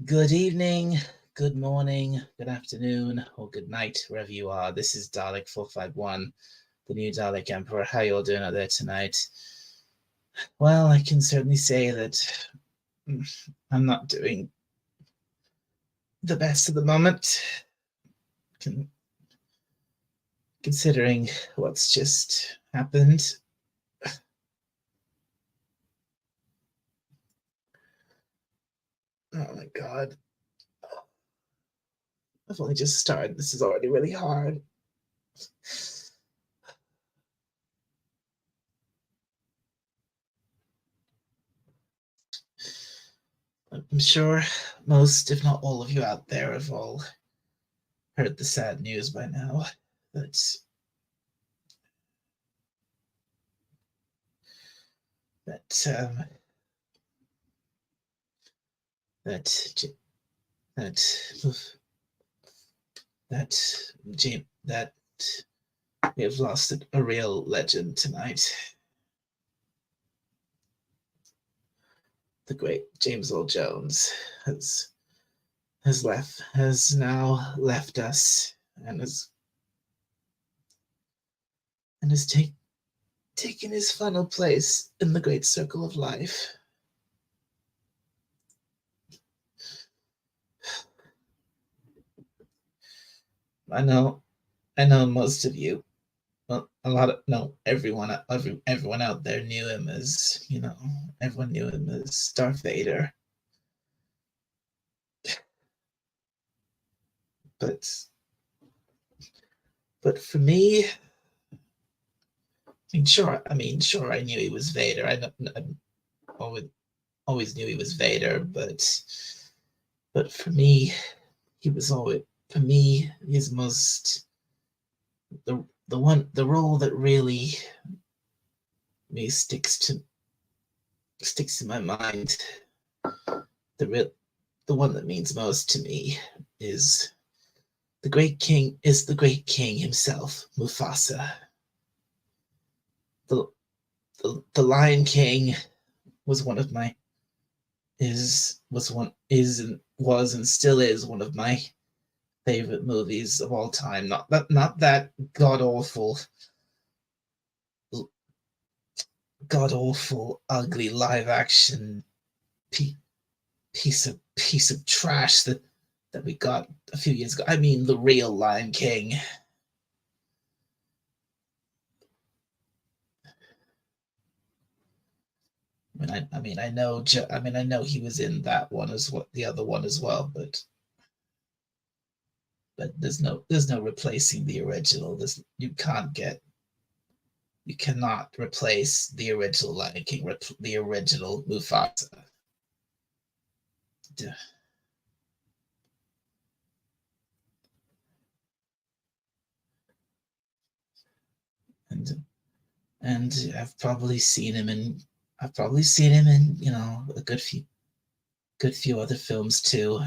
Good evening, good morning, good afternoon, or good night, wherever you are. This is Dalek 451, the new Dalek Emperor. How you all doing out there tonight? Well, I can certainly say that I'm not doing the best at the moment, considering what's just happened. Oh my god. I've only just started. This is already really hard. I'm sure most, if not all of you out there, have all heard the sad news by now that that that that we have lost a real legend tonight. The great James Earl Jones has now left us and has taken his final place in the great circle of life. I know most of you, well, everyone out there knew him as, everyone knew him as Darth Vader. But for me, sure, I knew he was Vader. I always knew he was Vader, but for me, he was always, for me, his most the role that really sticks to my mind, the one that means most to me is the great king himself, Mufasa. The Lion King was one of my was and still is one of my favorite movies of all time. Not that god awful, ugly live action piece of trash that we got a few years ago. I mean, the real Lion King. I know he was in that one as well, the other one as well, but there's no replacing the original. You cannot replace the original Lion King, the original Mufasa. And I've probably seen him in a good few other films too.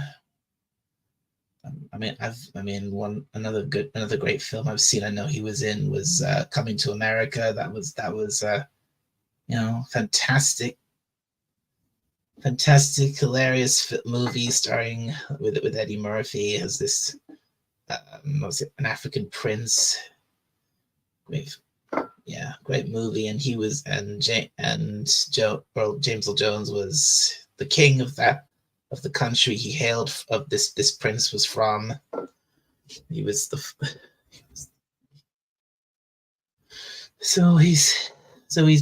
Another great film I've seen. I know he was in was Coming to America. That was fantastic, hilarious movie starring with Eddie Murphy as this was it, an African prince. Great movie. And he was James Earl Jones was the king of the country he hailed of this prince was from. He was so he's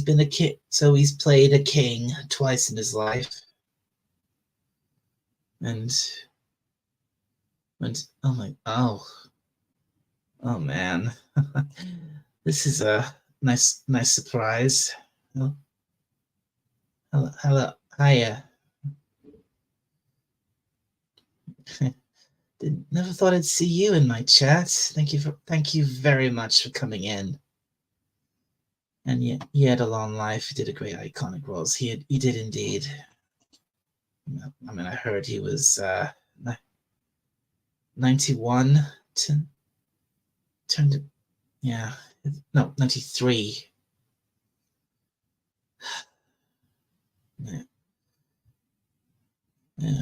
been a king. So he's played a king twice in his life. And oh man. This is a nice surprise. Hello, hiya. Never thought I'd see you in my chat. Thank you very much for coming in. And he had a long life. He did a great iconic roles. He did indeed. I heard he was 91 turned, yeah, no, 93. Yeah.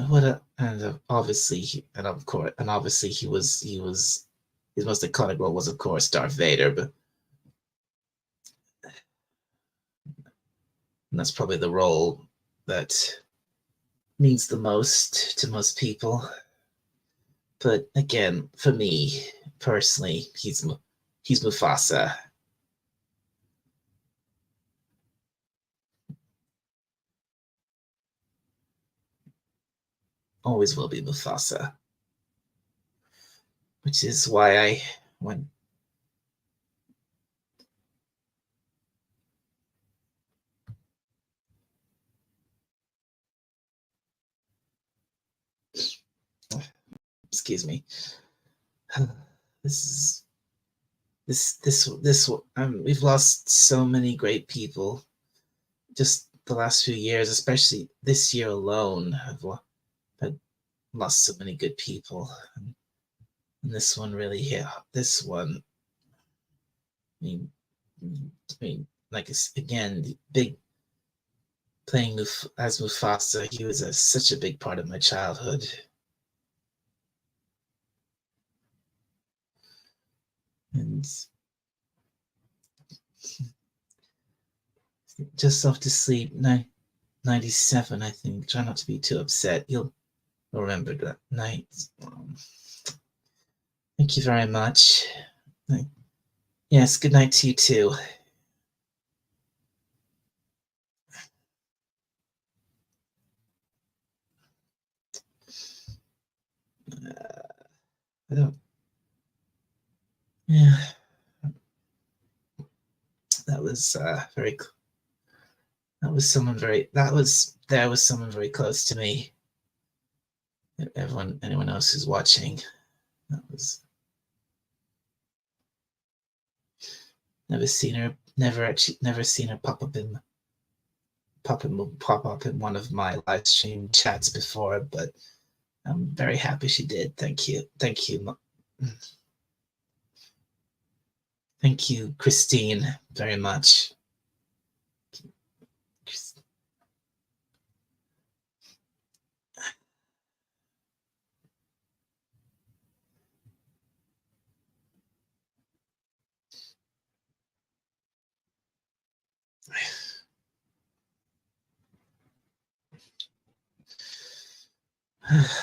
What and obviously, and of course, and obviously, he was his most iconic role was, of course, Darth Vader, but that's probably the role that means the most to most people. But again, for me personally, he's Mufasa. Always will be Mufasa, which is why I went. Excuse me. This is this. We've lost so many great people just the last few years, especially this year alone. I've lost so many good people, and this one really hit. This one, I mean, like again, big playing as Mufasa. He was such a big part of my childhood, and just off to sleep. 97, I think. Try not to be too upset. You'll remember that night. Thank you very much. Yes, good night to you too. I don't. Yeah, that was very. That was someone very. There was someone very close to me. Anyone else who's watching, that was never seen her pop up in one of my live stream chats before, but I'm very happy she did. Thank you, thank you, Christine, very much.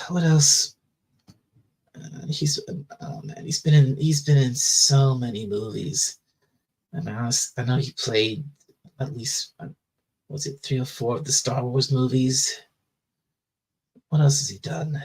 What else? Oh man, he's been in so many movies. And I know he played at least was it 3 or 4 of the Star Wars movies. What else has he done?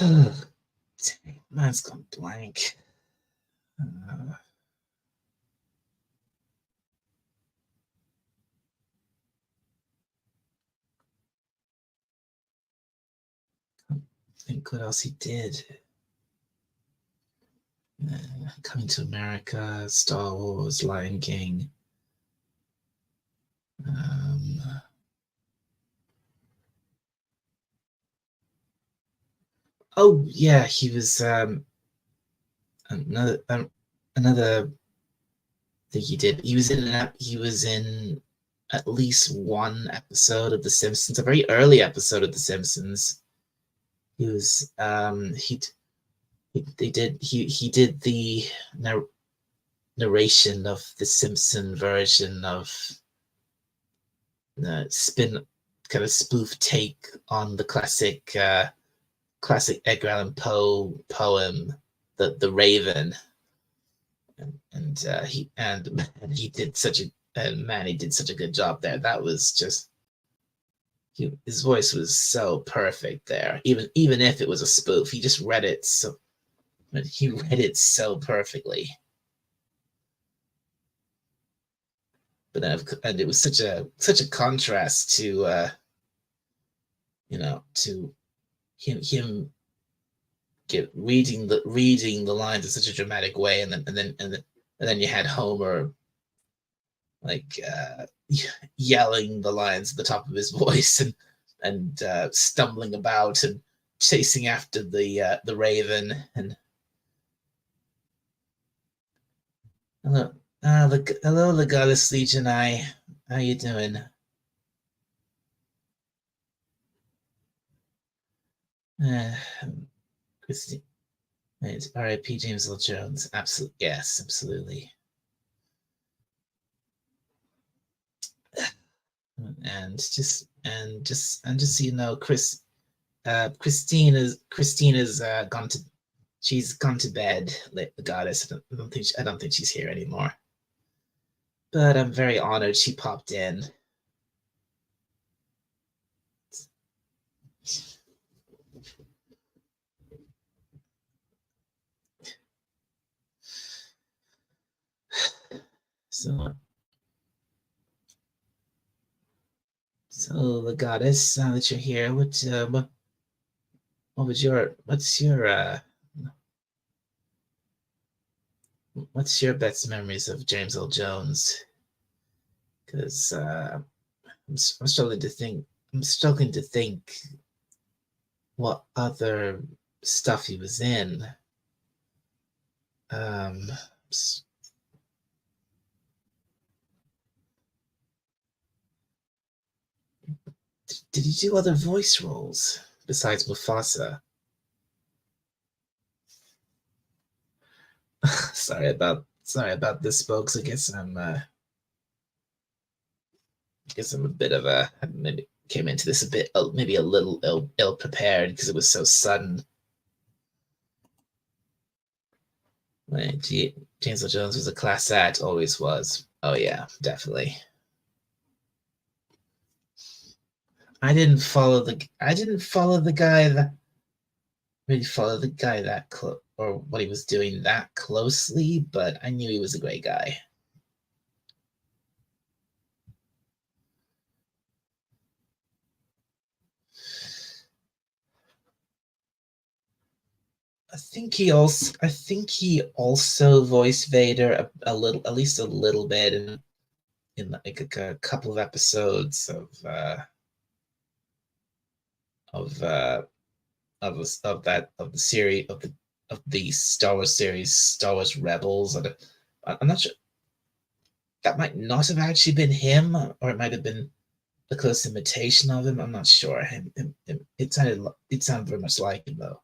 Dang, mine's gone blank. Uh, think what else he did. Coming to America, Star Wars, Lion King. Um, oh yeah, he was another thing he did. He was in at least one episode of The Simpsons, a very early episode of The Simpsons. He was he did the narration of the Simpson version of the spin kind of spoof take on the classic Edgar Allan Poe poem, the Raven, and he did such a and man, he did such a good job there. That was just his voice was so perfect there. Even if it was a spoof, he read it so perfectly. but then and it was such a contrast to to him get reading the lines in such a dramatic way, and then you had Homer like yelling the lines at the top of his voice and stumbling about and chasing after the raven. And hello, hello, the goddess Legion. How you doing? Uh, Christine, R.I.P. James Earl Jones. Absolutely, yes, absolutely. And just so you know, Christina's gone to she's gone to bed. The goddess. I don't think she's here anymore. But I'm very honored she popped in. So so the goddess, now that you're here, what was your what's your best memories of James Earl Jones? Because I'm struggling to think. I'm struggling to think what other stuff he was in. Um, did he do other voice roles besides Mufasa? Sorry about this, folks. I guess I'm a bit of a maybe came into this a bit maybe a little ill prepared because it was so sudden. Right, James Earl Jones was a class act, always was. Oh yeah, definitely. I didn't follow the guy that really follow the guy that or what he was doing that closely, but I knew he was a great guy. I think he also voiced Vader a little, at least a little bit in like a couple of episodes of of the series of the Star Wars series, Star Wars Rebels. And I'm not sure, that might not have actually been him, or it might have been a close imitation of him. I'm not sure. It sounded very much like him though.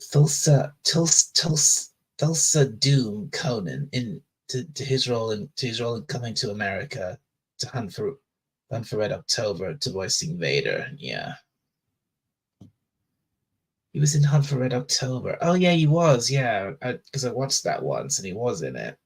Thulsa Doom Conan in to his role in Coming to America to Hunt for Red October to voicing Vader. Yeah, he was in Hunt for Red October. Oh yeah, he was. Yeah, because I watched that once and he was in it.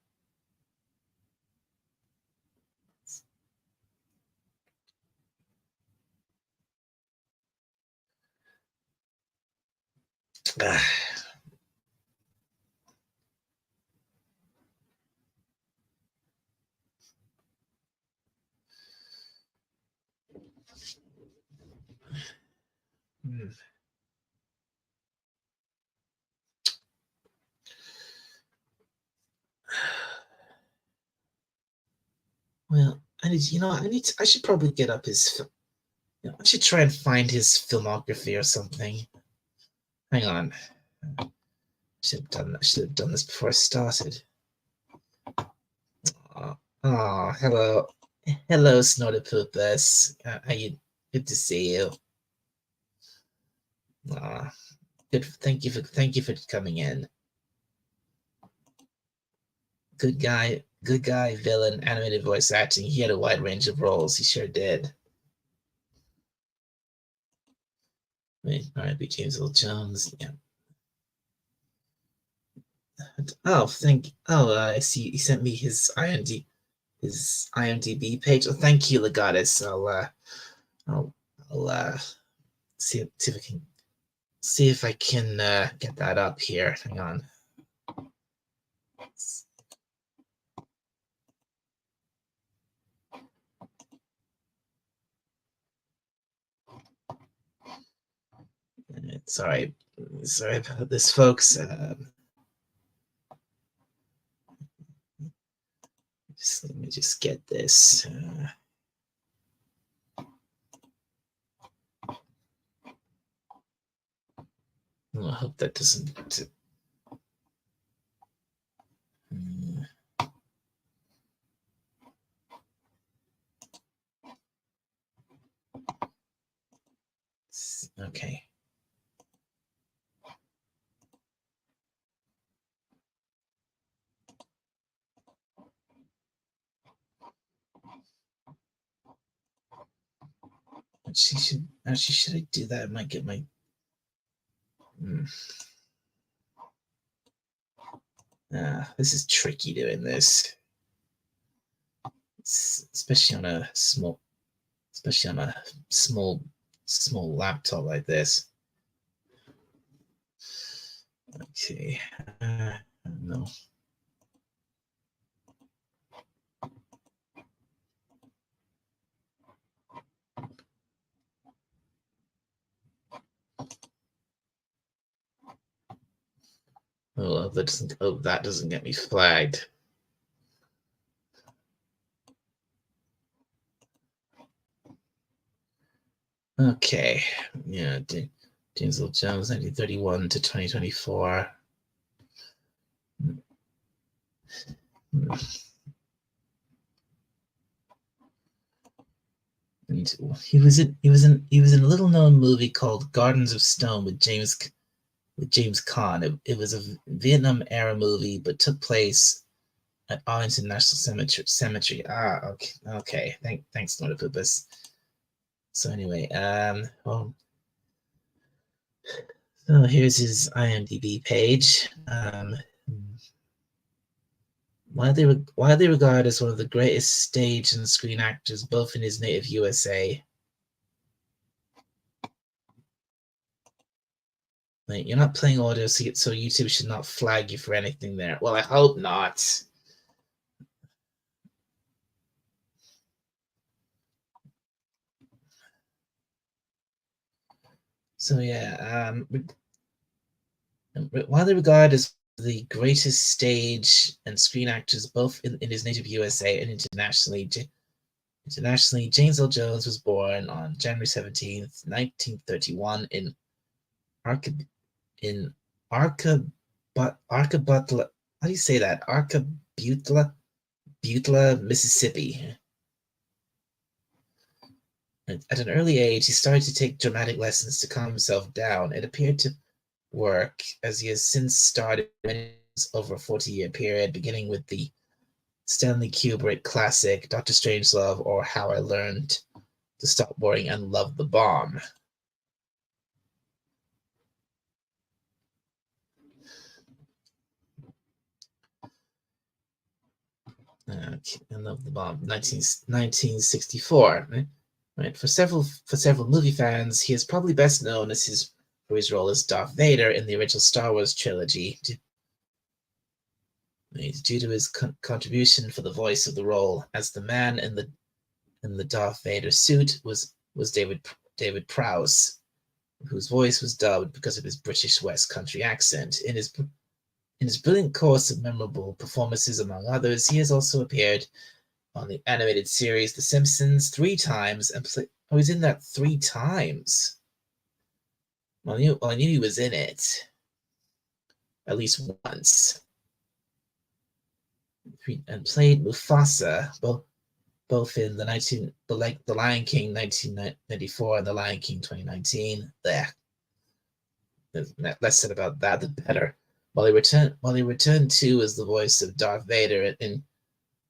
Well, I should probably get up I should try and find his filmography or something. Hang on. Should have done this before I started. Oh, hello. Hello, Snortopoopas. How you good to see you. Good thank you for coming in. Good guy, villain, animated voice acting. He had a wide range of roles. He sure did. R.I.P. James Earl Jones. Yeah. I see. He sent me his IMDb page. Oh, thank you, Legatus. I'll, I'll see if I can get that up here. Hang on. Sorry about this, folks. Let me just get this. I hope that doesn't. Okay. Actually, should I do that? I might get my. This is tricky doing this, especially on a small laptop like this. Okay. No. Oh, that doesn't get me flagged. Okay. Yeah, James Earl Jones, 1931 to 2024. And he was in a little known movie called Gardens of Stone with James Caan. It was a Vietnam era movie, but took place at Arlington National Cemetery. Okay. Thanks, Notapupus. So anyway, so here's his IMDb page. Widely regarded as one of the greatest stage and screen actors, both in his native USA. Like, you're not playing audio, so YouTube should not flag you for anything there. Well, I hope not. So yeah, widely regarded as the greatest stage and screen actors, both in his native USA and internationally. Internationally, James Earl Jones was born on January 17th, 1931 in Arkabutla. How do you say that? Butler, Mississippi. At an early age, he started to take dramatic lessons to calm himself down. It appeared to work, as he has since started over a 40-year period, beginning with the Stanley Kubrick classic Dr. Strangelove, or How I Learned to Stop Worrying and Love the Bomb. I Love the Bomb, 1964. Right. For several movie fans, he is probably best known for his role as Darth Vader in the original Star Wars trilogy. Due to his contribution for the voice of the role as the man in the Darth Vader suit was David Prowse, whose voice was dubbed because of his British West Country accent. In his brilliant course of memorable performances, among others, he has also appeared on the animated series The Simpsons 3 times and I was in that 3 times. Well, I knew he was in it at least once. And played Mufasa, both in the Lion King 1994 and the Lion King 2019. There. Less said about that, the better. While he returned too as the voice of Darth Vader in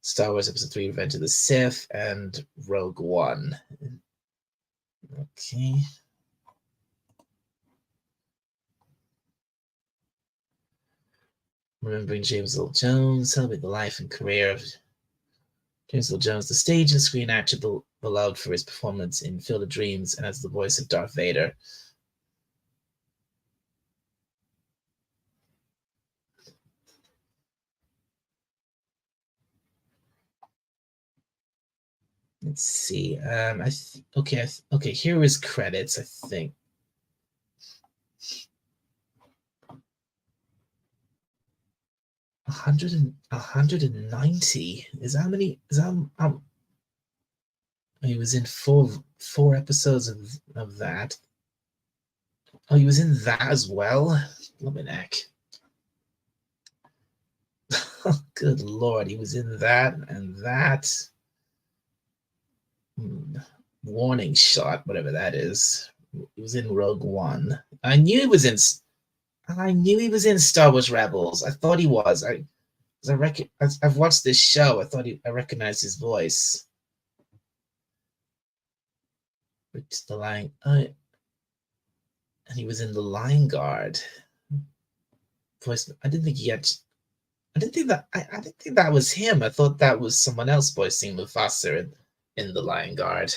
Star Wars Episode 3, Revenge of the Sith, and Rogue One. Okay. Remembering James Earl Jones, celebrate the life and career of James Earl Jones, the stage and screen actor beloved for his performance in Field of Dreams and as the voice of Darth Vader. Let's see. Okay. Here is credits. I think 190. Is that how many? Is that he was in four episodes of that. Oh, he was in that as well. Luminek. Good lord, he was in that and that. Warning shot, whatever that is. He was in Rogue One. I knew he was in. I knew he was in Star Wars Rebels. I thought he was. I've watched this show. I recognized his voice. It's the line. And he was in the Line Guard. Voice. I didn't think he had. I didn't think that. I didn't think that was him. I thought that was someone else voicing Mufasa in the Lion Guard.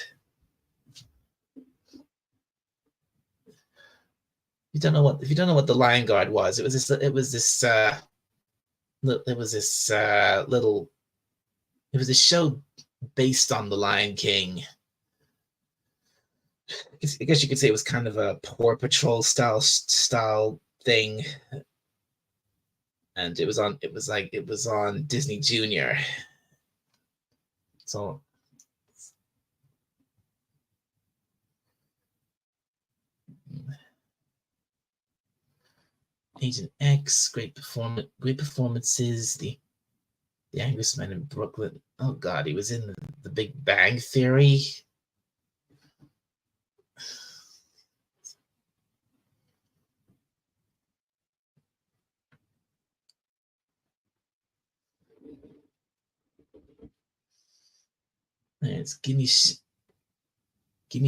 You don't know what if you don't know what the Lion Guard was. It was this. It was this. It was this little. It was a show based on the Lion King. I guess you could say it was kind of a Paw Patrol style thing, and it was on. It was on Disney Junior. So Agent X, great performances. The Angriest Man in Brooklyn. Oh God, he was in the Big Bang Theory. It's Give Me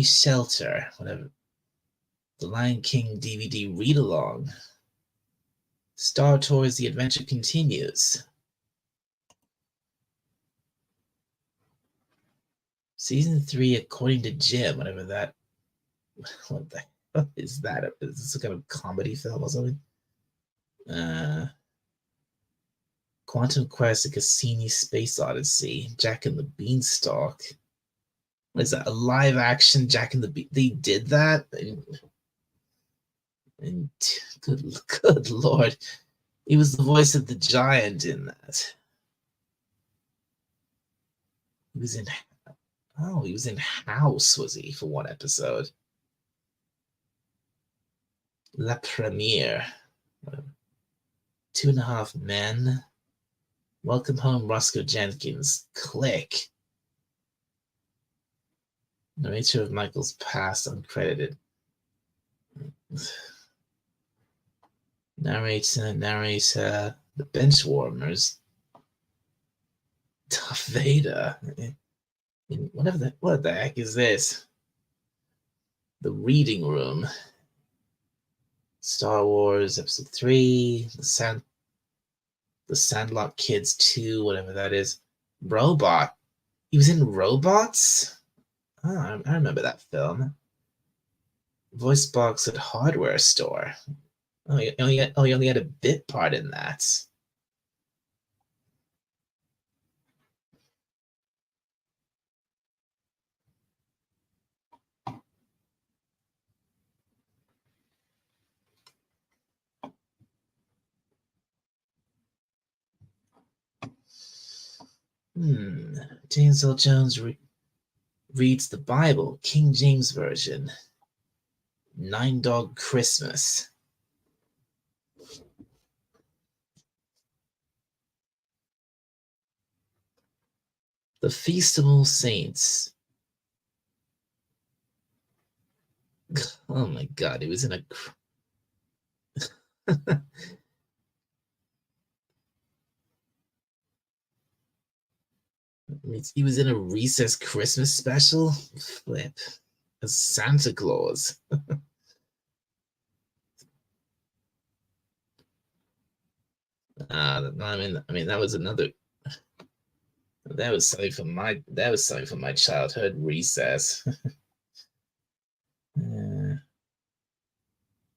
Shelter, whatever. The Lion King DVD read along. Star Tours: The Adventure Continues. Season 3, according to Jim, whatever that. What the hell is that? Is this a kind of comedy film or something? Quantum Quest: A Cassini Space Odyssey. Jack and the Beanstalk. What is that? A live action Jack and the They did that? And good lord. He was the voice of the giant in that. He was in he was in House, was he, for one episode? La Premiere. 2.5 Men. Welcome Home, Roscoe Jenkins. Click. Narrator of Michael's past, uncredited. Narrator. The Benchwarmers. Darth Vader. What the heck is this? The Reading Room. Star Wars Episode 3. The Sandlot Kids 2, whatever that is. Robot. He was in Robots? Oh, I remember that film. Voice box at hardware store. Oh, he only had a bit part in that. James Earl Jones reads the Bible, King James Version. Nine Dog Christmas. The Feast of All Saints. Oh my God, he was in a. He was in a Recess Christmas special. Flip. As Santa Claus. I mean, that was another. That was something from my childhood. Recess.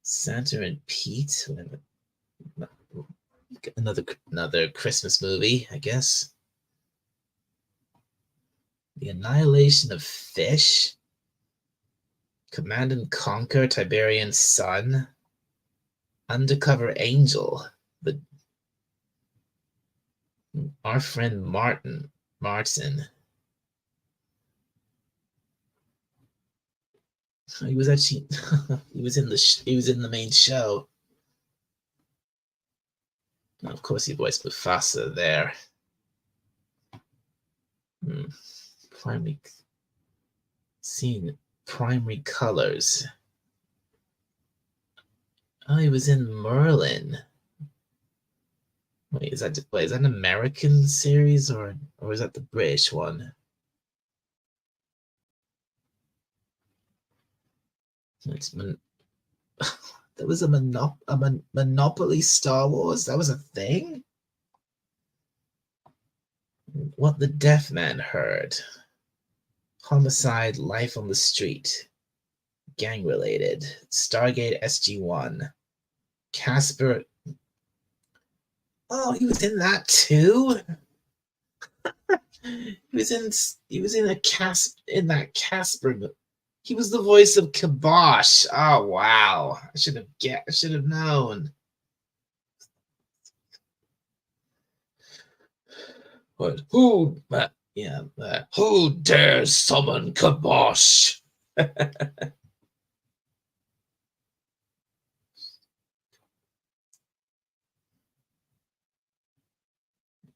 Santa and Pete. Another Christmas movie, I guess. The Annihilation of Fish, Command and Conquer, Tiberian's Son, Undercover Angel, the our friend Martin. He was actually he was in the main show. And of course, he voiced Mufasa there. Primary scene, primary colors. Oh, he was in Merlin. Wait, is that an American series or is that the British one? It's there was a Monopoly Star Wars. That was a thing. What the Deaf Man Heard. Homicide, Life on the Street. Gang Related. Stargate SG-1. Casper. Oh, he was in that too. He was in that Casper. He was the voice of Kibosh. Oh wow! I should have known. But who dares summon Kibosh?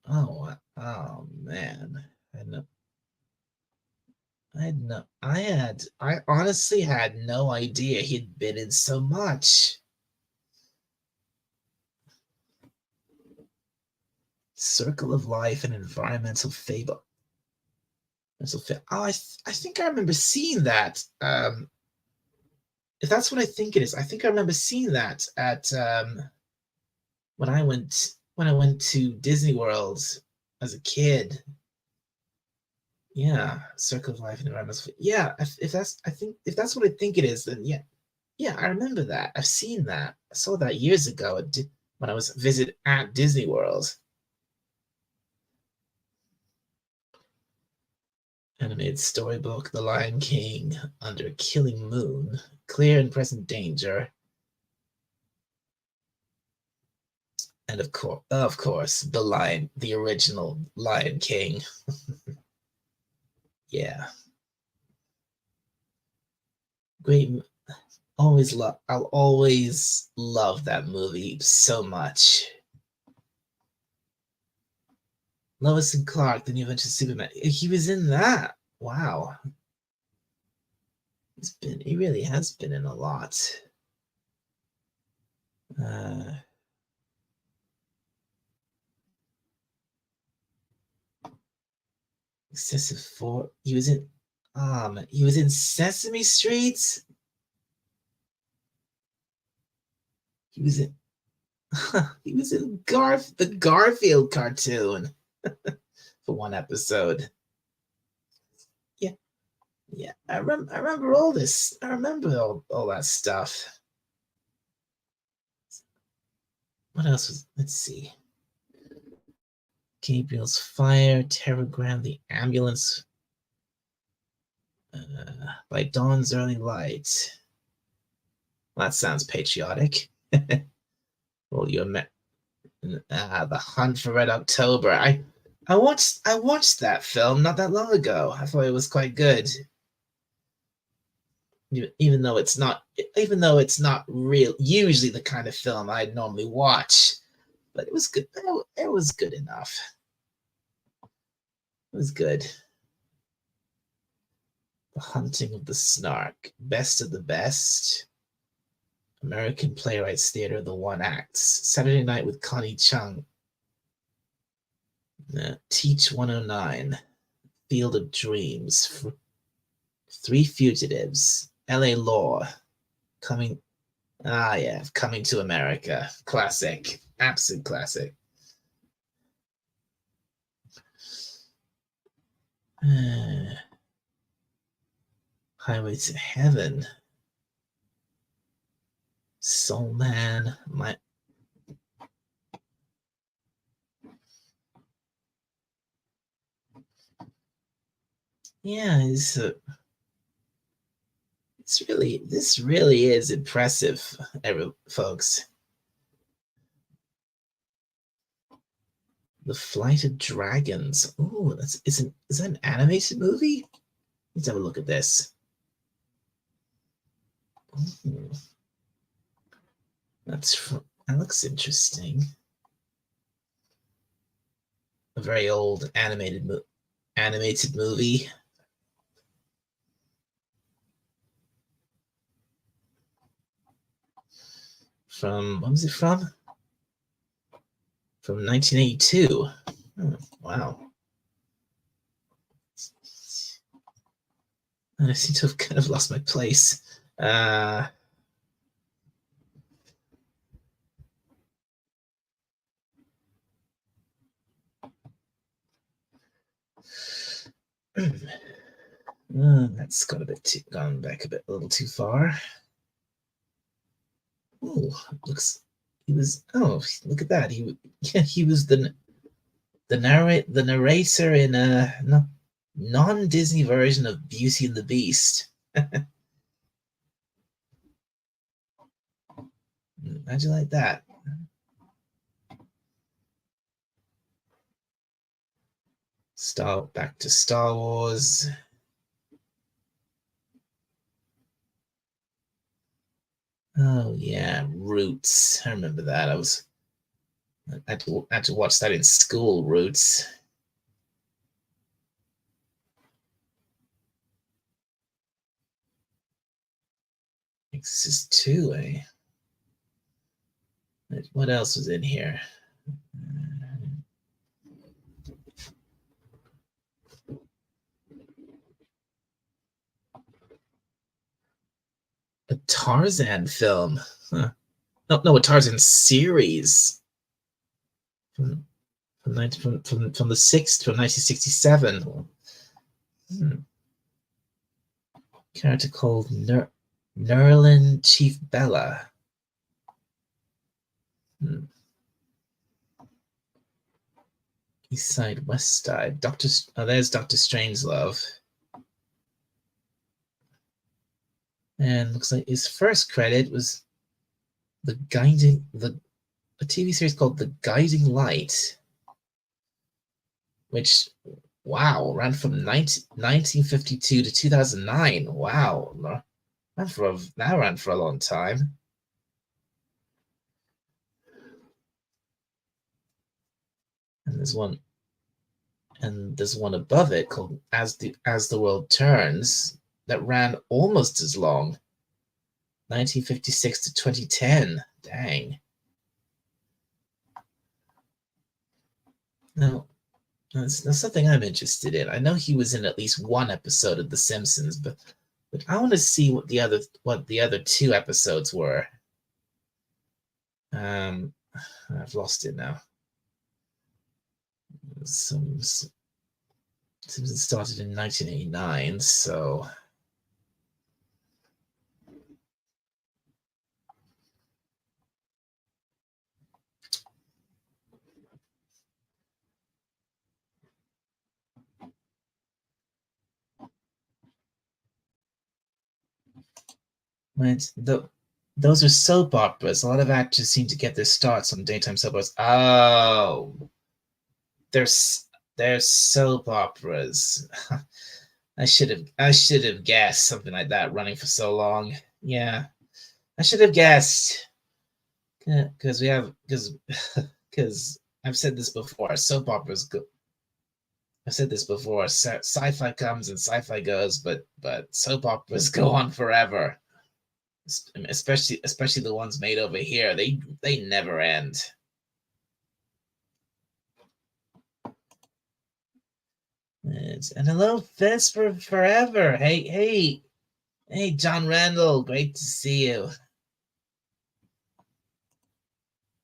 Oh man. I honestly had no idea he'd been in so much. Circle of Life and Environmental Fable. Oh, I think I remember seeing that. If that's what I think it is, I think I remember seeing that at when I went to Disney World as a kid. Yeah, Circle of Life and Environmental. Yeah, if that's what I think it is, then yeah, I remember that. I've seen that. I saw that years ago when I was visit at Disney World. Animated storybook, The Lion King, Under Killing Moon, Clear and Present Danger, and of course, the original Lion King. Yeah, great. I'll always love that movie so much. Lois and Clark, The New Adventures of Superman. He was in that. Wow. He really has been in a lot. Excessive Four. He was in Sesame Street. He was in he was in the Garfield cartoon for one episode. Yeah, yeah. I remember all this. I remember all that stuff. What else was? Let's see. Gabriel's Fire, Terragram, The Ambulance, by Dawn's Early Light. Well, that sounds patriotic. Well, The Hunt for Red October. I watched that film not that long ago. I thought it was quite good. Even though it's not real usually the kind of film I'd normally watch, but it was good. It was good enough. It was good. The Hunting of the Snark, Best of the Best, American Playwrights Theater, The One Acts, Saturday Night with Connie Chung, Teach 109, Field of Dreams, Three Fugitives, L.A. Law, Coming to America, classic, absolute classic. Highway to Heaven, Soul Man, Yeah, this really is impressive, folks. The Flight of Dragons. Oh, is that an animated movie? Let's have a look at this. Ooh, that looks interesting. A very old animated movie from when was it from? From 1982. Oh, wow. I seem to have kind of lost my place. Uh, that's gone back a little too far. Oh, looks he was. Oh, look at that. He was the narrator in a non Disney version of Beauty and the Beast. How'd you like that? Back to Star Wars. Oh yeah, Roots. I remember that. I had to watch that in school. Roots. Exorcist 2, eh? What else was in here? A Tarzan film. Huh. No, a Tarzan series from from the sixth from 1967. Hmm. Character called Nerlin Chief Bella. Hmm. East Side, West Side. There's Doctor Strangelove. And looks like his first credit was a TV series called The Guiding Light, which wow ran from 1952 to 2009. Wow, that ran for a long time. And there's one above it called As the World Turns that ran almost as long, 1956 to 2010. Dang. Now, that's something I'm interested in. I know he was in at least one episode of The Simpsons, but I want to see what the other two episodes were. Um, I've lost it now. Simpsons started in 1989, so those are soap operas. A lot of actors seem to get their starts on daytime soap operas. Oh, they're they're soap operas. I should have guessed something like that running for so long. Yeah, I should have guessed because we have because I've said this before. Soap operas go. I've said this before. Sci-fi comes and sci-fi goes, but soap operas go on forever. Especially the ones made over here. They never end. And hello, Fist for forever. Hey, John Randall. Great to see you.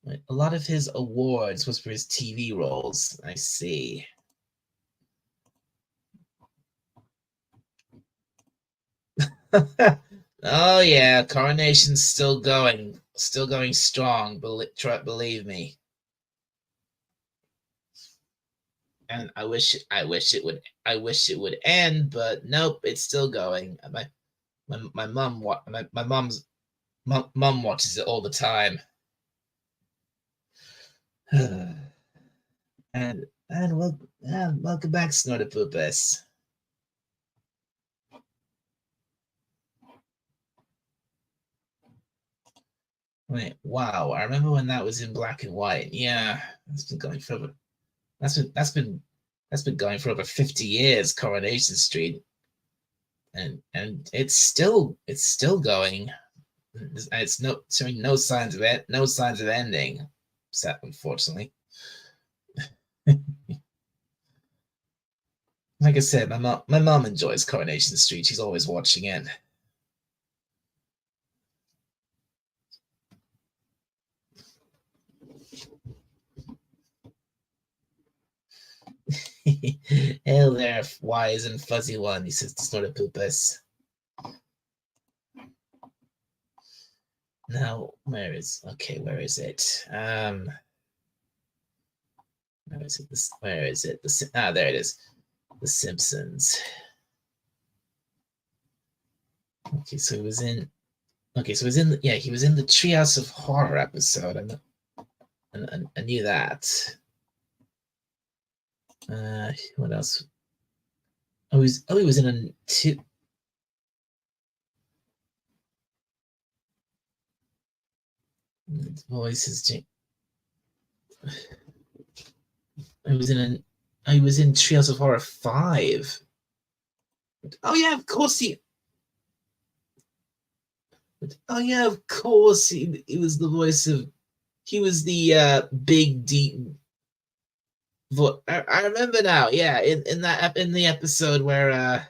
A lot of his awards was for his TV roles. I see. Oh yeah, Coronation's still going strong. Believe me. and I wish it would end, but nope, it's still going. My mom my mom's mom watches it all the time. Welcome back, Snortopoopas. Wait, wow! I remember when that was in black and white. Yeah, it's been going for over. That's been going for over 50 years. Coronation Street, and it's still going. It's no showing no signs of it. No signs of ending. Sad, unfortunately. Like I said, my mom enjoys Coronation Street. She's always watching it. Hail there, wise and fuzzy one, he says to Snortopoopas. Now, where is it? Where is it? Where is it? There it is. The Simpsons. Okay, so he was in. Okay, so he was in. He was in the Treehouse of Horror episode. I knew that. What else? He was in a two. Voices. He was in he was in Treehouse of Horror 5. Oh yeah, of course he. Oh yeah, of course he was the voice of. He was the big deep. I remember now. Yeah, in the episode where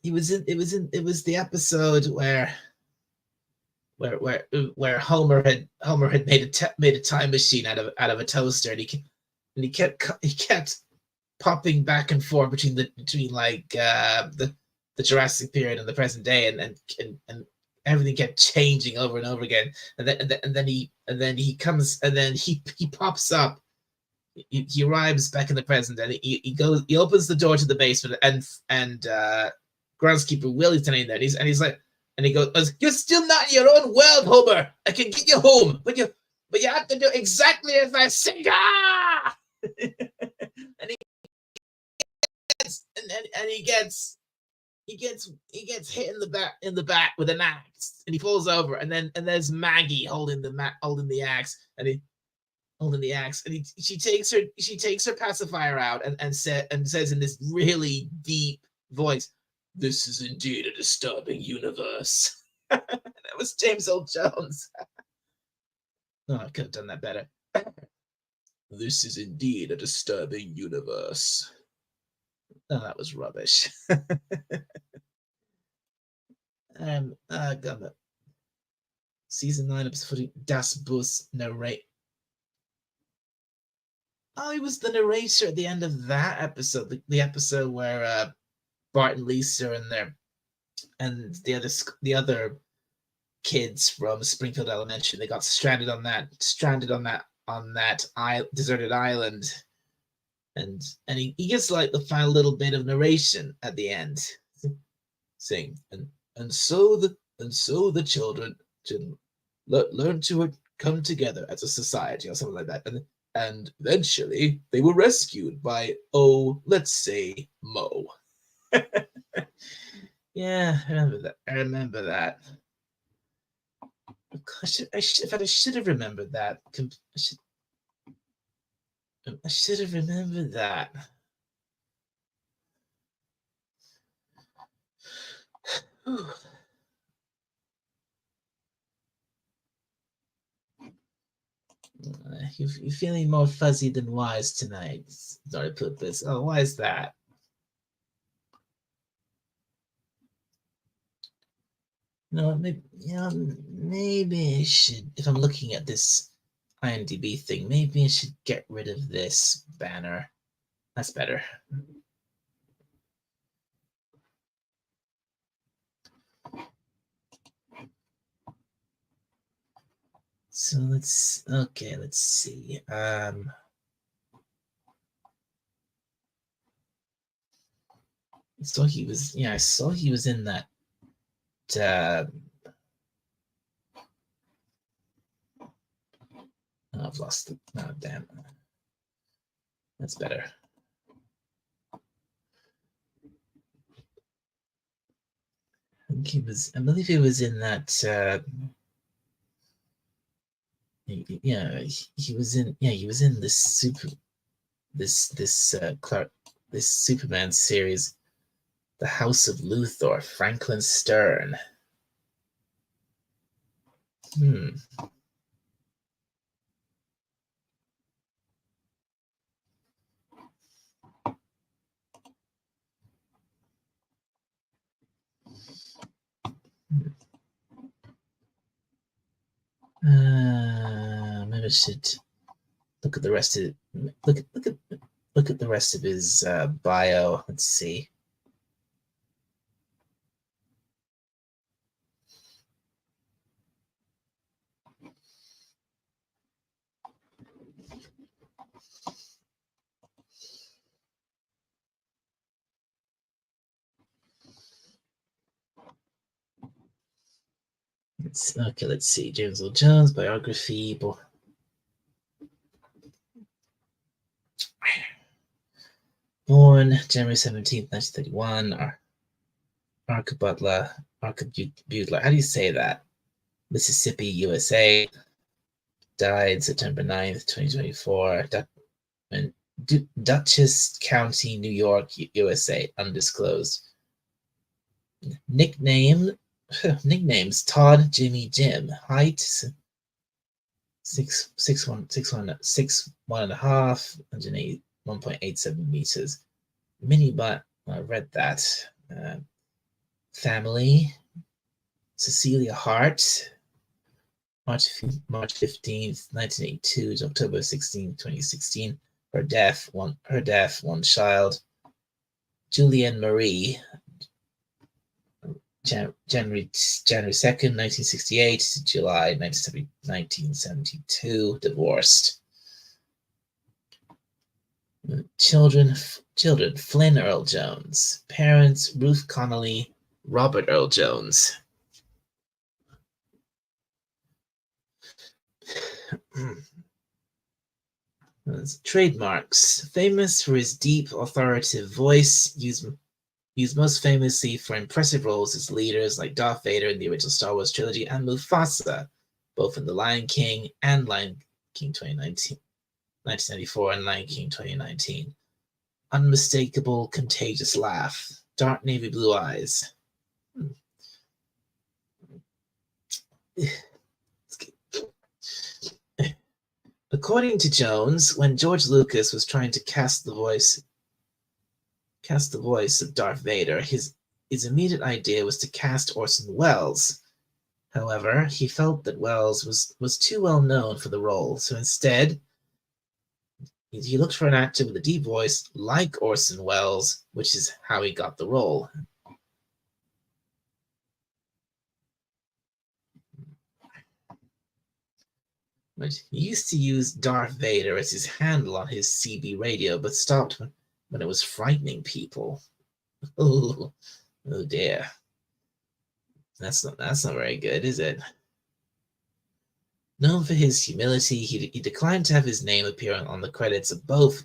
he was in. It was the episode where Homer had made a time machine out of a toaster, and he kept popping back and forth between like the Jurassic period and the present day, and everything kept changing over and over again, and then he comes, and then he pops up. He arrives back in the present, and he opens the door to the basement, and groundskeeper Willie's standing there, and he's like, and he goes, "You're still not in your own world, Homer. I can get you home, but you have to do exactly as I say." Ah! and he and he gets hit in the back with an axe, and he falls over, and there's Maggie holding the axe, and she takes her pacifier out, and says in this really deep voice, "This is indeed a disturbing universe." That was James Earl Jones. Oh, I could have done that better. This is indeed a disturbing universe. Oh, that was rubbish. Got season 9 episode 40, Das Bus narrate. Oh, he was the narrator at the end of that episode, the episode where Bart and Lisa and the other kids from Springfield Elementary, they got stranded on that deserted island, and he gets like the final little bit of narration at the end, saying, and so the children learn to come together as a society or something like that, and eventually they were rescued by, let's say, Mo. Yeah, I remember that. I should have remembered that. I should have remembered that. You're feeling more fuzzy than wise tonight. Sorry, put this. Oh, why is that? Maybe I should, if I'm looking at this IMDb thing, maybe I should get rid of this banner. That's better. So let's see. I saw he was in that. Uh, oh, I've lost it. Oh, damn. That's better. I believe he was in that. Yeah, he was in. Yeah, he was in this Superman series, The House of Luthor, Franklin Stern. Hmm. Maybe I should look at the rest of look at the rest of his bio. Let's see. Let's see. James Earl Jones biography. Born January 17th, 1931. Archibutler. How do you say that? Mississippi, USA. Died September 9th, 2024. Dutchess County, New York, USA. Undisclosed. Nicknames Todd, Jimmy, Jim. Height 6'1", 1.87 meters. Mini butt. I read that. Family. Cecilia Hart. March 15th, 1982 to October 16th, 2016. Her death, one child. Julianne Marie, January 2nd, 1968 to July 1972, divorced. Children, Flynn Earl Jones. Parents, Ruth Connolly, Robert Earl Jones. Trademarks. Famous for his deep, authoritative voice, used most famously for impressive roles as leaders like Darth Vader in the original Star Wars trilogy and Mufasa, both in The Lion King and Lion King 1994 and Lion King 2019. Unmistakable, contagious laugh. Dark navy blue eyes. According to Jones, when George Lucas was trying to cast the voice of Darth Vader, his immediate idea was to cast Orson Welles. However, he felt that Welles was too well known for the role, so instead, he looked for an actor with a deep voice like Orson Welles, which is how he got the role. But he used to use Darth Vader as his handle on his CB radio, but stopped when it was frightening people. Oh dear. That's not very good, is it? Known for his humility, he declined to have his name appear on the credits of both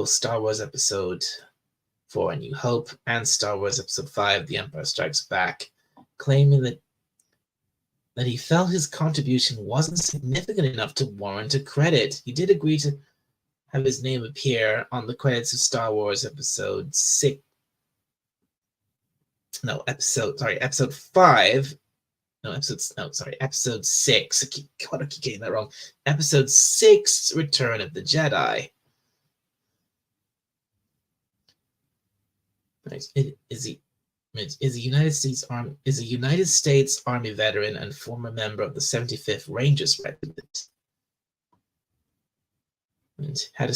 Star Wars Episode 4: A New Hope and Star Wars Episode 5: The Empire Strikes Back, claiming that he felt his contribution wasn't significant enough to warrant a credit. He did agree to have his name appear on the credits of Star Wars Episode 6. No, Episode 5. No, Episode 6. I keep getting that wrong. Episode 6, Return of the Jedi. Is a United States Army veteran and former member of the 75th Rangers Regiment. And had a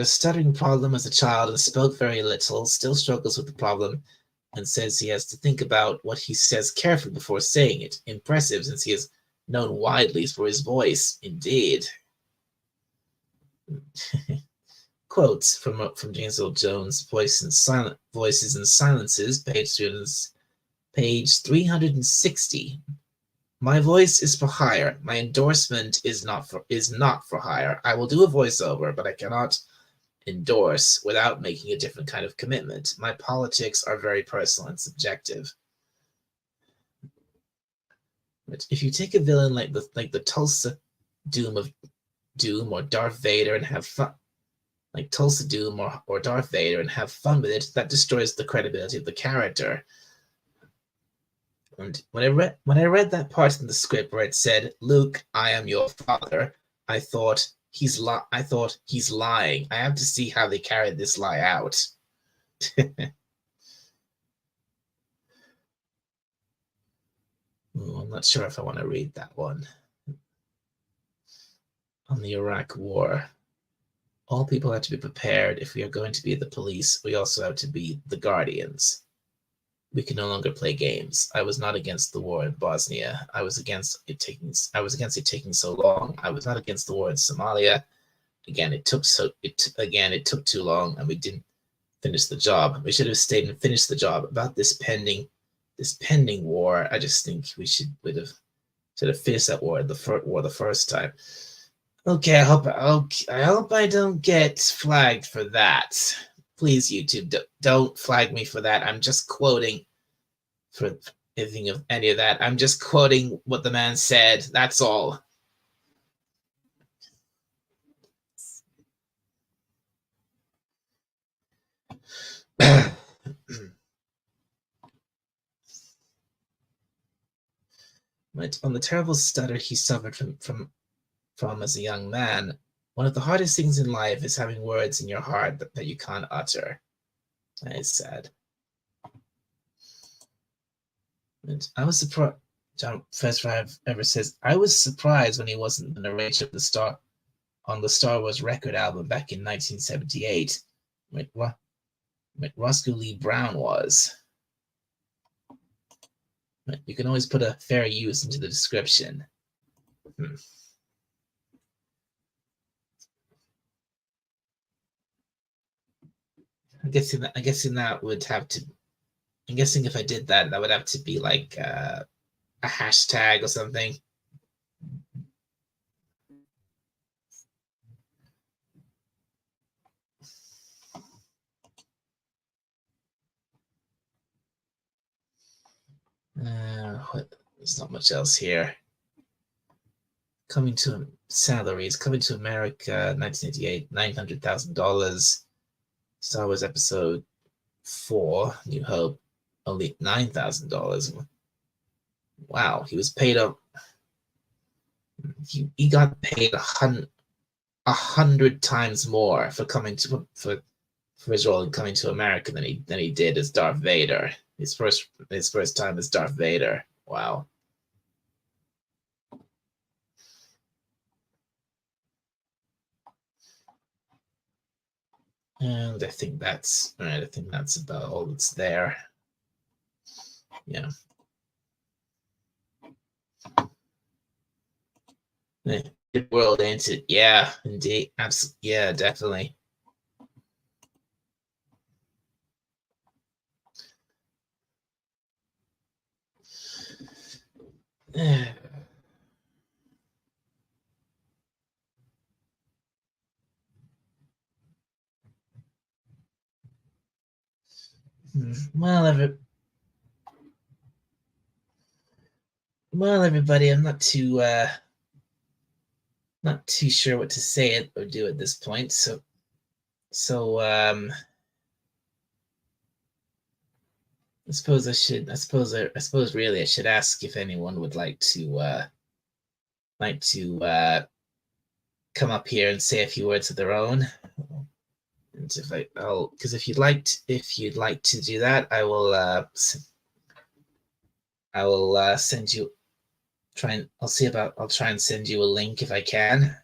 stuttering problem as a child and spoke very little, still struggles with the problem, and says he has to think about what he says carefully before saying it. Impressive, since he has known widely for his voice. Indeed. Quotes from James Earl Jones, Voices and Silences, page 360. My voice is for hire. My endorsement is not for hire. I will do a voiceover, but I cannot endorse without making a different kind of commitment. My politics are very personal and subjective. But if you take a villain like the Tulsa Doom or Darth Vader and have fun, like Tulsa Doom or Darth Vader, and have fun with it, that destroys the credibility of the character. And when I read that part in the script where it said, "Luke, I am your father," I thought he's lying. I have to see how they carried this lie out. I'm not sure if I want to read that one. On the Iraq War. All people have to be prepared. If we are going to be the police, we also have to be the guardians. We can no longer play games. I was not against the war in Bosnia. I was against it taking so long. I was not against the war in Somalia. Again, it took too long, and we didn't finish the job. We should have stayed and finished the job. About this pending war, I just think we should have finished that war the first time. Okay, I hope I don't get flagged for that. Please, YouTube, don't flag me for that. I'm just quoting for anything of any of that. I'm just quoting what the man said. That's all. But on the terrible stutter he suffered from as a young man, one of the hardest things in life is having words in your heart that you can't utter. That is sad. And I was surprised. John First Five ever says, I was surprised when he wasn't the narrator of the Star Wars record album back in 1978. Roscoe Lee Brown was. You can always put a fair use into the description. I'm guessing that would have to. I'm guessing if I did that, that would have to be like a hashtag or something. There's not much else here. Coming to America, 1988, $900,000. Star Wars Episode 4, New Hope, only $9,000. Wow, he was paid up. He got paid 100 times more for his role in Coming to America than he did as Darth Vader. His first time as Darth Vader. Wow. And I think that's right. I think that's about all that's there. Yeah. Good world, ain't it? Yeah, indeed. Absolutely. Yeah, definitely. Well, everybody, I'm not too sure what to say or do at this point. So I suppose really I should ask if anyone would like to come up here and say a few words of their own. And because if you'd like to do that, I will send you. I'll try and send you a link if I can.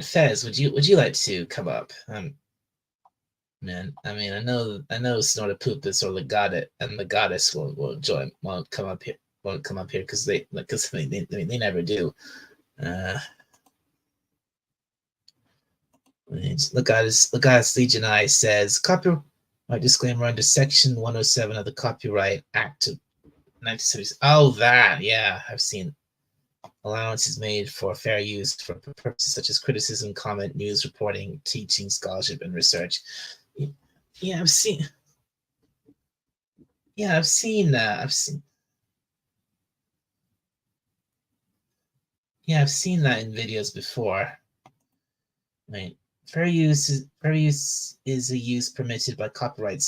Fez, would you like to come up? Man, I know Snortopoopas or the goddess and the goddess won't come up here because they never do. The goddess Legion I says copyright disclaimer under Section 107 of the Copyright Act of 1970s. Oh, that, yeah, I've seen. Allowance is made for fair use for purposes such as criticism, comment, news reporting, teaching, scholarship, and research. Yeah, I've seen. Yeah, I've seen that. I've seen that in videos before. Right. Fair use is a use permitted by copyright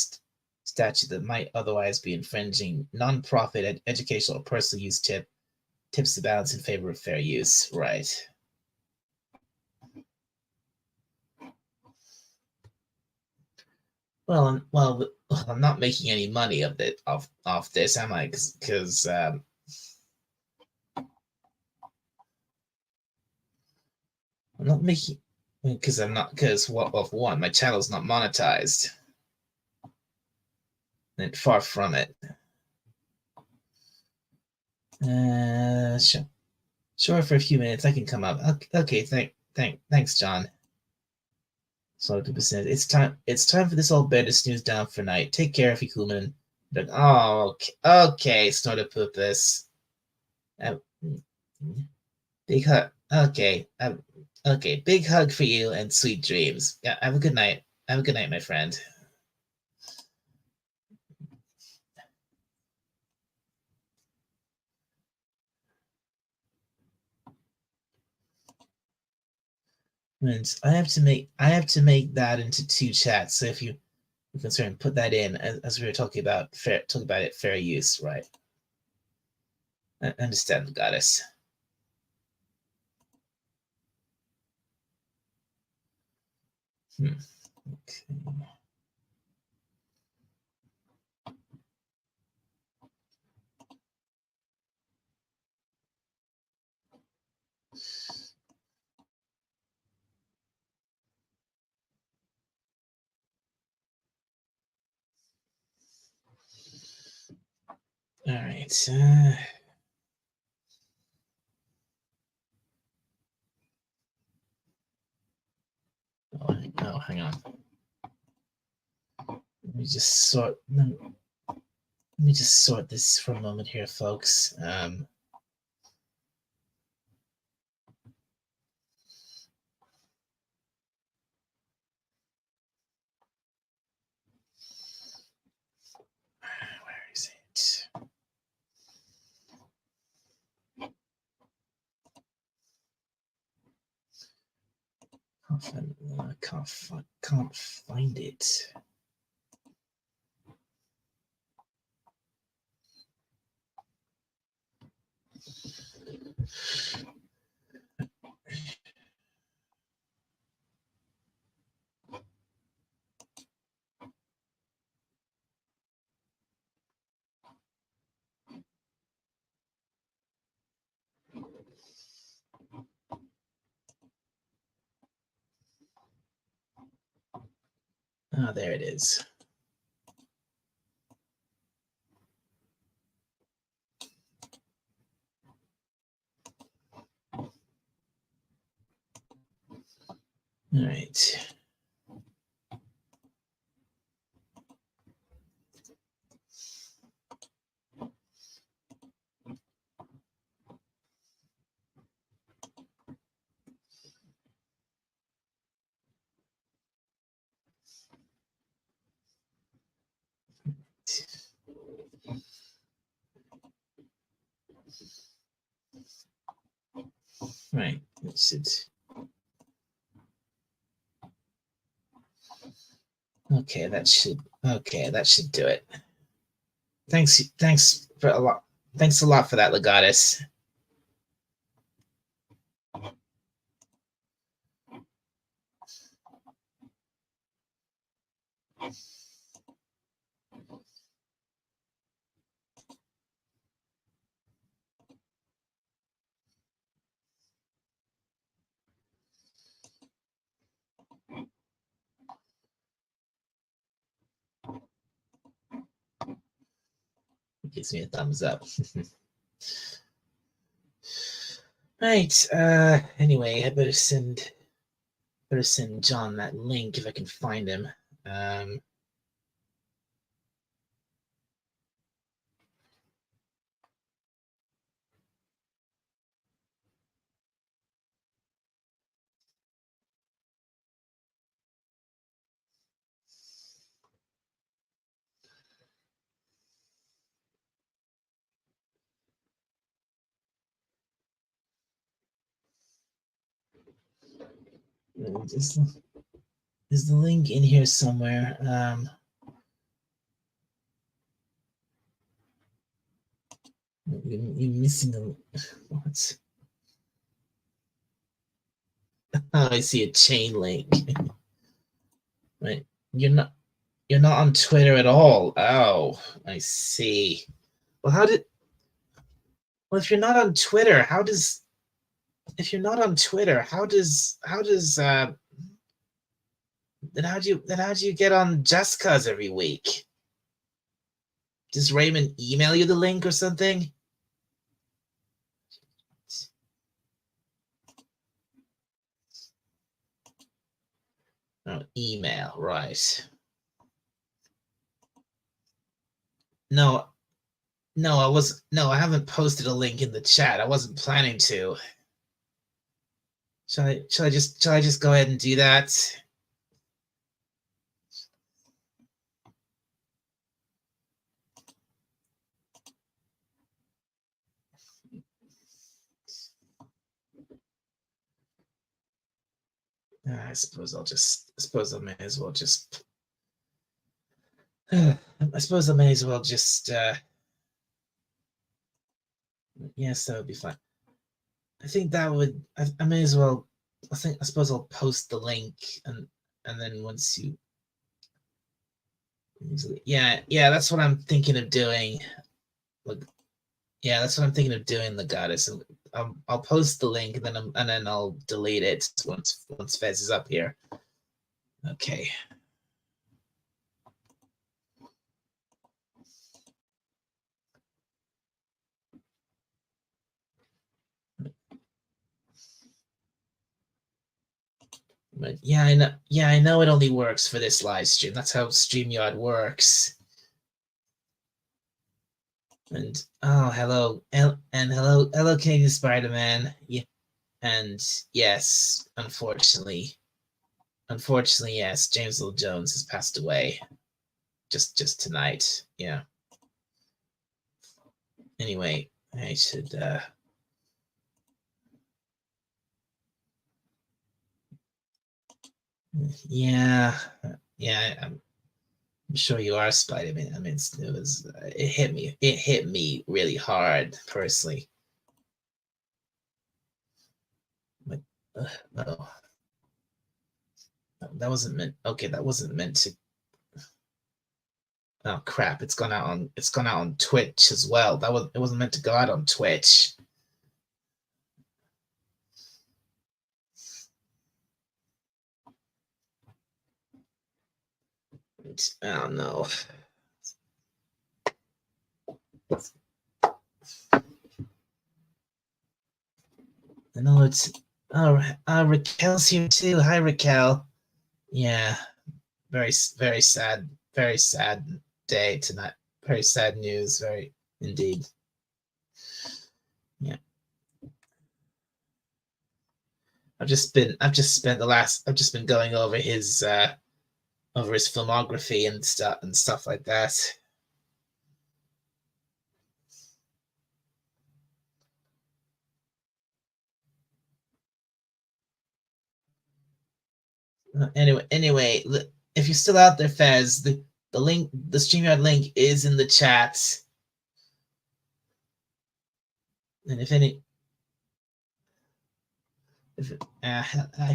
statute that might otherwise be infringing. Non-profit educational or personal use tips the balance in favor of fair use. Right. Well, I'm not making any money off this, am I? Because I'm not making because one, my channel's not monetized, and far from it. Sure, for a few minutes I can come up. Okay, thanks, John. So people said it's time for this old bed to snooze down for night. Take care, Fikuman. Oh, okay, Snortopoopas. Big hug. Okay, big hug for you and sweet dreams. Yeah, have a good night. Have a good night, my friend. And I have to make that into two chats. So if you concerned, put that in as we were talking about fair use, right? I understand, goddess. Okay. All right. Hang on. Let me just sort this for a moment here, folks. Where is it? I can't find it. Ah, there it is. All right. Right. It should. Okay, that should do it. Thanks a lot for that, Legatus. gives me a thumbs up. Right. Anyway, I better send John that link if I can find him. Um, is, is the link in here somewhere? You're missing a what? Oh, I see a chain link. Right. You're not on Twitter at all. Oh, I see. Well, well, if you're not on Twitter, if you're not on Twitter, how do you get on Just Cause every week? Does Raymond email you the link or something? Oh, email, right. No, no, I haven't posted a link in the chat. I wasn't planning to. Shall I just go ahead and do that? I suppose I may as well just I suppose I may as well just yes, that would be fine. I think that would I may as well I suppose I'll post the link and then once you yeah, that's what I'm thinking of doing. Like yeah, that's what I'm thinking of doing, the goddess. I'll post the link and then I'll delete it once Fez is up here. Okay. But yeah, I know. Yeah, I know it only works for this live stream. That's how StreamYard works. And oh, hello, and hello, King Spider-Man. Yeah, and yes, unfortunately, yes, James Earl Jones has passed away just tonight. Yeah. Anyway, I should. Yeah, yeah. I'm sure you are, Spider-Man. I mean, it hit me really hard personally. Like, oh, that wasn't meant. Okay, that wasn't meant to. Oh crap! It's gone out on Twitch as well. It wasn't meant to go out on Twitch. Oh no. I know it's. Oh, Raquel's here too. Hi, Raquel. Yeah, very sad. Very sad day tonight. Very sad news. Very indeed. Yeah. I've just been going over his filmography and stuff like that. Anyway, if you're still out there, Fez, the StreamYard link is in the chat. And if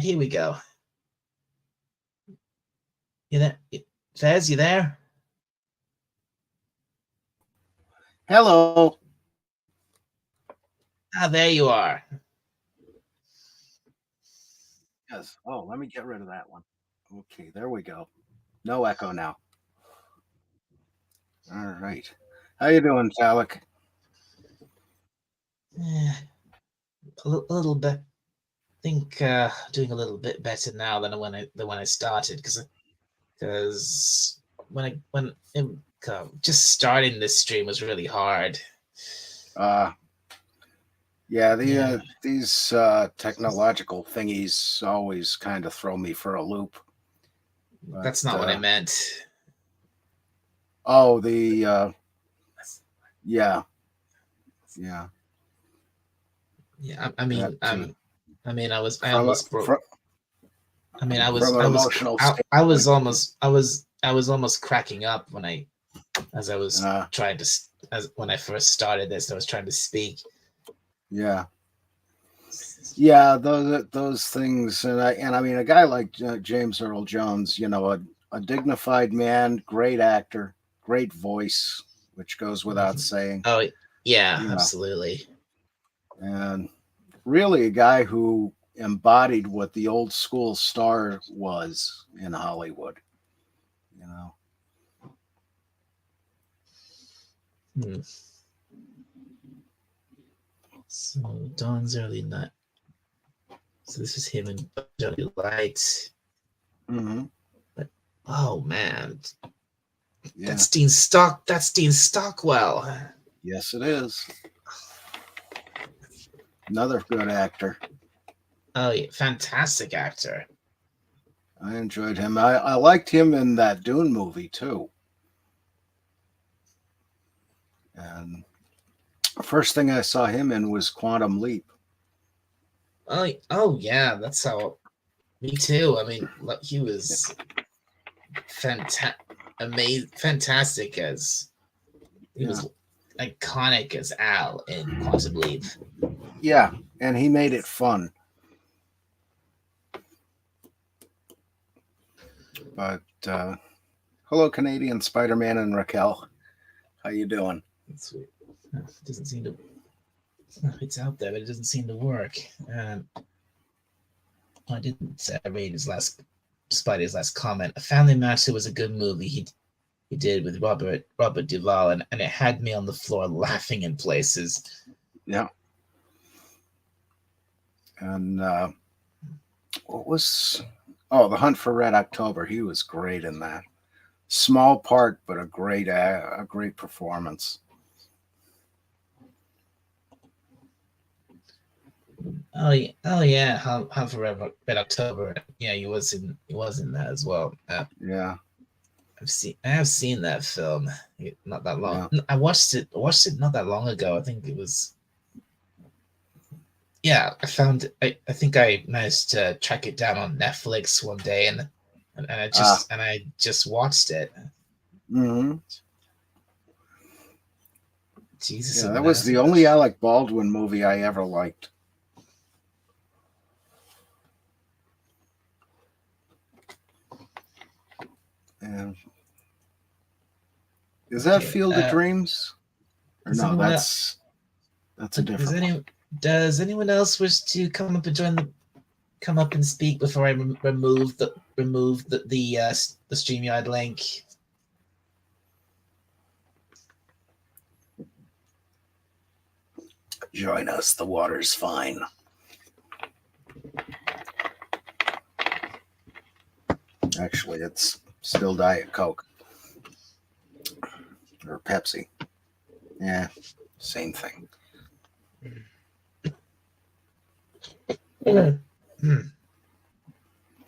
here we go. You there, Fez? You there? Hello. There you are. Yes. Oh, let me get rid of that one. Okay, there we go. No echo now. All right. How you doing, Alec? Eh, a little bit. Think doing a little bit better now than when I started because just starting this stream was really hard. Uh, yeah, Yeah, these technological thingies always kind of throw me for a loop. But that's not what I meant. oh, the yeah, yeah, Yeah, I that mean, too. I From a, almost broke. from from an emotional standpoint. I was almost cracking up as I was Uh, trying to as when I first started this. I was trying to speak. yeah, yeah, those things, and I mean, a guy like James Earl Jones, a dignified man, great actor, great voice, which goes without saying. Oh yeah, You know, absolutely. and really a guy who embodied what the old school star was in Hollywood. You know, Hmm. So Dawn's early night. So this is him in Early Lights. mm-hmm. But oh man, Yeah, That's Dean Stockwell. yes, it is. Another good actor. Oh yeah, fantastic actor. I enjoyed him. I liked him in that Dune movie too. And first thing I saw him in was Quantum Leap. Oh yeah, that's how. Me too. I mean, he was fantastic as he Yeah, was iconic as Al in Quantum Leap. yeah, and he made it fun. But hello, Canadian Spider-Man and Raquel. How you doing? That's weird. It doesn't seem to. It's out there, but it doesn't seem to work. I didn't read his last Spidey's last comment. A Family Matter was a good movie he did with Robert Duvall, and it had me on the floor laughing in places. Yeah. And what was The Hunt for Red October? He was great in that. Small part, but a great performance. Oh yeah, How for Red October. Yeah, he was in that as well. Yeah, I have seen that film. Not that long. yeah. I watched it. Not that long ago. I think it was. Yeah, I think I managed to track it down on Netflix one day, and I just watched it. Mm-hmm. Jesus Yeah, of that was the Nazareth. only Alec Baldwin movie I ever liked. And is that Okay. Field of Dreams? Or Does no, anyone else, that's a different one. does anyone else wish to come up and come up and speak before I remove the StreamYard link? Join us. The water's fine. Actually, it's still Diet Coke or Pepsi. Yeah, same thing.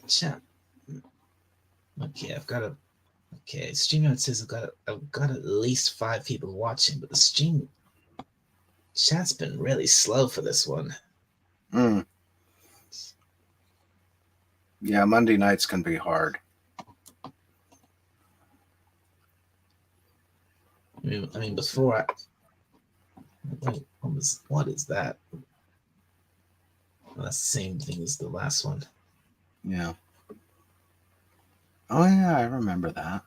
Chat. Okay, I've got a. Okay, StreamYard says I've got at least 5 people watching, but the stream chat's been really slow for this one. Mm. Yeah, Monday nights can be hard. I mean, before what is that? Well, that's the same thing as the last one. Yeah. Oh yeah, I remember that.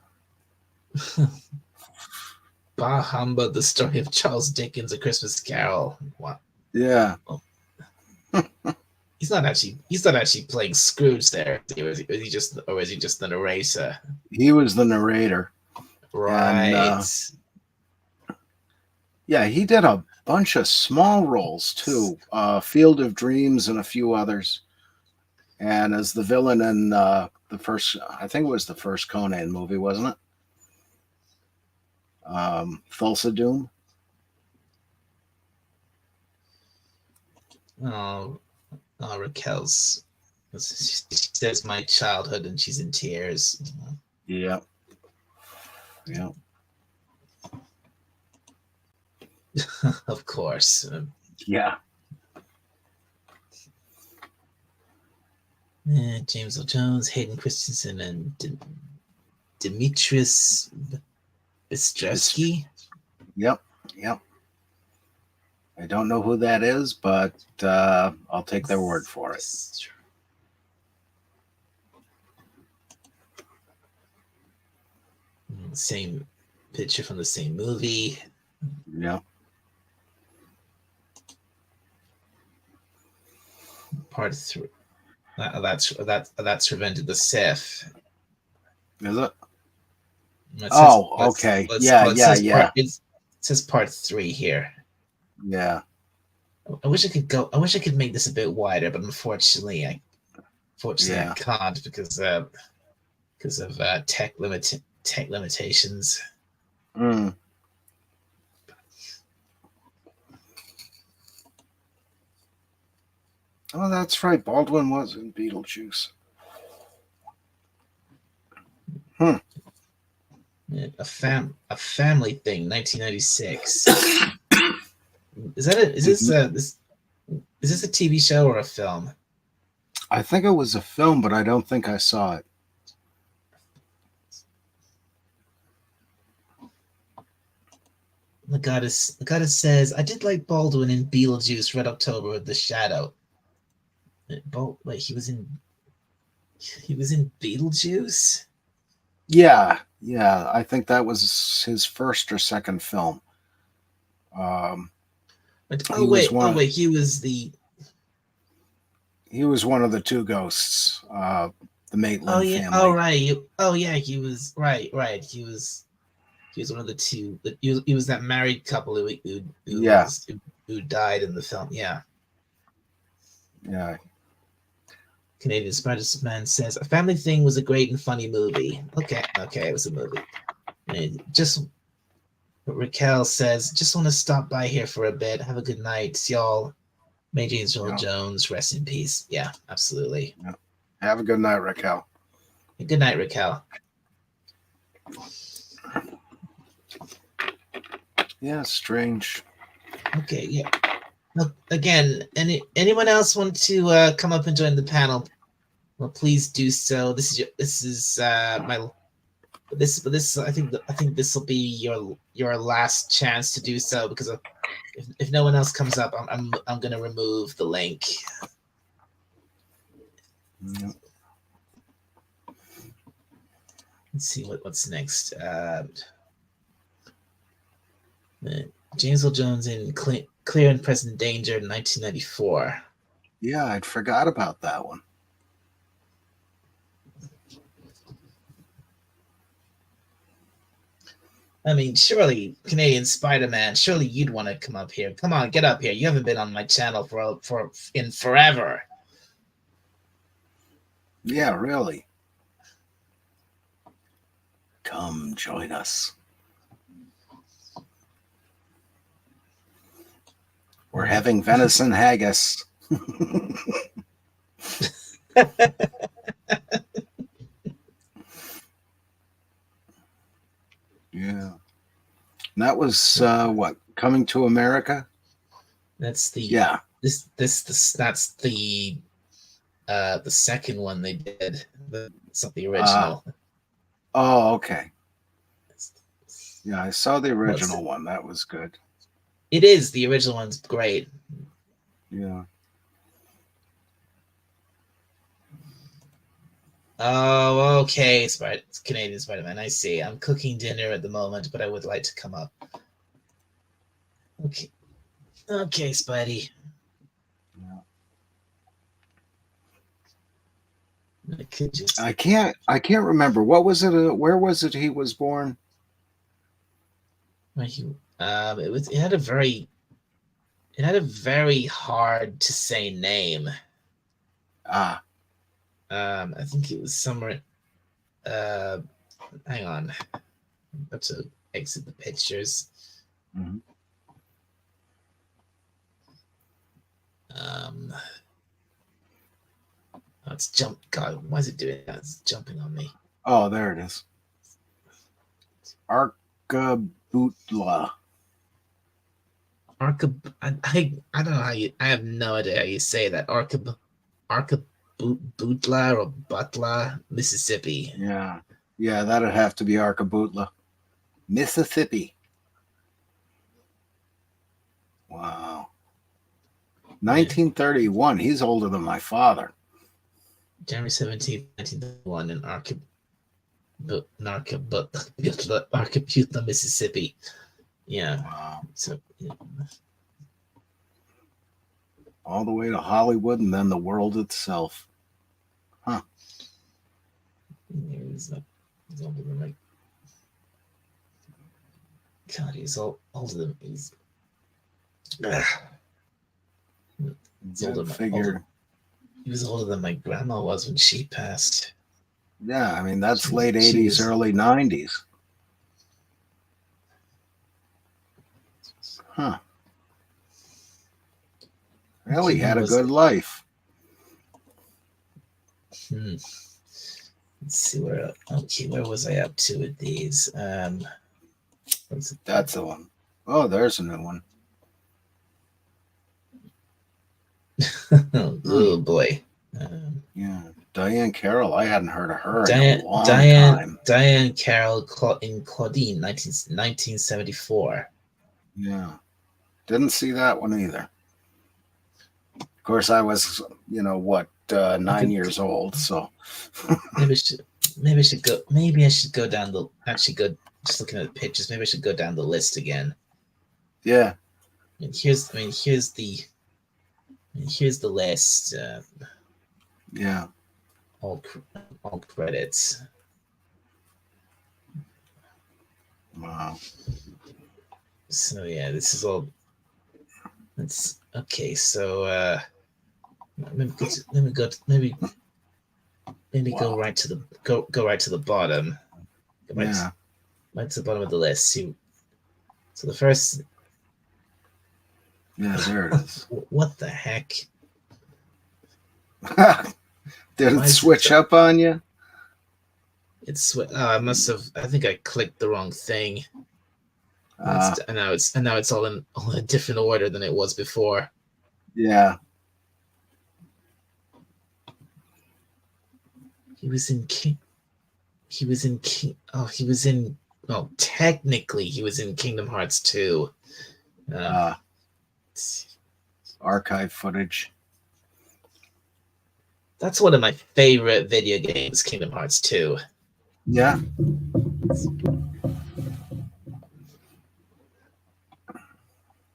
Bah Humbug, the story of Charles Dickens' A Christmas Carol. What? Yeah. Oh, he's not actually playing Scrooge there. Is he just the narrator? He was the narrator. And Right. Yeah, he did a bunch of small roles too. Field of Dreams and a few others. And as the villain in the first, I think it was the first Conan movie, wasn't it? Thulsa Doom. Oh, Raquel's. She says my childhood, and she's in tears. Yeah, yeah, Of course. yeah. James Earl Jones, Hayden Christensen, and Demetrius Bistrevsky. Yep, yep. I don't know who that is, but I'll take their word for it. Same picture from the same movie. Yeah. Part 3. That's Revenge of the Sith. Is it? It okay. Yeah. It says part 3 here. Yeah. I wish I could make this a bit wider, but unfortunately, I can't because of tech limitations. Mm. Oh, that's right. Baldwin was in Beetlejuice. A family thing, 1996. Is this a TV show or a film? I think it was a film, but I don't think I saw it. The goddess says, I did like Baldwin in Beetlejuice, Red October with the Shadow. Wait, he was in Beetlejuice? Yeah. I think that was his first or second film. He was one of the two ghosts, the Maitland family. Oh right. He was right. He was one of the two. He was that married couple who died in the film. Yeah. Yeah. Canadian Spider-Man says A Family Thing was a great and funny movie. Okay, it was a movie. Raquel says, just want to stop by here for a bit. Have a good night, y'all. May James Earl Jones rest in peace. Yeah, absolutely. Yeah. Have a good night, Raquel. Good night, Raquel. Yeah, strange. Okay, yeah. Again, anyone else want to come up and join the panel? Well, please do so. This is my this I think this will be your last chance to do so, because if no one else comes up, I'm going to remove the link. Yep. Let's see what's next. James Earl Jones in Clear and Present Danger, 1994. Yeah, I'd forgot about that one. I mean, surely, Canadian Spider-Man, surely you'd want to come up here. Come on, get up here. You haven't been on my channel for forever. Yeah, really. Come join us. We're having venison haggis. Yeah. And that was what? Coming to America? That's the that's the second one they did. It's not the original. Oh, okay. Yeah, I saw the original one. That was good. It is. The original one's great. Yeah. Oh, okay. It's Canadian Spider-Man. I see. I'm cooking dinner at the moment, but I would like to come up. Okay. Okay, Spidey. Yeah. I can't remember. What was it? Where was it he was born? It had a very hard to say name. Ah, I think it was somewhere. Uh, Hang on. I have to exit the pictures. mhm. Um, oh, it's jump. God, why is it doing that? It's jumping on me. Oh, there it is. Arkabootla. I don't know how you. I have no idea how you say that. Arkabootla or Butler, Mississippi. Yeah. Yeah, that'd have to be Arkabootla. Mississippi. Wow. 1931. He's older than my father. January 17th, 1931 in Arcaputla, Mississippi. Yeah. Wow. So yeah. All the way to Hollywood and then the world itself. Huh. He's older than my God, he's older than he's older Figure. he was older than my grandma was when she passed. Yeah, I mean, that's She late she 80s, was early 90s. Huh. Well, he had a was good life. Let's see where was I up to with these? That's the one. Oh, there's a new one. Oh boy. Yeah. Diane Carroll. I hadn't heard of her in a long time. Diane Carroll in Claudine, 1974. Yeah. Didn't see that one either. Of course, I was, 9 years old, so. maybe I should go. Maybe I should go down the. Actually, go just looking at the pictures. Maybe I should go down the list again. Yeah. Here's the list. Yeah. All credits. Wow. So yeah, this is all. Let's okay. So let me go right to the go right to the bottom. Right to the bottom of the list. See, so the first. Yeah, there it is. What the heck? Did it switch up on you? I must have. I think I clicked the wrong thing. And now it's all in a different order than it was before. Yeah. Technically he was in Kingdom Hearts 2. Archive footage. That's one of my favorite video games, Kingdom Hearts 2. Yeah.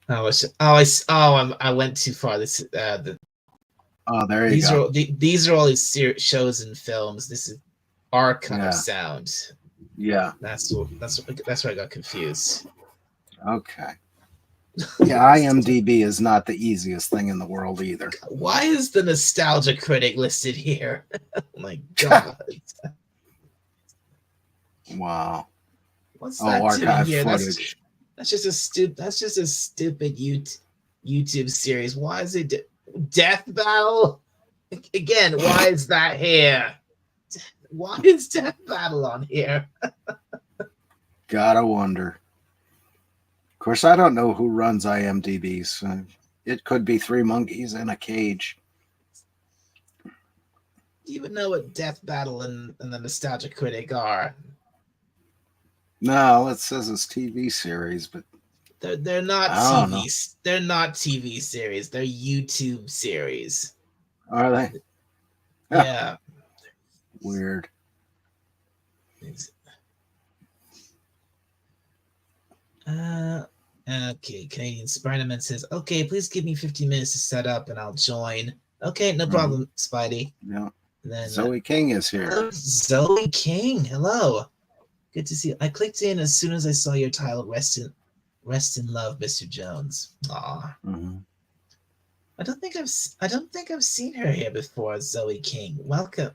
I went too far. This there you go. These are all his shows and films. This is archive sound. Yeah. That's where I got confused. Okay. Yeah, IMDb is not the easiest thing in the world either. Why is the Nostalgia Critic listed here? Oh my God. Wow. What's that archive here? footage. That's just a stupid YouTube series. Why is it Death Battle? Again, why is that here? Why is Death Battle on here? Gotta wonder. Of course, I don't know who runs IMDb, so it could be three monkeys in a cage. Do you even know what Death Battle and the Nostalgia Critic are? No, it says it's TV series, but they're not TV. They're not TV series. They're YouTube series. Are they? Yeah. Weird. Okay, Canadian Spider-Man says, okay, please give me 15 minutes to set up and I'll join. Okay, no problem, Spidey. Yeah. Then Zoe King is here. Zoe King, hello. Good to see you. I clicked in as soon as I saw your title Rest in love, Mr. Jones. Aw. Mm-hmm. I don't think I've seen her here before, Zoe King. Welcome.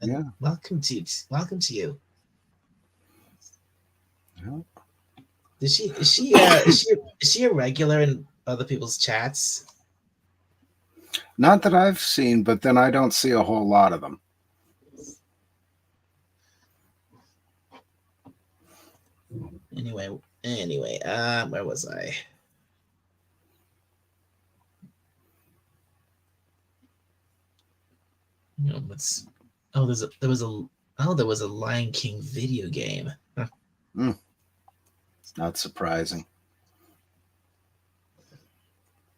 And Yeah. welcome to you. Yeah. Is she a regular in other people's chats? Not that I've seen, but then I don't see a whole lot of them. Anyway, where was I? You know, what's oh there was a Lion King video game. Huh. Mm, not surprising.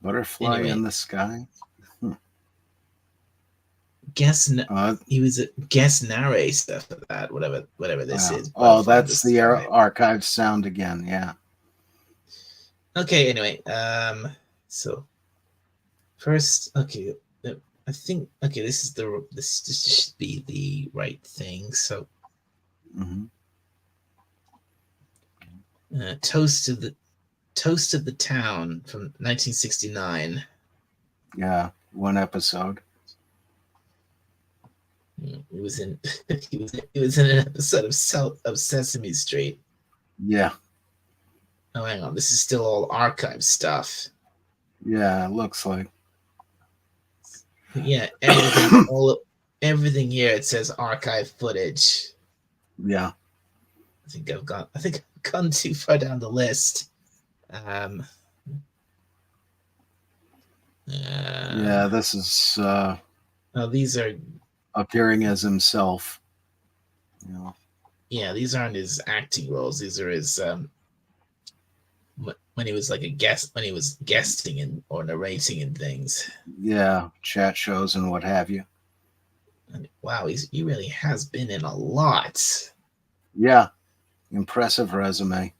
Butterfly Anyway, in the sky. guest Uh, he was a guest narrator for that, whatever this is. oh, Butterfly in the that's the Sky. archive sound again. Yeah. Okay, anyway, so first, okay, I think okay, this should be the right thing. So, Mm-hmm. toast of the town from 1969. Yeah. One episode. It was in it was in an episode of Sesame Street. Yeah. Oh, hang on, this is still all archive stuff. Yeah. It looks like. But yeah, everything here it says archive footage. Yeah. I think I've gone too far down the list. Yeah. This is Oh, these are appearing as himself. You know. yeah, these aren't his acting roles. These are his when he was like a guest, when he was guesting and or narrating and things. Yeah. Chat shows and what have you. And wow, he really has been in a lot. Yeah. Impressive resume.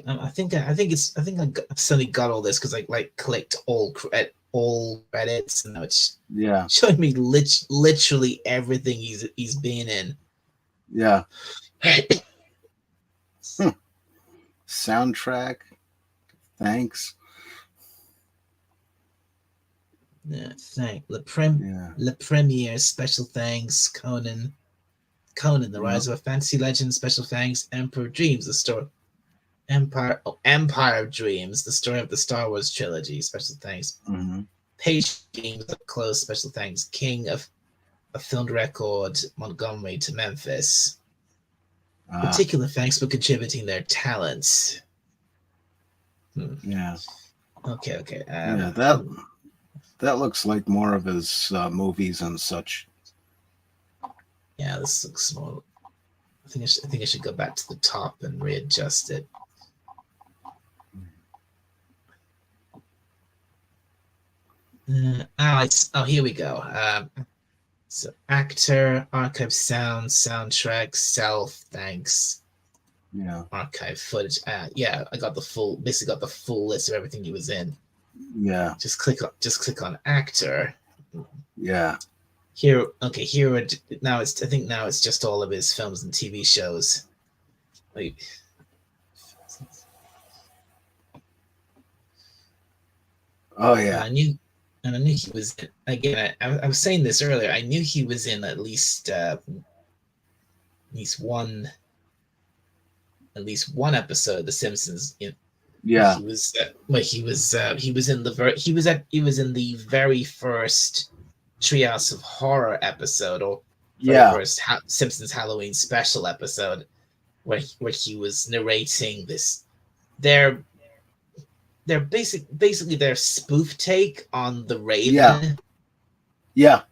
I think I suddenly got all this because I like clicked all credits, and now it's Yeah. showing me literally everything he's been in. Yeah. Soundtrack. Thanks. Yeah, thank Le Yeah. Premiere, special thanks, Conan, the Rise of a Fantasy Legend, special thanks, Emperor Dreams, the story, Empire of Dreams, the story of the Star Wars trilogy, special thanks, Mm-hmm. Page Games Up Close, special thanks, King of a Filmed Record, Montgomery to Memphis, particular thanks for contributing their talents. Yeah. Okay. Yeah, that looks like more of his movies and such. Yeah, this looks small. I think I should go back to the top and readjust it. Here we go. So actor, archive sound, soundtrack, self, thanks. Yeah. Archive footage. Yeah, I got the full list of everything he was in. Yeah. Just click on actor. Yeah. Here now I think now it's just all of his films and TV shows. Like, oh yeah. I knew he was again. I was saying this earlier. I knew he was in at least one episode of The Simpsons. Yeah. He was in the very first Treehouse of Horror episode, or first Simpsons Halloween special episode, where he was narrating this. They're basically their spoof take on the Raven. Yeah.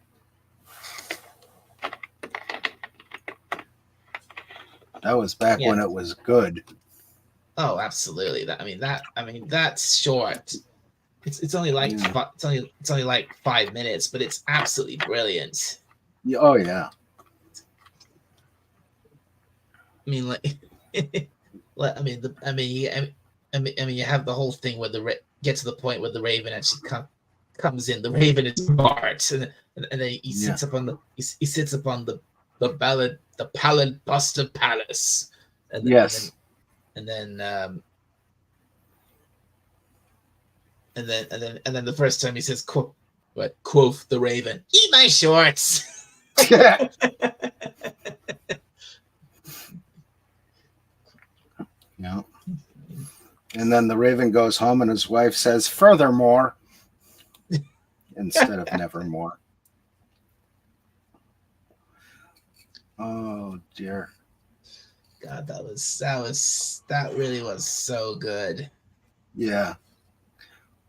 That was back when it was good. Oh, absolutely. That's short. It's only like it's only like 5 minutes, but it's absolutely brilliant. Yeah, oh yeah. I mean, like, you have the whole thing where get to the point where the Raven actually comes in. The Raven is smart, and then he sits up on the the Pallid Buster Palace, and Yes. and then and then the first time he says, quoth the Raven, eat my shorts. Yeah. And then the Raven goes home and his wife says, furthermore, instead of nevermore. Oh dear. God, that really was so good. Yeah.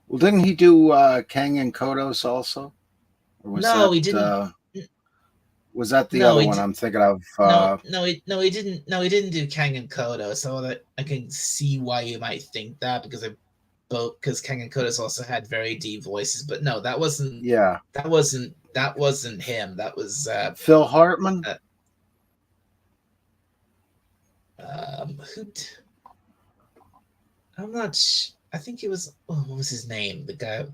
Well, didn't he do Kang and Kodos also? Or No, he didn't. Was that the No, other one I'm thinking of? he didn't. No, he didn't do Kang and Kodo. So that I can see why you might think that because Kang and Kodos also had very deep voices. But no, that wasn't. Yeah. That wasn't him. That was Phil Hartman. Who? I'm not. I think it was. Oh, what was his name? The guy.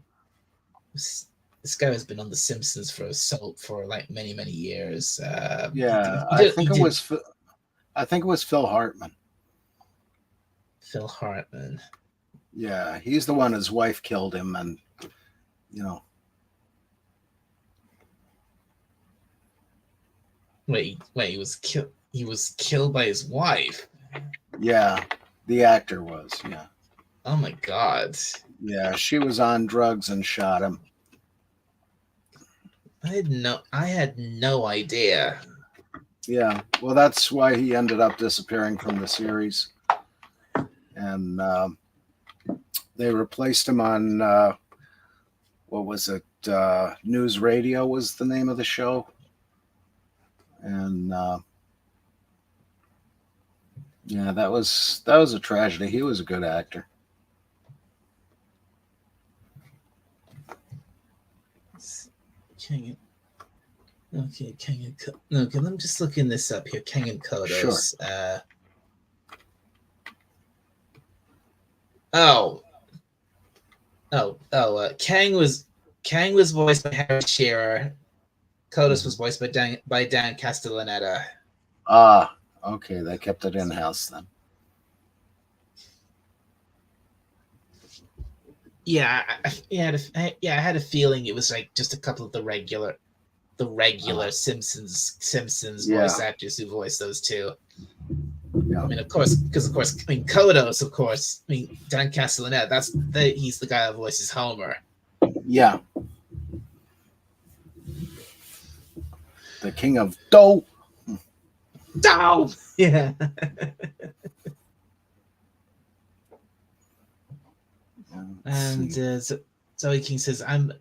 This guy has been on The Simpsons for like many years. Yeah, I think it was Phil Hartman. Phil Hartman. Yeah, he's the one his wife killed him, and Wait, he was killed. He was killed by his wife. Yeah, the actor was. Yeah. Oh my God. Yeah, she was on drugs and shot him. I had no idea. Yeah, well, that's why he ended up disappearing from the series, and they replaced him on what was it? News Radio was the name of the show, and yeah, that was a tragedy. He was a good actor. Okay, I'm just looking this up here. Kang and Kodos. Sure. Kang was voiced by Harry Shearer. Kodos was voiced by Dan Castellaneta. Ah, okay. They kept it in house then. Yeah, I had a feeling it was like just a couple of the regular Simpsons voice actors who voiced those two. Yeah. I mean, of course, Kodos, of course. I mean, Dan Castellaneta. He's the guy that voices Homer. Yeah. The king of dough. Dough. Yeah. And Zoe King says, "I'm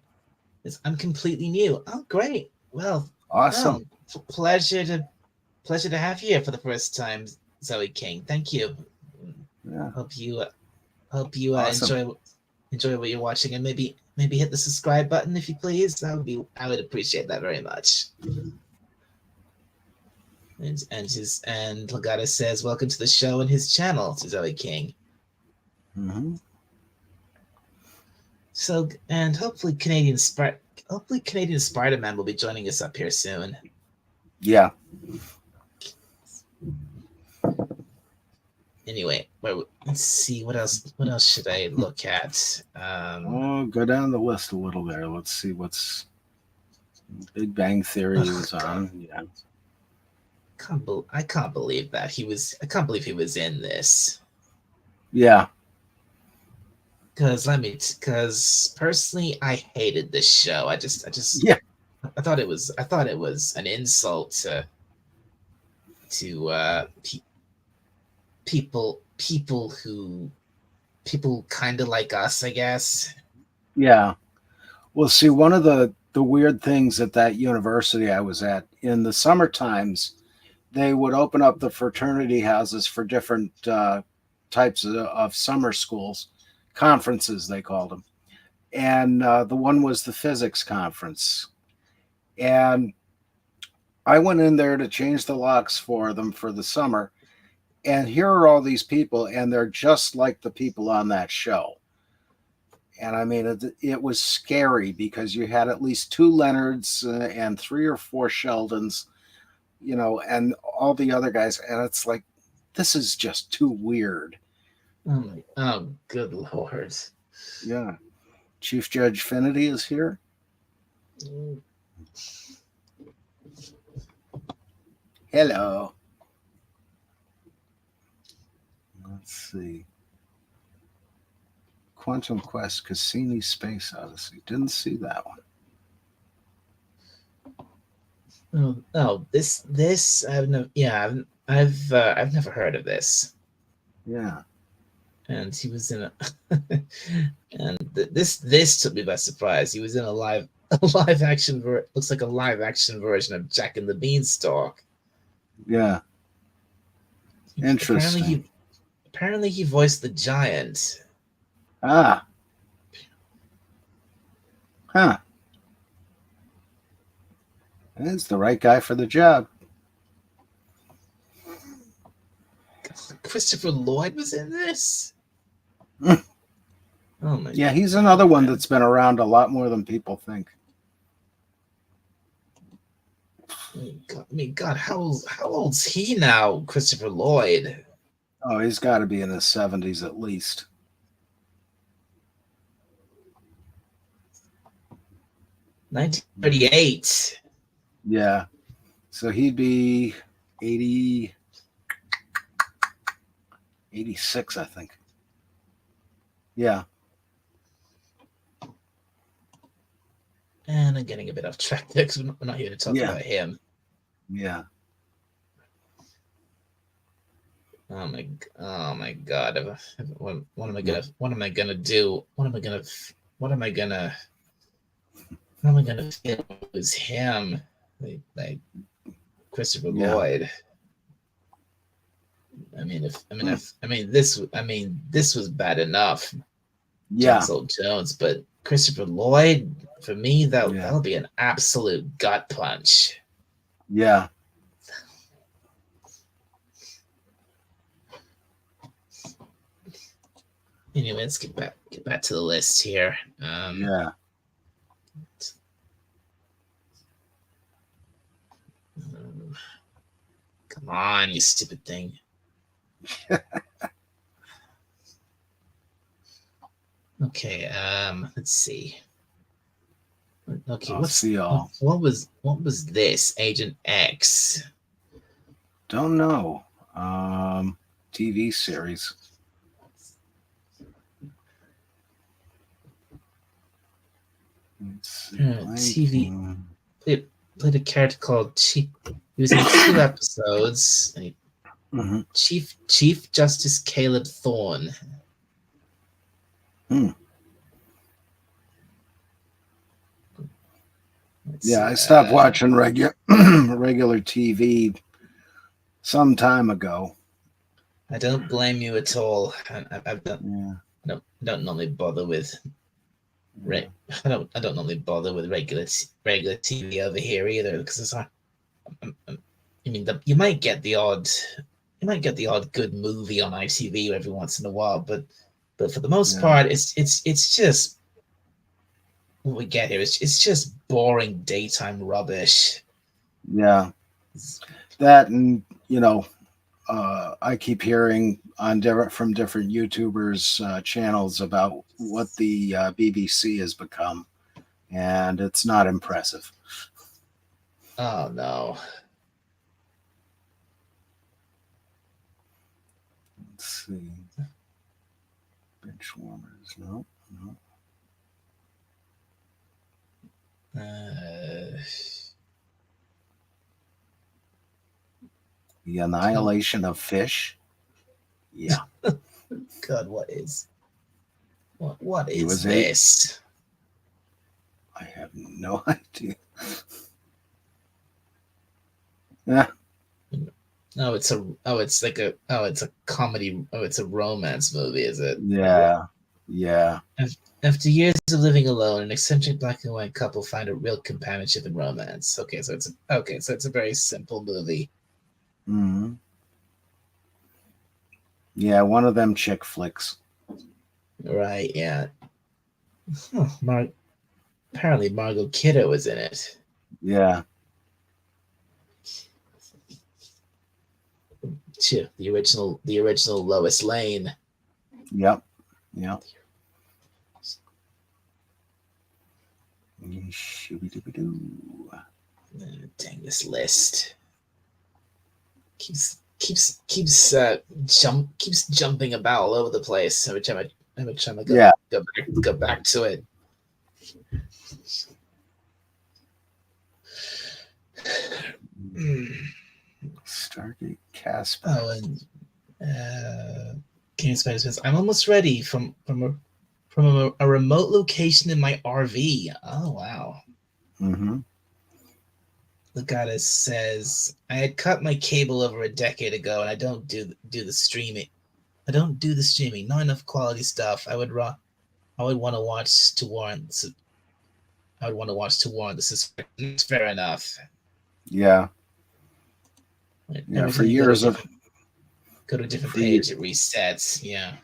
completely new." Oh, great! Well, awesome. Pleasure to have you here for the first time, Zoe King. Thank you. Yeah. Hope you awesome. enjoy what you're watching, and maybe hit the subscribe button if you please. I would appreciate that very much. And Legata says, "Welcome to the show and his channel," to Zoe King. Mm-hmm. So, and hopefully Canadian Spider-Man will be joining us up here soon. Yeah. Anyway, let's see what else should I look at. Go down the list a little there. Let's see what's Big Bang Theory was on. Yeah. I can't believe that I can't believe he was in this. Yeah. Because personally, I hated this show. I thought it was an insult to people kind of like us, I guess. Yeah. Well, see, one of the weird things at that university I was at, in the summer times, they would open up the fraternity houses for different types of summer schools, conferences they called them. And the one was the physics conference. And I went in there to change the locks for them for the summer. And here are all these people, and they're just like the people on that show. And I mean, it was scary because you had at least 2 Leonards and 3 or 4 Sheldons. and all the other guys, and it's like, this is just too weird. Oh, good lord. Yeah. Chief Judge Finity is here. Hello. Let's see. Quantum Quest, Cassini Space Odyssey. Didn't see that one. This I've no, yeah, I've never heard of this. Yeah. And he was in a, and this took me by surprise. He was in a live a live action looks like a live action version of Jack and the Beanstalk. Yeah. Apparently Interesting. he voiced the giant. Ah. Huh. That's the right guy for the job. Christopher Lloyd was in this. Oh my Yeah, he's God, another one man. that's been around a lot more than people think. God, how old's he now, Christopher Lloyd? Oh, he's got to be in his 70s at least. 1938. Yeah. So he'd be 80, 86, I think. Yeah. And I'm getting a bit off track there because we're not here to talk Yeah. about him. Yeah. Oh my God! What am I gonna? What am I gonna do? What am I gonna? What am I gonna? What am I gonna feel? It was him, like Christopher Yeah. Lloyd. This was bad enough, Yeah. James Earl Jones, but Christopher Lloyd, for me, Yeah. that'll be an absolute gut punch. Yeah. Anyway, let's get back to the list here. Yeah. Come on, you stupid thing. Okay, let's see. Okay, I'll see y'all. what was this? Agent X. Don't know. TV series. Let's see. TV played a character called Chief. He was in 2 episodes. Mm-hmm. Chief Justice Caleb Thorne. Yeah, I stopped watching regular TV some time ago. I don't blame you at all. I've done. Yeah. No, don't normally bother with. I don't normally bother with regular TV over here either because it's not. I mean, you might get the odd good movie on ITV every once in a while, but for the most part, it's just what we get here. It's just boring daytime rubbish. Yeah, that, and I keep hearing from different YouTubers channels about what the BBC has become, and it's not impressive. Oh no. Let's see. Bench warmers. No. The Annihilation of Fish. Yeah. God, what is this? I have no idea. Yeah. It's a comedy. Oh, it's a romance movie, is it? Yeah. Yeah. After years of living alone, an eccentric black and white couple find a real companionship and romance. Okay, so it's a very simple movie. Mm-hmm. Yeah, one of them chick flicks. Right, yeah. Apparently Margot Kidder was in it. Yeah. the original Lois Lane. Yep. Yep. Dang, this list keeps jumping about all over the place every time I go back to it. Stargate Casper. Oh, and King of Spider says, I'm almost ready from a remote location in my RV. Oh wow. Mm-hmm. The goddess says, I had cut my cable over a decade ago, and I don't do the streaming. I don't do the streaming. Not enough quality stuff. I would want to watch to warrant. I would want to watch to warrant the suspicion. It's fair enough. Yeah. Every for time you years go to a different page, it resets. Yeah.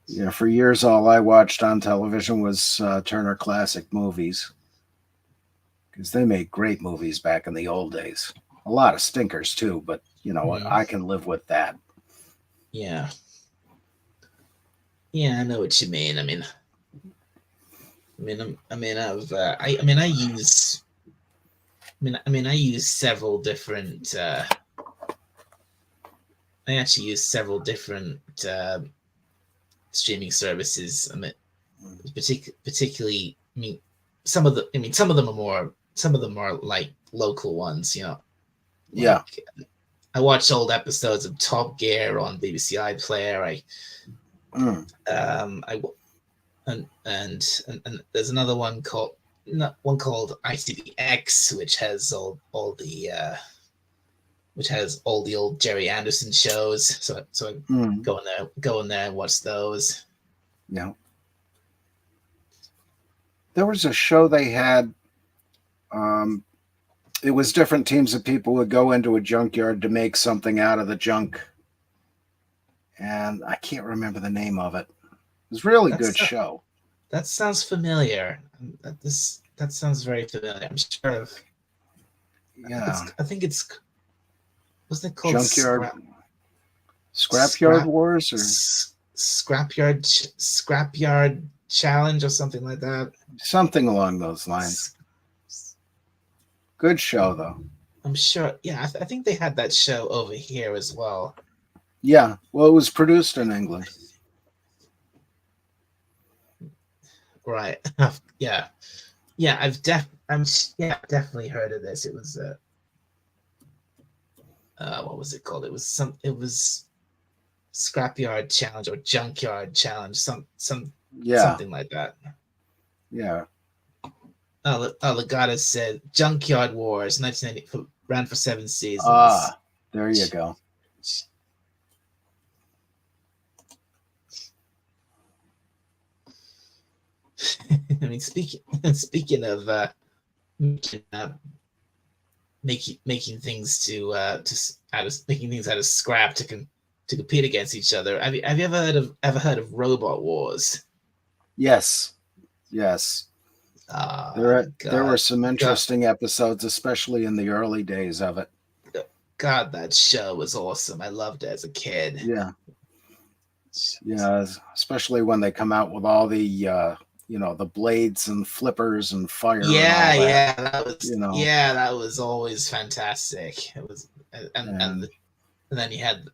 Yeah, for years, all I watched on television was Turner Classic Movies, because they made great movies back in the old days. A lot of stinkers too, but I can live with that. Yeah. Yeah, I know what you mean. I use several different. I actually use several different streaming services. Particularly. Some of them are like local ones. Yeah. I watched old episodes of Top Gear on BBC iPlayer. And there's another one called ITVX, which has all the old Jerry Anderson shows. So I go in there and watch those. Yeah. There was a show they had. It was different teams of people would go into a junkyard to make something out of the junk, and I can't remember the name of it. It was a really good show. That sounds familiar. That sounds very familiar. I'm sure of. Yeah. I think it's. Wasn't it called Junkyard? Scrapyard Wars or Scrapyard Challenge or something like that? Something along those lines. Good show, though. I'm sure. Yeah, I think they had that show over here as well. Yeah, well, it was produced in England. Right. Yeah. Yeah, I've definitely heard of this. It was what was it called? It was Scrapyard Challenge or Junkyard Challenge, something like that. Yeah. The goddess said Junkyard Wars, 1990, ran for 7 seasons. Ah, there you go. I mean, speaking of making things making things out of scrap to compete against each other. Have you ever heard of Robot Wars? Yes. There were some interesting episodes, especially in the early days of it. God, that show was awesome. I loved it as a kid. Yeah, especially when they come out with all the the blades and flippers and fire. That was always fantastic. It was, and then you had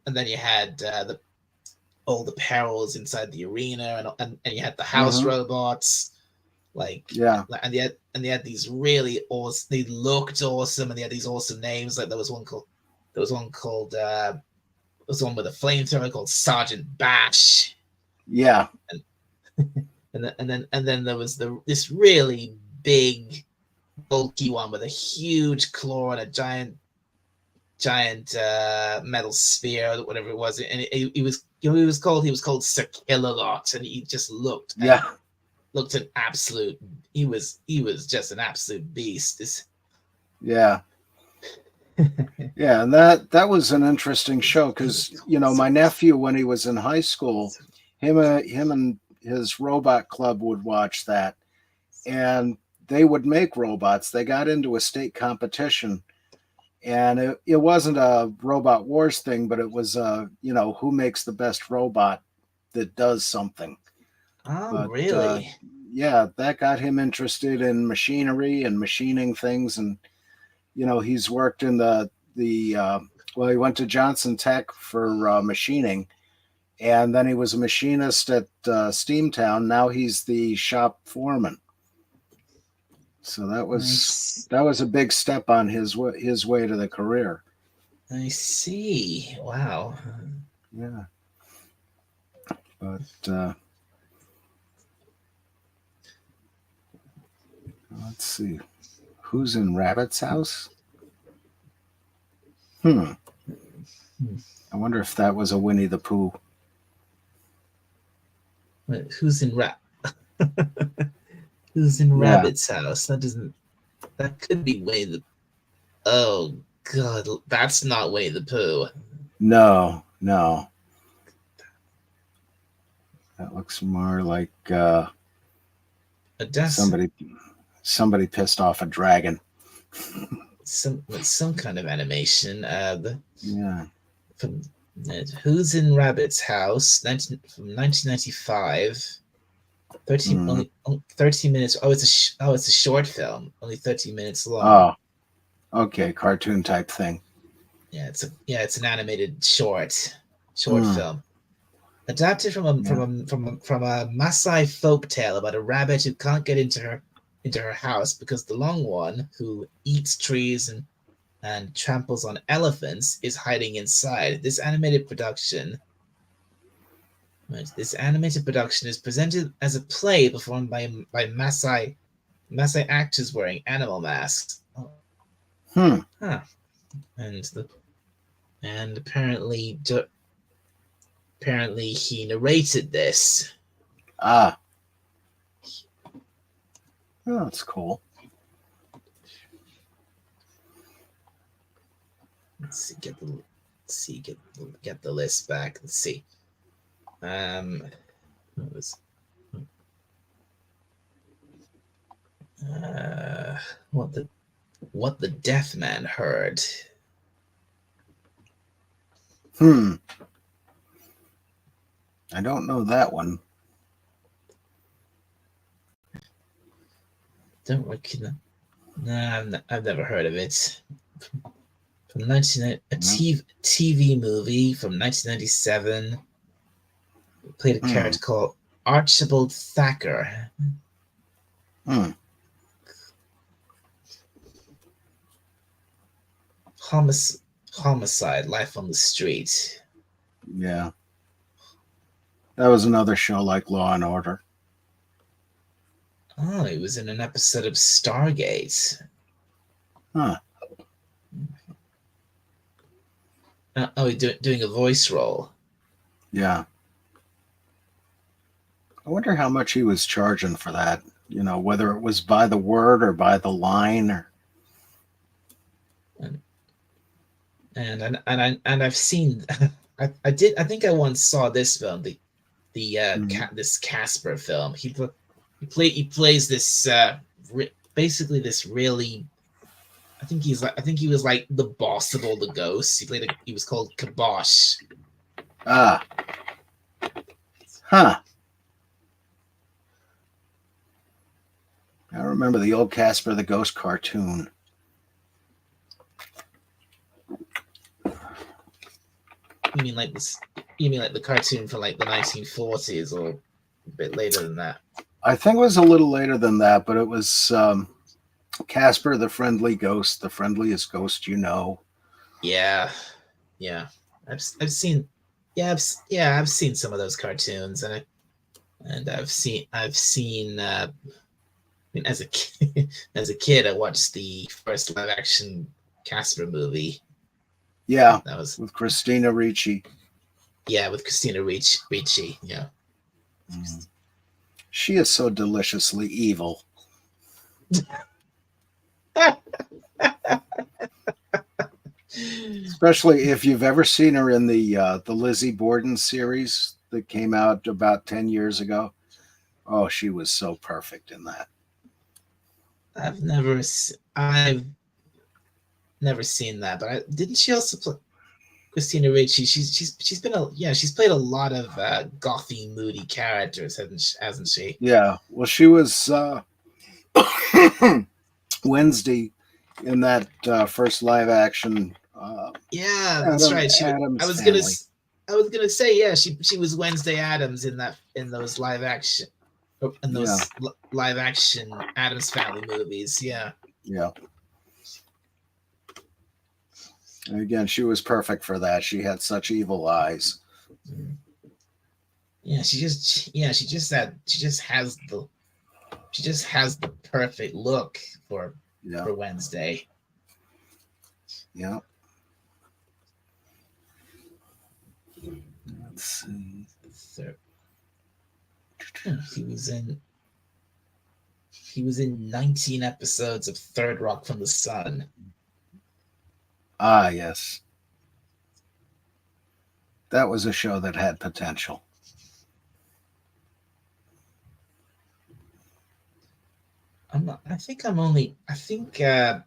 all the perils inside the arena, and you had the house robots. And they had these really awesome. They looked awesome, and they had these awesome names. Like there was one with a flamethrower called Sergeant Bash. Yeah. And then there was this really big, bulky one with a huge claw and a giant metal spear, whatever it was, and he was called Sir Killalot, and he just looked an absolute. He was just an absolute beast. Yeah, and that was an interesting show because my nephew, when he was in high school, him and his robot club would watch that, and they would make robots. They got into a state competition, And it wasn't a robot wars thing, but it was who makes the best robot that does something. Oh, But really? yeah, that got him interested in machinery and machining things, and he's worked in the well, he went to Johnson Tech for machining, and then he was a machinist at Steamtown. Now he's the shop foreman. So Nice. that was a big step on his way to the career. I see. Wow. Yeah, but let's see, who's in Rabbit's house? Hmm. Hmm. I wonder if that was a Winnie the Pooh. Wait, who's in Yeah. Rabbit's house? That doesn't. That could be Winnie the. Oh God, that's not Winnie the Pooh. No, no. That looks more like That's somebody pissed off a dragon. some kind of animation. Yeah. From Who's in Rabbit's House, from 1995. 13 Mm. only 13 minutes. Oh, it's a short film, only 13 minutes long. Oh, okay, cartoon type thing. It's an animated short Mm. film adapted Yeah. from a Maasai folk tale about a rabbit who can't get into her house because the long one, who eats trees and tramples on elephants, is hiding inside. This animated production is presented as a play performed by Maasai actors wearing animal masks. Oh, Hmm. huh. And the and apparently he narrated this. Ah. Oh, that's cool. Let's see, get the list back. Let's see. What was uh, what the deaf man heard. Hmm. I don't know that one. Don't recognize. No, I've never heard of it. From 19 a TV movie from 1997. Played a Hmm. character called Archibald Thacker. Hmm. Homicide, Life on the Street. Yeah. That was another show like Law and Order. Oh, he was in an episode of Stargate. Huh. Doing a voice role. Yeah. I wonder how much he was charging for that. Whether it was by the word or by the line or. And I've seen. I think I once saw this film, Mhm. this Casper film. He plays this basically this really. I think he was like the boss of all the ghosts. He was called Kabosh. Ah. Huh. I remember the old Casper the Ghost cartoon. You mean like this? You mean like the cartoon from like the 1940s or a bit later than that? I think it was a little later than that, but it was Casper the Friendly Ghost, the friendliest ghost you know. Yeah, yeah. I've seen, I've seen some of those cartoons, and I've seen. I mean, as a kid, as a kid, I watched the first live action Casper movie. Yeah, That was with Christina Ricci. with Christina Ricci. Yeah. Mm. She is so deliciously evil. Especially if you've ever seen her in the Lizzie Borden series that came out about 10 years ago. Oh, she was so perfect in that. I've never. I've never seen that, but didn't she also play Christina Ricci? She's been she's played a lot of gothy, moody characters, hasn't she? Yeah. Well, she was Wednesday in that first live action Yeah, that's right. I Adams was gonna Family. I was gonna say yeah, she was Wednesday Adams in those Yeah. live action Adams Family movies. Yeah. Yeah. And again, she was perfect for that. She had such evil eyes. Mm. Yeah, she just has the perfect look for Yeah. for Wednesday. Yeah. Let's see. So, he was in 19 episodes of Third Rock from the Sun. Ah, yes. That was a show that had potential. I think I'm only. I think I've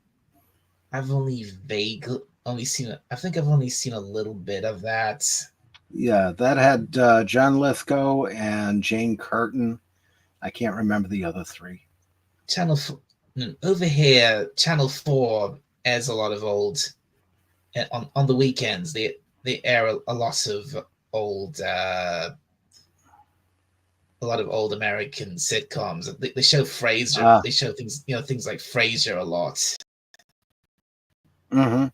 only vaguely only seen. I think I've only seen a little bit of that. Yeah, that had John Lithgow and Jane Curtin. I can't remember the other three. Channel over here, Channel 4 airs a lot of old on the weekends. They air a lot of old American sitcoms. They show Frasier. Ah, They show things like Frasier a lot. mm-hmm.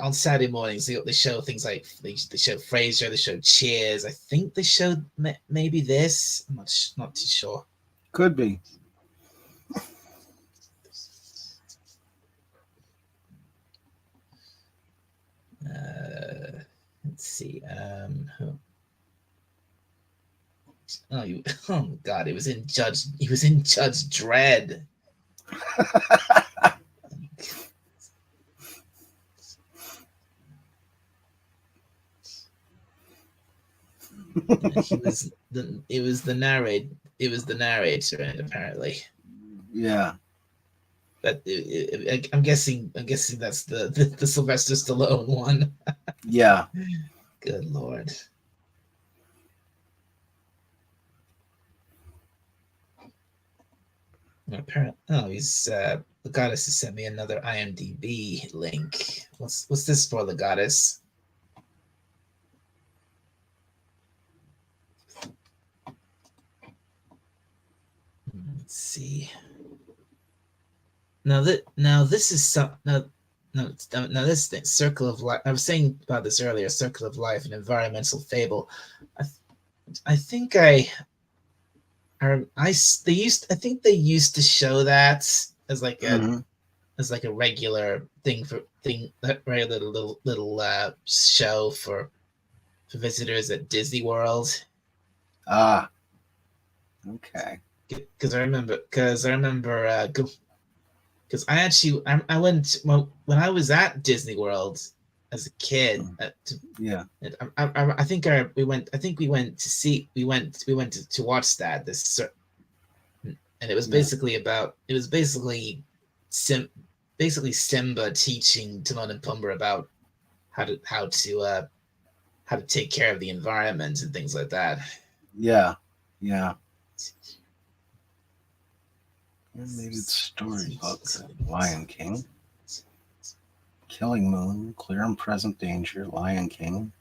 On Saturday mornings they show things like they show Frasier. They show Cheers. I think they showed maybe this. I'm not too sure. Could be. Let's see. Oh God, it was in Judge. He was in Judge Dredd. He was the. It was the narrate. It was the narrator, apparently. Yeah. But I'm guessing. That's the Sylvester Stallone one. Yeah. Good Lord. Apparently, he's the goddess has sent me another IMDb link. What's this for, the goddess? Let's see. Now this is some now this thing, Circle of Life. I was saying about this earlier. Circle of Life, an environmental fable. I, I think I think they used to show that as like a Mm-hmm. regular regular little show for visitors at Disney World. Ah. Okay. Because I remember because I went when I was at Disney World as a kid. Yeah. I think we went to see we went to watch that this and it was Yeah. Sim basically Simba teaching Timon and Pumbaa about how to take care of the environment and things like that. Yeah. Yeah. Animated storybook. Lion King. Killing Moon. Clear and Present Danger. Lion King.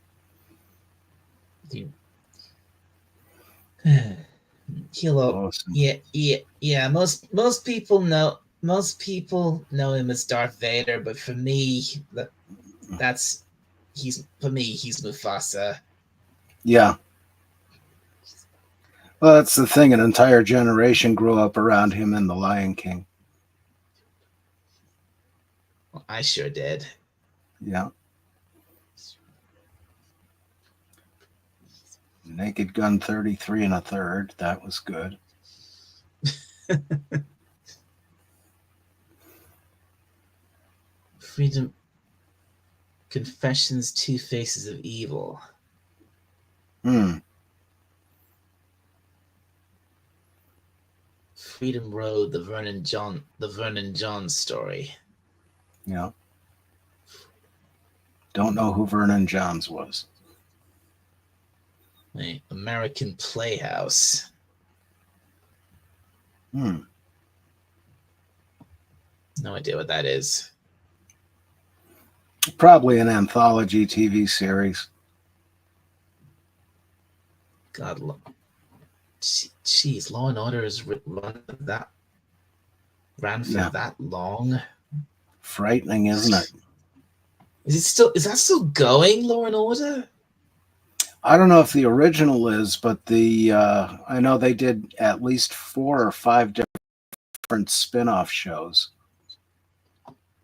Kilo, Awesome. yeah. Most people know him as Darth Vader, but for me, that's he's Mufasa. Yeah. Well, that's the thing. An entire generation grew up around him in The Lion King. Well, I sure did. Yeah. Naked Gun 33 and a third. That was good. Freedom Confessions, Two Faces of Evil. Hmm. Freedom Road, the Vernon John story. Yeah. Don't know who Vernon Johns was. American Playhouse. Hmm. No idea what that is. Probably an anthology TV series. God, jeez, Law and Order has ran for that long. Frightening, isn't it? Is that still going, Law and Order? I don't know if the original is, but I know they did at least 4 or 5 different spin-off shows.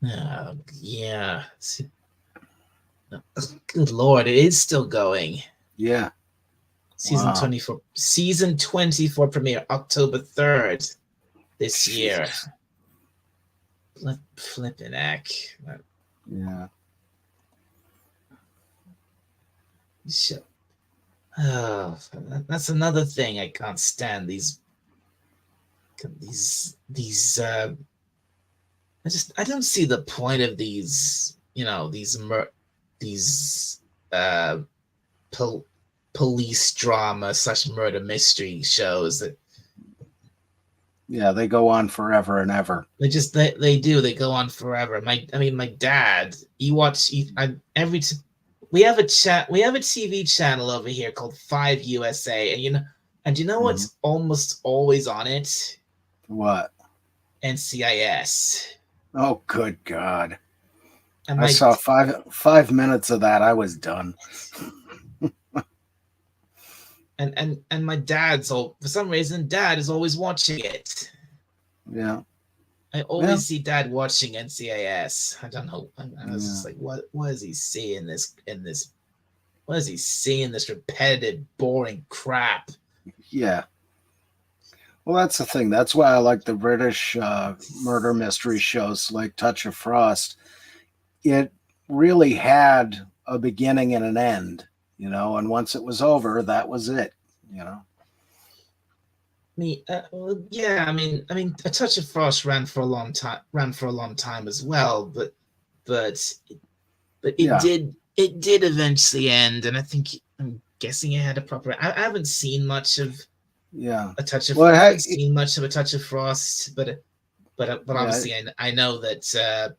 Yeah. Good Lord, it is still going. Yeah. Season 24. Season 24 premiere October 3rd this year. Flipping heck. Yeah. Oh, that's another thing I can't stand. These I don't see the point of these, these police drama / murder mystery shows that. Yeah, they go on forever and ever. They go on forever. My dad, we have a TV channel over here called 5 USA, and you know what's almost always on it? What? NCIS. Oh, good God. And I saw 5 minutes of that. I was done. and my dad's for some reason, Dad is always watching it. Yeah. I always see Dad watching NCIS. I don't know. I was just like, what is he seeing this? What is he seeing this repetitive, boring crap? Yeah. Well, that's the thing. That's why I like the British murder mystery shows like Touch of Frost. It really had a beginning and an end, and once it was over, that was it, Yeah, I mean, A Touch of Frost ran for a long time as well, but it did eventually end, and I'm guessing it had a proper. I haven't seen much of A Touch of. I haven't seen much of A Touch of Frost, but obviously I know that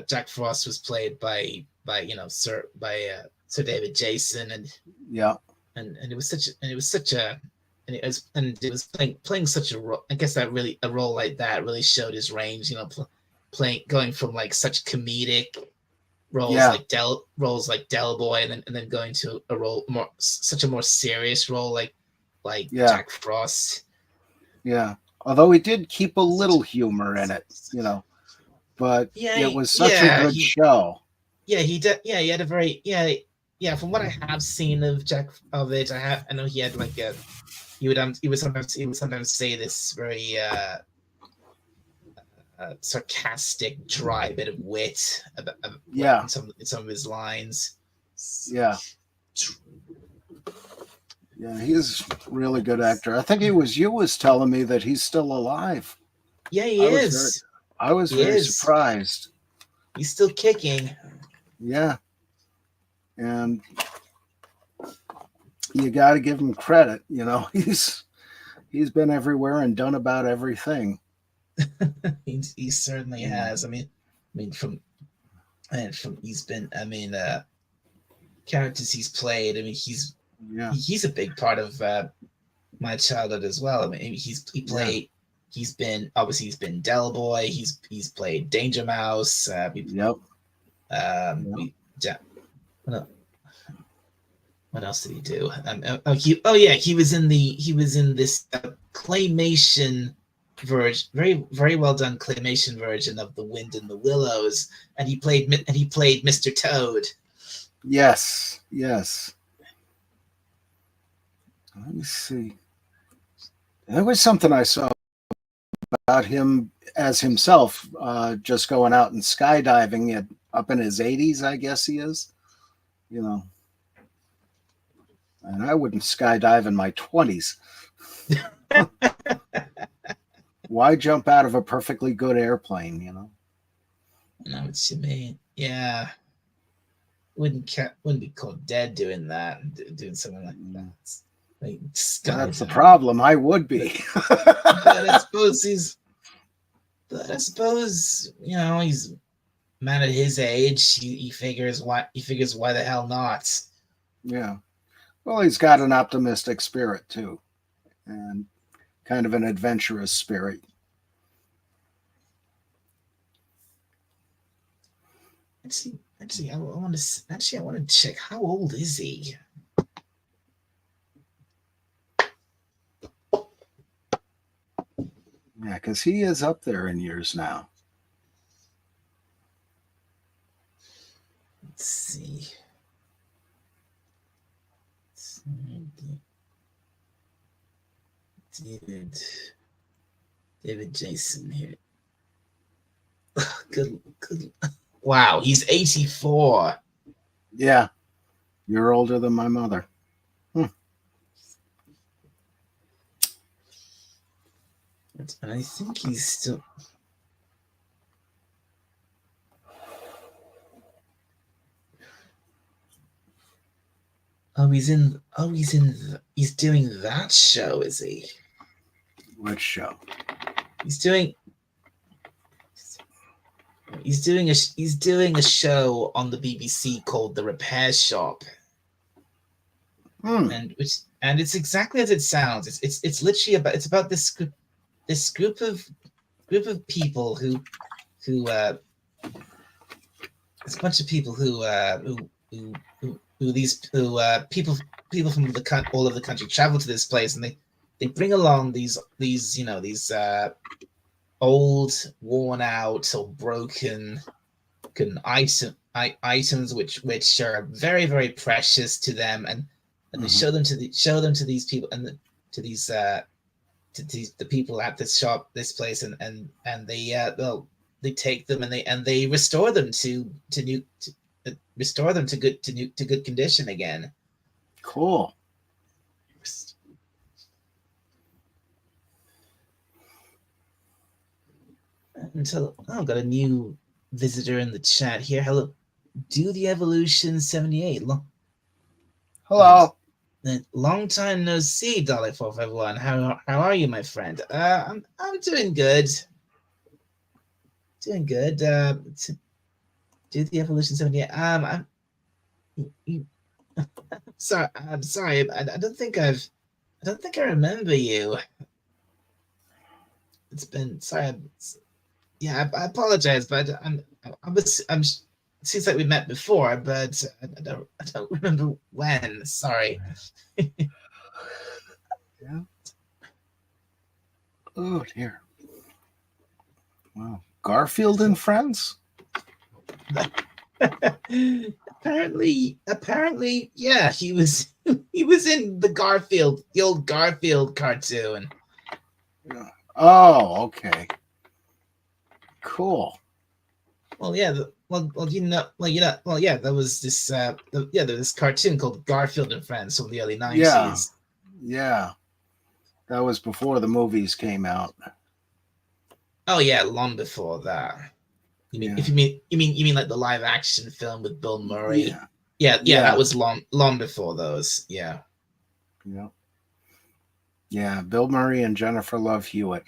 Jack Frost was played by Sir David Jason, and it was playing such a role. I guess that a role like that really showed his range. Going from like such comedic roles like Del Boy, and then going to a role such a more serious role like Jack Frost. Yeah, although he did keep a little humor in it, but it was such a good show. Yeah, he did. Yeah, he had a very From what I have seen of it, I know he had like he would sometimes say this very sarcastic, dry bit of wit in some of his lines. Yeah, he's a really good actor. I think you was telling me that he's still alive. Yeah, he is. I was very surprised. He's still kicking. Yeah, and you got to give him credit. He's been everywhere and done about everything. He certainly has. Characters he's played. He's a big part of my childhood as well. He's been Del Boy. He's played Danger Mouse. What else did he do? He was in this claymation version, very very well done claymation version of The Wind in the Willows, and he played Mr. Toad. Yes. Let me see. There was something I saw about him as himself, just going out and skydiving up in his 80s, I guess he is. And I wouldn't skydive in my 20s. Why jump out of a perfectly good airplane? I know what you mean. Yeah, wouldn't be called dead doing that, doing something like that. Like Well, that's the skydiving. problem. I would be. But I suppose he's man at his age. He figures why the hell not. Yeah. Well, he's got an optimistic spirit too, and kind of an adventurous spirit. Actually, I want to check how old is he. Yeah, because he is up there in years now. Let's see. David Jason here. Good. Wow, he's 84. Yeah, you're older than my mother. And I think he's still. He's doing that show, is he? What show? He's doing a show on the BBC called The Repair Shop. And it's exactly as it sounds. It's literally about this group of people who it's a bunch of people who people from all over the country travel to this place, and they bring along these old, worn out or broken items which are very, very precious to them, and they show them to these people and to the people at this shop, this place, and they take them and they restore them to good condition again. Cool. Until I've got a new visitor in the chat here. Hello, Do the Evolution 78. Hello. Long time no see, Dolly 451. How are you, my friend? I'm doing good. Doing good. Do the Evolution 78. I'm sorry. I'm sorry. I don't think I remember you. It's been sorry. Yeah, I apologize, but I'm. It seems like we met before, but I don't remember when. Sorry. Yeah. Oh dear. Wow. Garfield and Friends? apparently, yeah, he was in the old Garfield cartoon. Oh, okay. Cool. Well, yeah, there was this there was this cartoon called Garfield and Friends from the early 90s. Yeah. That was before the movies came out. Oh yeah, long before that. You mean like the live action film with Bill Murray? Yeah, that was long before those. Yeah. Yeah, Bill Murray and Jennifer Love Hewitt.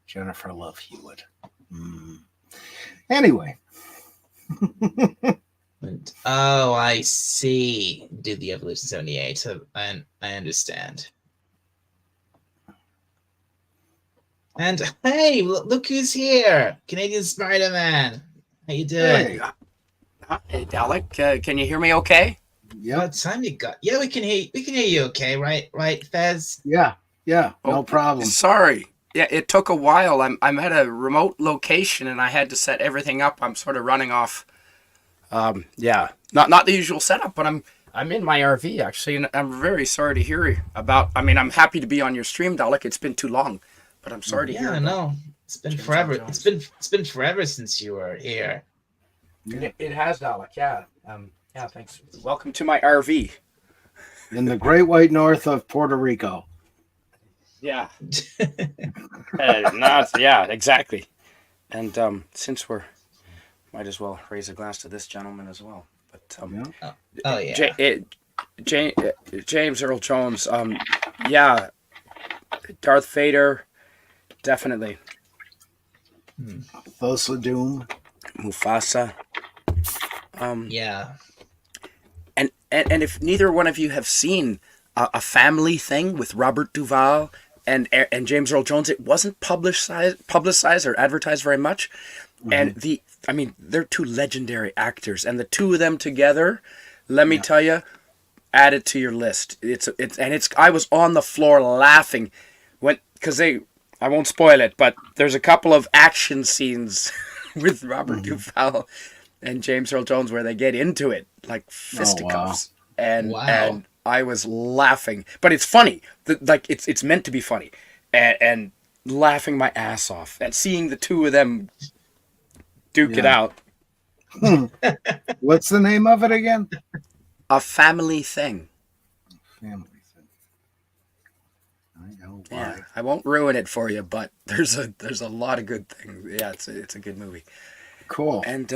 Jennifer Love Hewitt. Anyway. Oh, I see. Did the Evolution 78. I understand. And hey, look who's here! Canadian Spider-Man. How you doing? Hey, Dalek. Can you hear me okay? Yeah. What time you got? Yeah, we can hear you okay, right, Fez? Yeah, no problem. Sorry. Yeah, it took a while. I'm at a remote location and I had to set everything up. I'm sort of running off. Yeah, not the usual setup, but I'm in my RV actually, and I'm very sorry to hear about. I mean, I'm happy to be on your stream, Dalek. It's been too long, but I'm sorry to hear. Yeah, no, it's been forever. It's been forever since you were here. It has, Dalek. Yeah. Yeah. Thanks. Welcome to my RV. in the Great White North of Puerto Rico. Yeah. Yeah, exactly. And since we're, might as well raise a glass to this gentleman as well. But Yeah. Oh J- yeah. it, James Earl Jones, yeah, Darth Vader, definitely. Hmm. Thulsa Doom. Mufasa. Um, Yeah. and if neither one of you have seen a family thing with Robert Duvall and James Earl Jones, it wasn't publicized or advertised very much. And Mhm. I mean, they're two legendary actors, and the two of them together, let me Yeah. tell you, add it to your list. It's. I was on the floor laughing when because they. I won't spoil it, but there's a couple of action scenes with Robert Mhm. Duvall and James Earl Jones where they get into it like Oh wow. fisticuffs, and Wow. I was laughing, but it's funny. Like it's meant to be funny, and laughing my ass off and seeing the two of them duke it Yeah. out. What's the name of it again? A family thing. Family thing. I know Yeah, why. I won't ruin it for you, but there's a lot of good things. Yeah, it's a good movie. Cool. And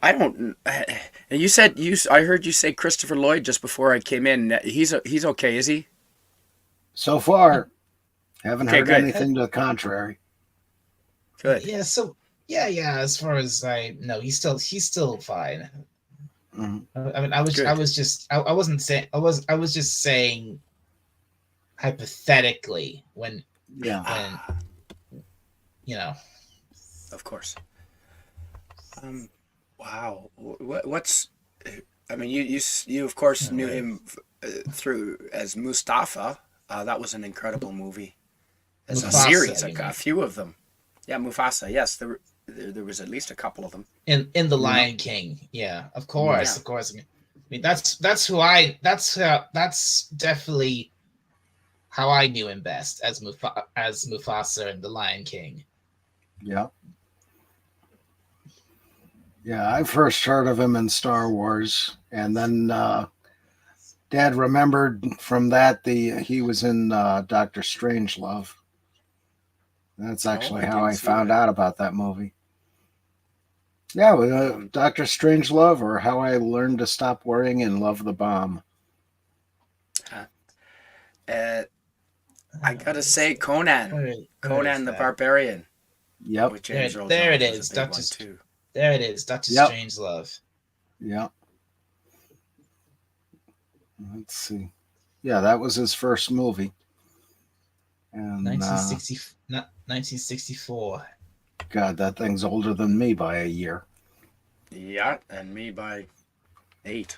I don't. And you said I heard you say Christopher Lloyd just before I came in. He's okay, is he? So far, haven't Okay, heard good, anything to the contrary. good. Yeah. So yeah. As far as I know, he's still fine. Mhm. I mean, I Good. was just I wasn't saying I was just saying hypothetically Yeah. when you know. Of course. Um, wow. What's? I mean, you of course knew Right. him through as Mustafa. That was an incredible movie. As a Mufasa, series, you a mean? few of them. Yeah, Mufasa. Yes, there was at least a couple of them. In the Yeah. Lion King, yeah, Yeah. Yeah. of course. I mean that's definitely how I knew him best as Mufasa in the Lion King. Yeah. Yeah. I first heard of him in Star Wars, and then Dad remembered from that he was in Doctor Strangelove. That's Oh, actually I how didn't I see found that. out about that movie. Yeah, Um, Doctor Strangelove, or How I Learned to Stop Worrying and Love the Bomb. uh, uh, I gotta Let's say, see. Where is Conan the that? Barbarian Yep. with James Earl There it Jones was a is. big one too. There it is. Doctor Yep. Strangelove. Yep. Let's see. Yeah, that was his first movie. And 1960, not 1964. God, that thing's older than me by a year. Yeah, and me by 8.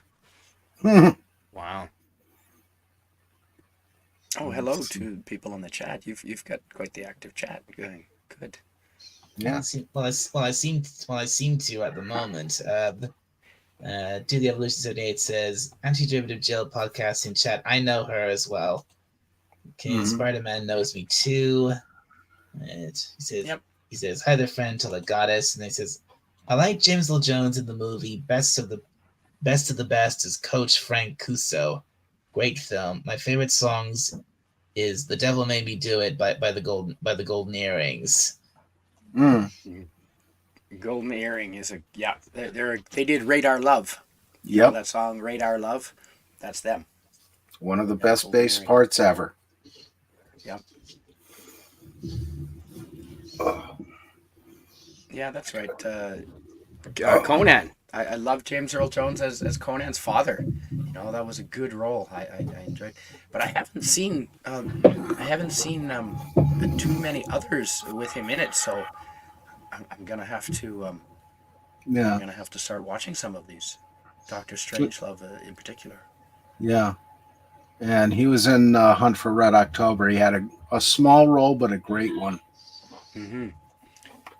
Let's Wow. Oh, hello see. to people in the chat. You've got quite the active chat going. Good. Yeah. I seem to at the moment. Do the Evolution 78 says anti-derivative Jill podcast in chat. I know her as well. Okay, Mhm. Spider-Man knows me too. Yep. He says hi there, friend, to the goddess, and he says I like James Earl Jones in the movie. Best of the best is Coach Frank Cuso. Great film. My favorite songs is "The Devil Made Me Do It" by the Golden Earrings. Mm. Golden Earring is a yeah. They did Radar Love. You know Yep. that song Radar Love? That's them. One of the Yeah, best Golden bass Earring. parts ever. Yep. Oh. Yeah, that's right. Conan. I love James Earl Jones as Conan's father. You know that was a good role. I enjoyed, but I haven't seen too many others with him in it. So I'm gonna have to I'm Yeah. gonna have to start watching some of these. Doctor Strangelove in particular. Yeah. And he was in Hunt for Red October. He had a small role, but a great one. Mm-hmm.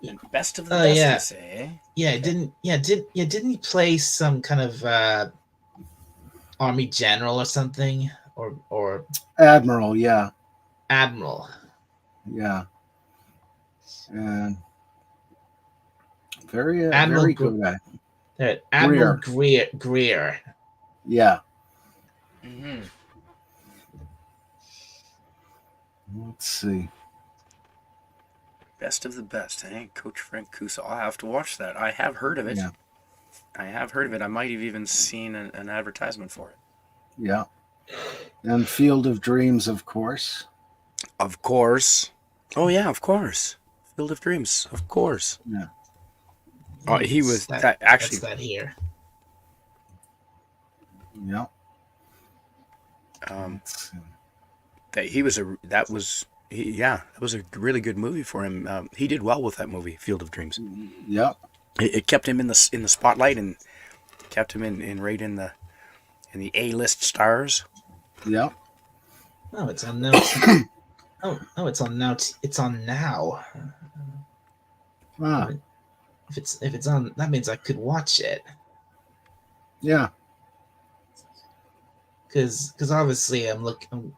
And best of the Oh best, you yeah, say, eh? yeah. Okay. Didn't he play some kind of army general or something, or Admiral, yeah. admiral? Yeah. And very, Admiral very good. Admiral Greer. Greer. Yeah. Mm-hmm. Let's see. Best of the best, eh? Coach Frank Cusa. I'll have to watch that. I have heard of it. Yeah. I have heard of it. I might have even seen an advertisement for it. Yeah. And Field of Dreams, of course. Of course. Oh yeah, of course. Field of Dreams, of course. Yeah. He was That, that that's actually. that here. Yeah. That Let's see. he was a that was he, yeah, that was a really good movie for him. He did well with that movie, Field of Dreams. Yeah. It kept him in the spotlight and kept him in right in the A-list stars. Yeah. Oh, it's on now. Oh, it's on now. It's on now. Ah. If it's on, that means I could watch it. Yeah. Because obviously I'm looking.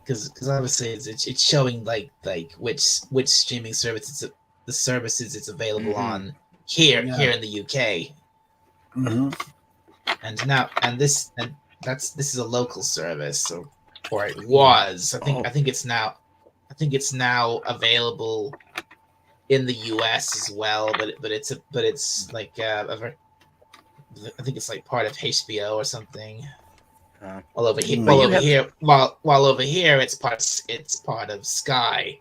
Because obviously it's showing like which streaming services the services it's available Mm-hmm. on here Yeah. in the UK. Mm-hmm. And this is a local service, or it was. I think it's now available in the US as well, but it's like I think it's like part of HBO or something. While over here, But you have while over here, it's part of Sky.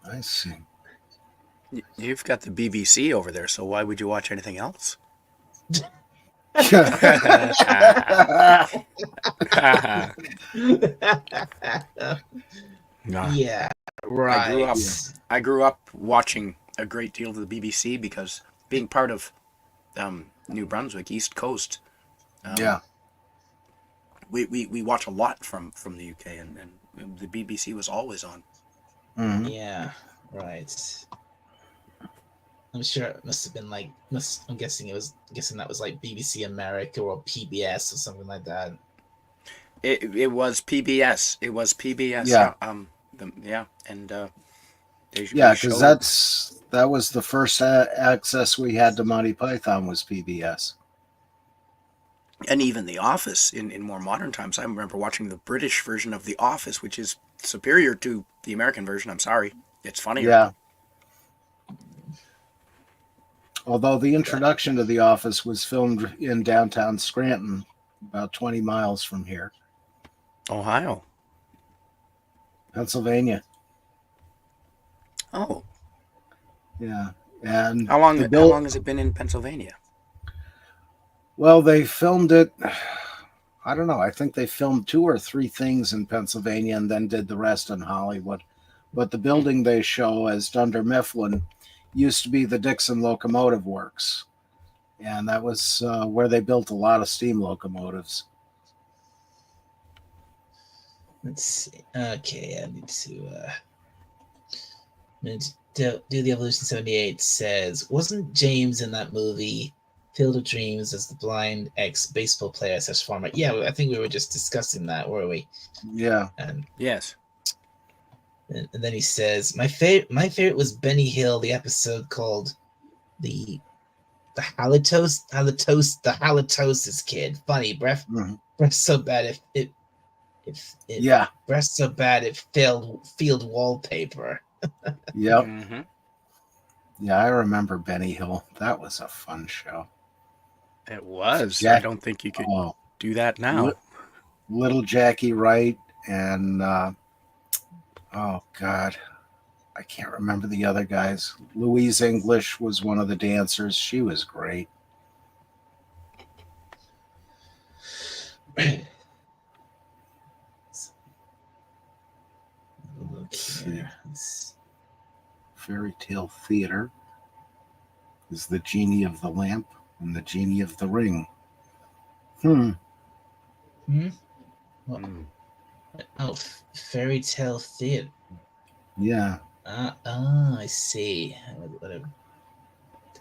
I see. you've got the BBC over there, so why would you watch anything else? No. Yeah, right. I grew up watching a great deal of the BBC because being part of New Brunswick, East Coast, Yeah. we watch a lot from the UK, and the BBC was always on. Mm-hmm. Yeah, right. I'm sure it must have been like I'm guessing that was like BBC America or PBS or something like that. It was PBS. It was PBS. Yeah. And Yeah, because that was the first access we had to Monty Python was PBS. And even The Office in more modern times. I remember watching the British version of The Office, which is superior to the American version. I'm sorry, it's funnier. Yeah. Although the introduction to The Office was filmed in downtown Scranton, about 20 miles from here, Ohio. Pennsylvania. Oh, Yeah. And how long has it been in Pennsylvania? Well, they filmed it. I don't know. I think they filmed 2 or 3 things in Pennsylvania and then did the rest in Hollywood. But the building they show as Dunder Mifflin used to be the Dixon Locomotive Works. And that was where they built a lot of steam locomotives. Let's see. Okay, I need to do the Evolution 78. Says, wasn't James in that movie Field of Dreams as the blind ex-baseball player / farmer? Yeah, I think we were just discussing that, were we? Yeah. And Yes. and then he says, my favorite was Benny Hill, the episode called the halitosis kid. Funny, breath so bad Yeah. breath so bad it field wallpaper. Yep. Mm-hmm. Yeah, I remember Benny Hill. That was a fun show. It was. Yeah. I don't think you could do that now. Little Jackie Wright and oh God, I can't remember the other guys. Louise English was one of the dancers. She was great. Look here. Fairy Tale Theater is the Genie of the Lamp and the Genie of the Ring. Well, oh, Fairy Tale Theater. Yeah. I see. It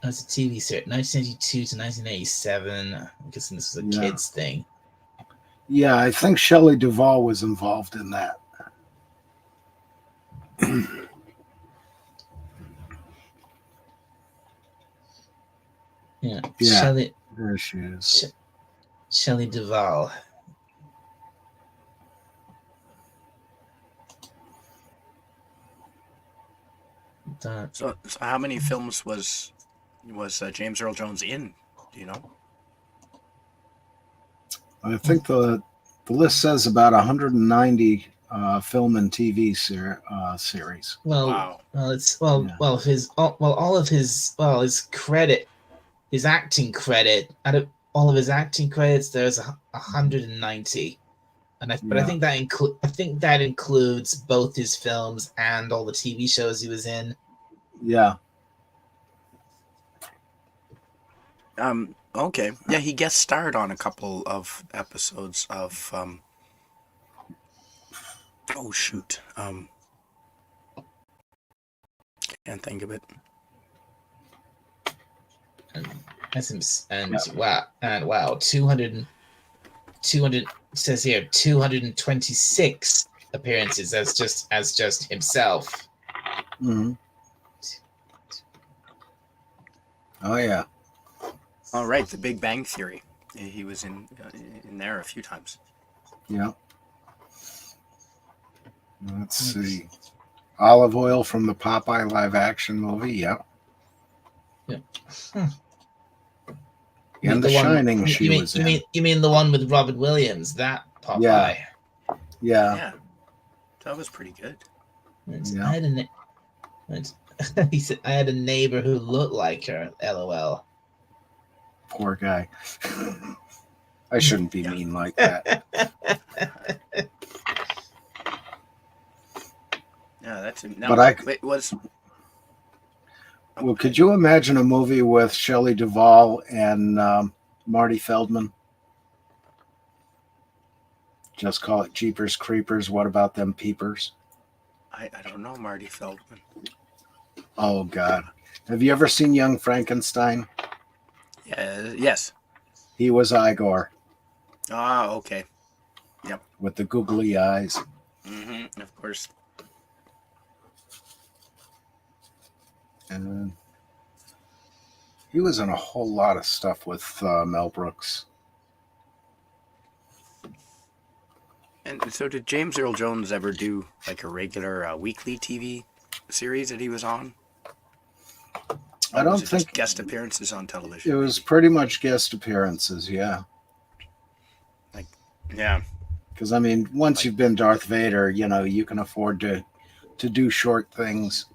was a TV series, 1992 to 1987. I'm guessing this was a kids thing. Yeah, I think Shelley Duvall was involved in that. Yeah. Yeah. There she is. Shelley Duvall. So how many films was James Earl Jones in? Do you know? I think the list says about 190 film and TV series. Wow. All of his credit, his acting credit. Out of all of his acting credits, there's 190, but I think that includes both his films and all the TV shows he was in. Yeah. Okay. Yeah, he guest starred on a couple of episodes of oh shoot. Can't think of it. Wow, 200 says here 226 appearances as just himself. Mm-hmm. Oh yeah. All right, The Big Bang Theory. He was in there a few times. Yeah. Let's see. Olive oil from the Popeye live action movie. Yep. Yeah. And The Shining. You mean the one with Robin Williams? That Popeye. Yeah. That was pretty good. Yeah. He said I had a neighbor who looked like her. LOL. Poor guy. I shouldn't be mean like that. Yeah, that's it. Well, could you imagine a movie with Shelley Duvall and Marty Feldman? Just call it Jeepers Creepers. What about them peepers? I don't know Marty Feldman. Oh, God. Have you ever seen Young Frankenstein? Yes. He was Igor. Ah, okay. Yep. With the googly eyes. Mm-hmm, of course. And he was in a whole lot of stuff with Mel Brooks. And so did James Earl Jones ever do like a regular weekly TV series that he was on? I don't think just guest appearances on television. It was pretty much guest appearances, yeah. Yeah. Because I mean, once you've been Darth Vader, you can afford to do short things.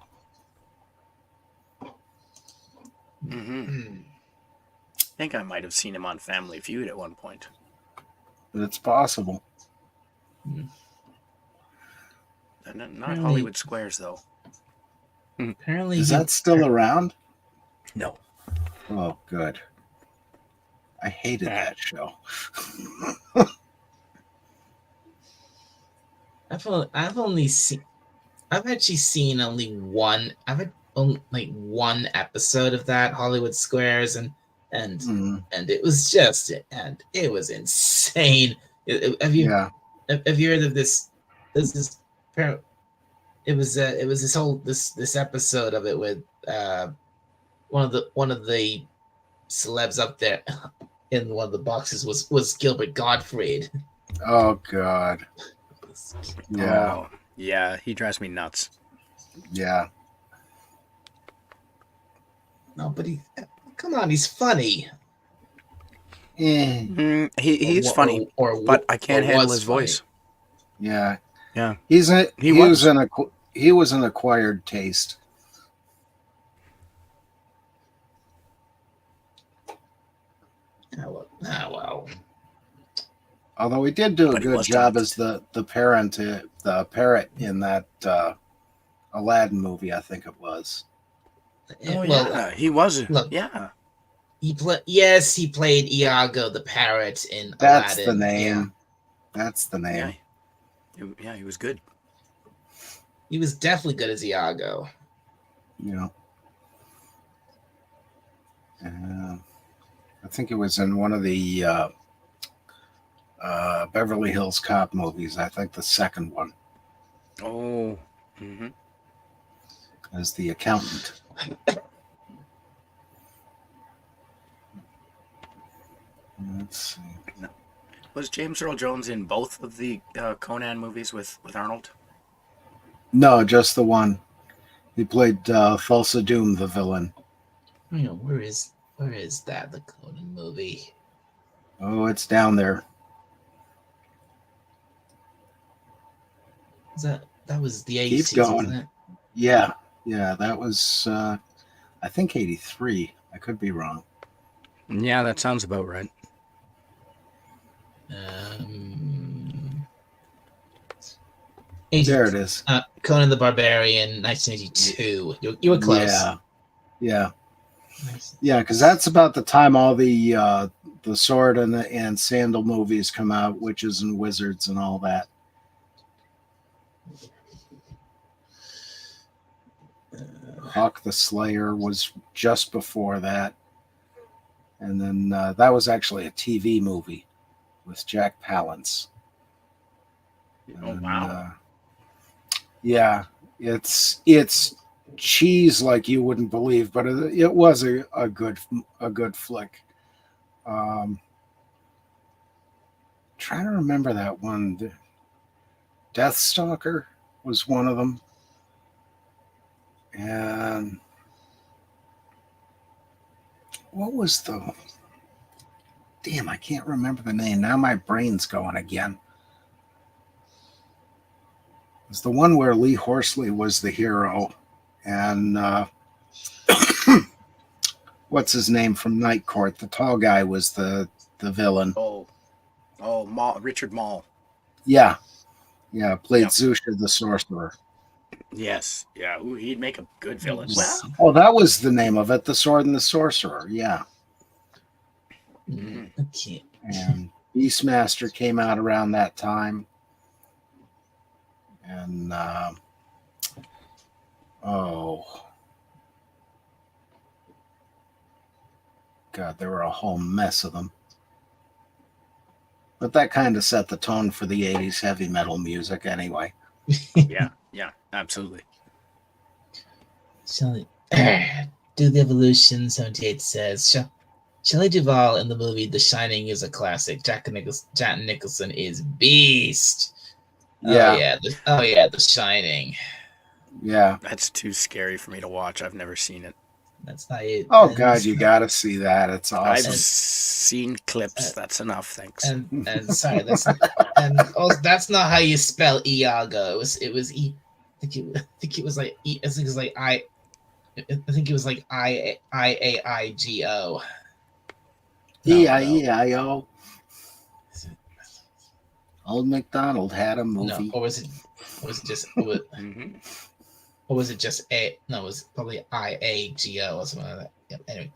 Mm-hmm. I think I might have seen him on Family Feud at one point. It's possible. Not Hollywood Squares, though. Apparently, is that still around? No. Oh, good. I hated that show. I've actually seen only one. I've had only one episode of that Hollywood Squares, and it was insane. Have you heard of this? It was this episode of it with one of the celebs up there in one of the boxes was Gilbert Gottfried. Oh God. Yeah. Oh, yeah, he drives me nuts. Yeah. No, but come on, he's funny. He's funny, but I can't handle his voice. Yeah. Yeah. He was an acquired taste. Well. Although he did do a good job as the parrot in that Aladdin movie, I think it was. Oh, yeah, he was. Yeah. He played Iago the parrot in That's Aladdin. The name. Yeah. That's the name. Yeah, he was good. He was definitely good as Iago. Yeah. I think it was in one of the Beverly Hills Cop movies. I think the second one. Oh. Mm-hmm. As the accountant. Let's see. Was James Earl Jones in both of the Conan movies with Arnold? No, just the one. He played Thulsa Doom, the villain. You know, where is that, the Conan movie? Oh, it's down there. Is that was the Keep 80s, going. wasn't it? Yeah, that was, I think, 83. I could be wrong. Yeah, that sounds about right. Um, There it is. Conan the Barbarian, 1982. You were close. Yeah, Nice. because that's about the time all the sword and sandal movies come out, witches and wizards and all that. Hawk the Slayer was just before that. And then that was actually a TV movie with Jack Palance. Oh, wow. Yeah, it's cheese like you wouldn't believe, but it was a good flick. Trying to remember that one. Deathstalker was one of them, and what was the? Damn, I can't remember the name. Now my brain's going again. It's the one where Lee Horsley was the hero, and what's his name from Night Court? The tall guy was the villain. Richard Mall. Yeah, played Zusha the sorcerer. Yes, yeah. Ooh, he'd make a good villain. Well, Oh, that was the name of it, The Sword and the Sorcerer. Yeah. Okay. And Beastmaster came out around that time. And, God, there were a whole mess of them. But that kind of set the tone for the 80s heavy metal music anyway. yeah, absolutely. Shelley, do the Evolution 78 says, Shelley Duvall in the movie The Shining is a classic. Jack Nicholson is beast. Yeah. Oh yeah, The Shining. Yeah. That's too scary for me to watch. I've never seen it. That's not it. Oh, God, you got to see that. It's awesome. I've seen clips. That's enough. Thanks. And sorry, that's also, that's not how you spell Iago. It was E. I think it was like E. I think it was like I think it was like IAIGO. E-I-E-I-O. Old MacDonald had a movie. No, or was it just or was it just A? No, it was probably IAGO or something like that. Yep. Anyway,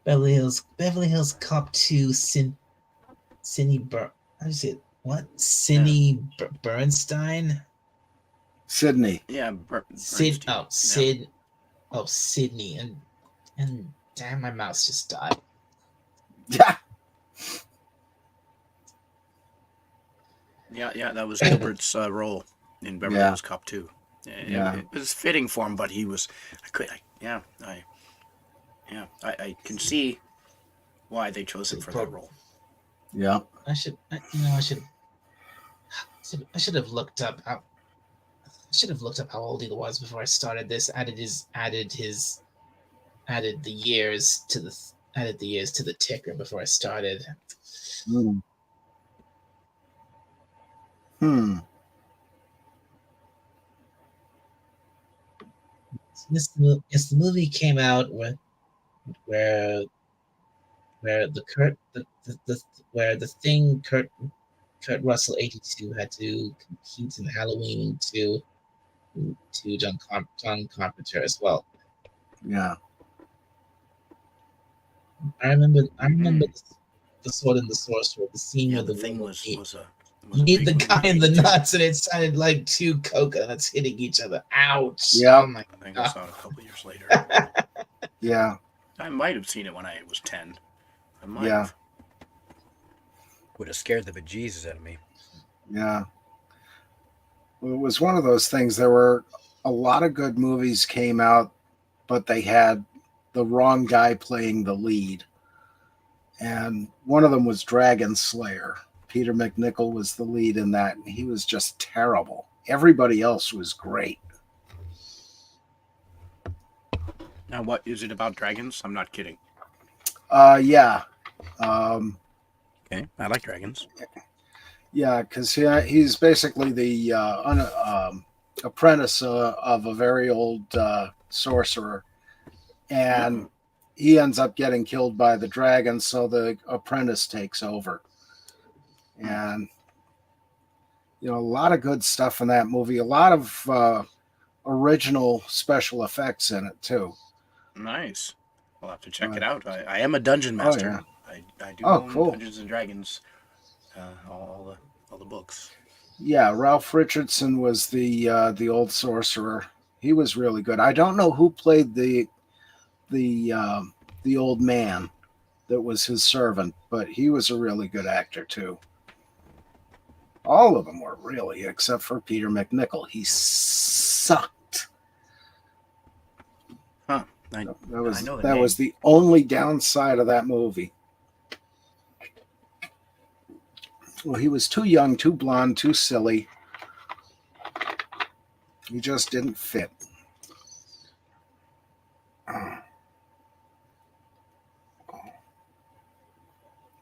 Beverly Hills Cop 2 Cindy How do you say it? What? Cindy Bernstein? Sydney. Yeah, Sid. Oh, Sid. Oh, Sydney. And damn, my mouse just died. Yeah. Yeah, that was Gilbert's role in Beverly Hills Cop 2. It was fitting for him, but he was. I can see why they chose him for that role. Yeah. I should have looked up how. I should have looked up how old he was before I started this. Added the years to the ticker before I started. The movie came out where Kurt Russell 82 had to compete in Halloween to John Carpenter as well. Yeah. I remember the Sword and the Sorcerer, the scene where the thing was hit the guy in the nuts, and it sounded like two coconuts hitting each other. Ouch! Yeah. Oh my I think I saw it a couple years later. Yeah. I might have seen it when I was 10. I might Yeah. have. Would have scared the bejesus out of me. Yeah. Well, it was one of those things. There were a lot of good movies came out, but they had the wrong guy playing the lead. And one of them was Dragon Slayer. Peter McNichol was the lead in that, and he was just terrible. Everybody else was great. Now, what is it about dragons? I'm not kidding. Yeah. Okay, I like dragons. Yeah, because he's basically the apprentice of a very old sorcerer. And he ends up getting killed by the dragon, so the apprentice takes over. And, a lot of good stuff in that movie. A lot of original special effects in it, too. Nice. I'll have to check it out. I am a dungeon master. I do own cool. Dungeons and Dragons, all the books. Yeah, Ralph Richardson was the old sorcerer. He was really good. I don't know who played the old man that was his servant, but he was a really good actor too. All of them were really, except for Peter McNichol. He sucked. Huh. That was the only downside of that movie. Well, he was too young, too blonde, too silly. He just didn't fit.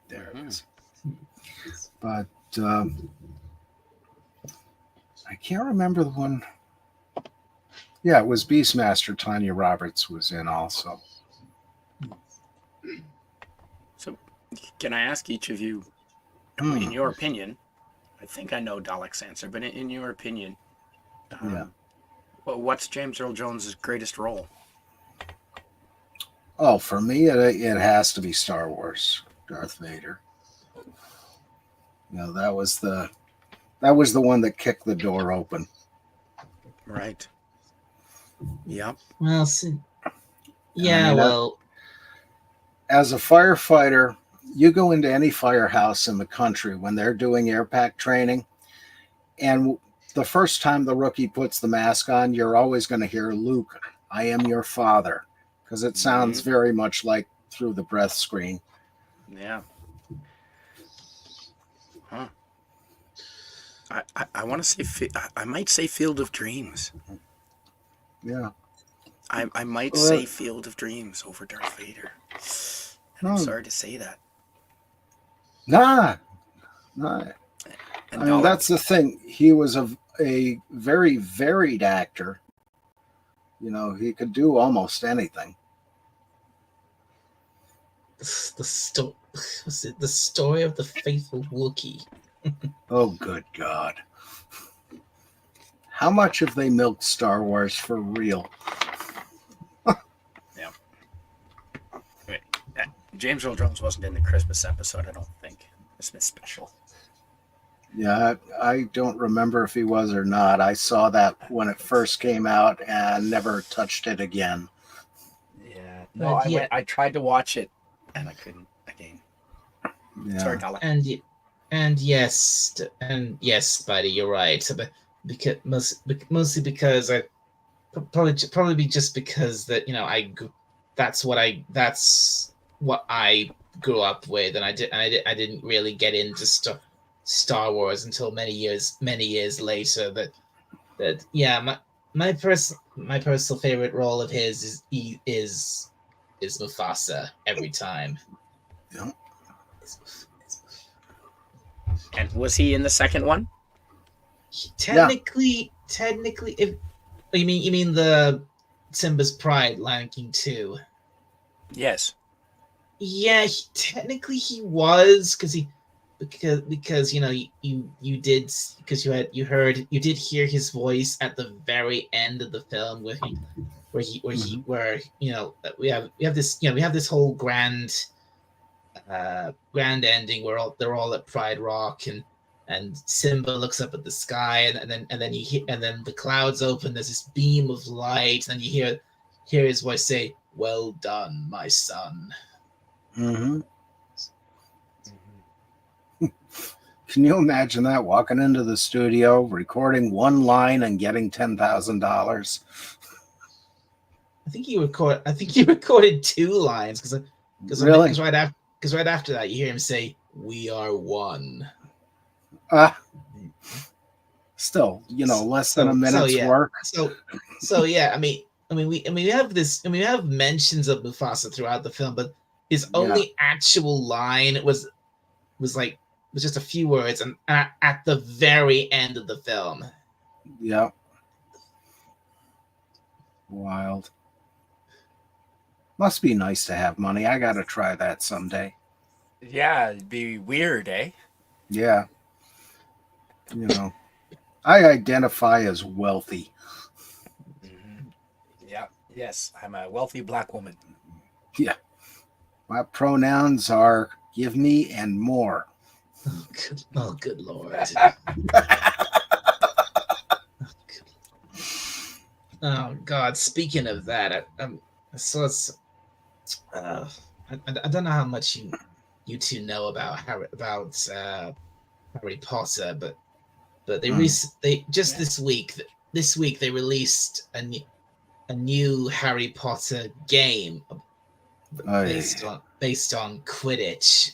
There it is. But I can't remember the one. Yeah, it was Beastmaster. Tanya Roberts was in also. So, can I ask each of you, in your opinion, I think I know Dalek's answer, but in your opinion, what's James Earl Jones' greatest role? Oh, for me, it has to be Star Wars, Darth Vader. That was the one that kicked the door open. Right. Yep. Well, as a firefighter, you go into any firehouse in the country when they're doing air pack training, and the first time the rookie puts the mask on, you're always going to hear, "Luke, I am your father," because it sounds very much like through the breath screen. Yeah. Huh. I want to say, I might say Field of Dreams. Yeah. I might say Field of Dreams over Darth Vader. And I'm sorry to say that. Nah. I mean, that's the thing. He was a very varied actor. He could do almost anything. The story of the faithful Wookiee. Oh, good God. How much have they milked Star Wars for real? Yeah. Wait, James Earl Jones wasn't in the Christmas episode, I don't think. Christmas special. Yeah, I don't remember if he was or not. I saw that when it first came out and never touched it again. Yeah. No, I tried to watch it and I couldn't again. Yeah. Sorry, Dalek. And yes, Spidey, you're right. But mostly because I probably just because that that's what I grew up with, and I didn't really get into Star Wars until many years later. My personal favorite role of his is Mufasa every time. Yeah. And was he in the second one? Technically, if you mean the Simba's Pride Lion King 2. Yes. Yeah, technically he was because you did hear his voice at the very end of the film where we have this whole grand ending where they're all at Pride Rock and Simba looks up at the sky and then the clouds open. There's this beam of light, and you hear his voice say, "Well done, my son." Mm-hmm. Can you imagine that, walking into the studio, recording one line and getting $10,000? I think you recorded 2 lines because Really? right after that you hear him say, "We are one." Still, less than a So minute's yeah, work. so yeah. We have we have mentions of Mufasa throughout the film, but his Yeah. only actual line was just a few words, and at the very end of the film. Yep. Wild. Must be nice to have money. I got to try that someday. Yeah, it'd be weird, eh? Yeah. I identify as wealthy. Mm-hmm. Yeah. Yes, I'm a wealthy black woman. Yeah. My pronouns are give me and more. Good Lord. Oh God! Speaking of that, so it's I don't know how much you two know about Harry Potter, but they just Yeah. this week they released a new Harry Potter game based on Quidditch.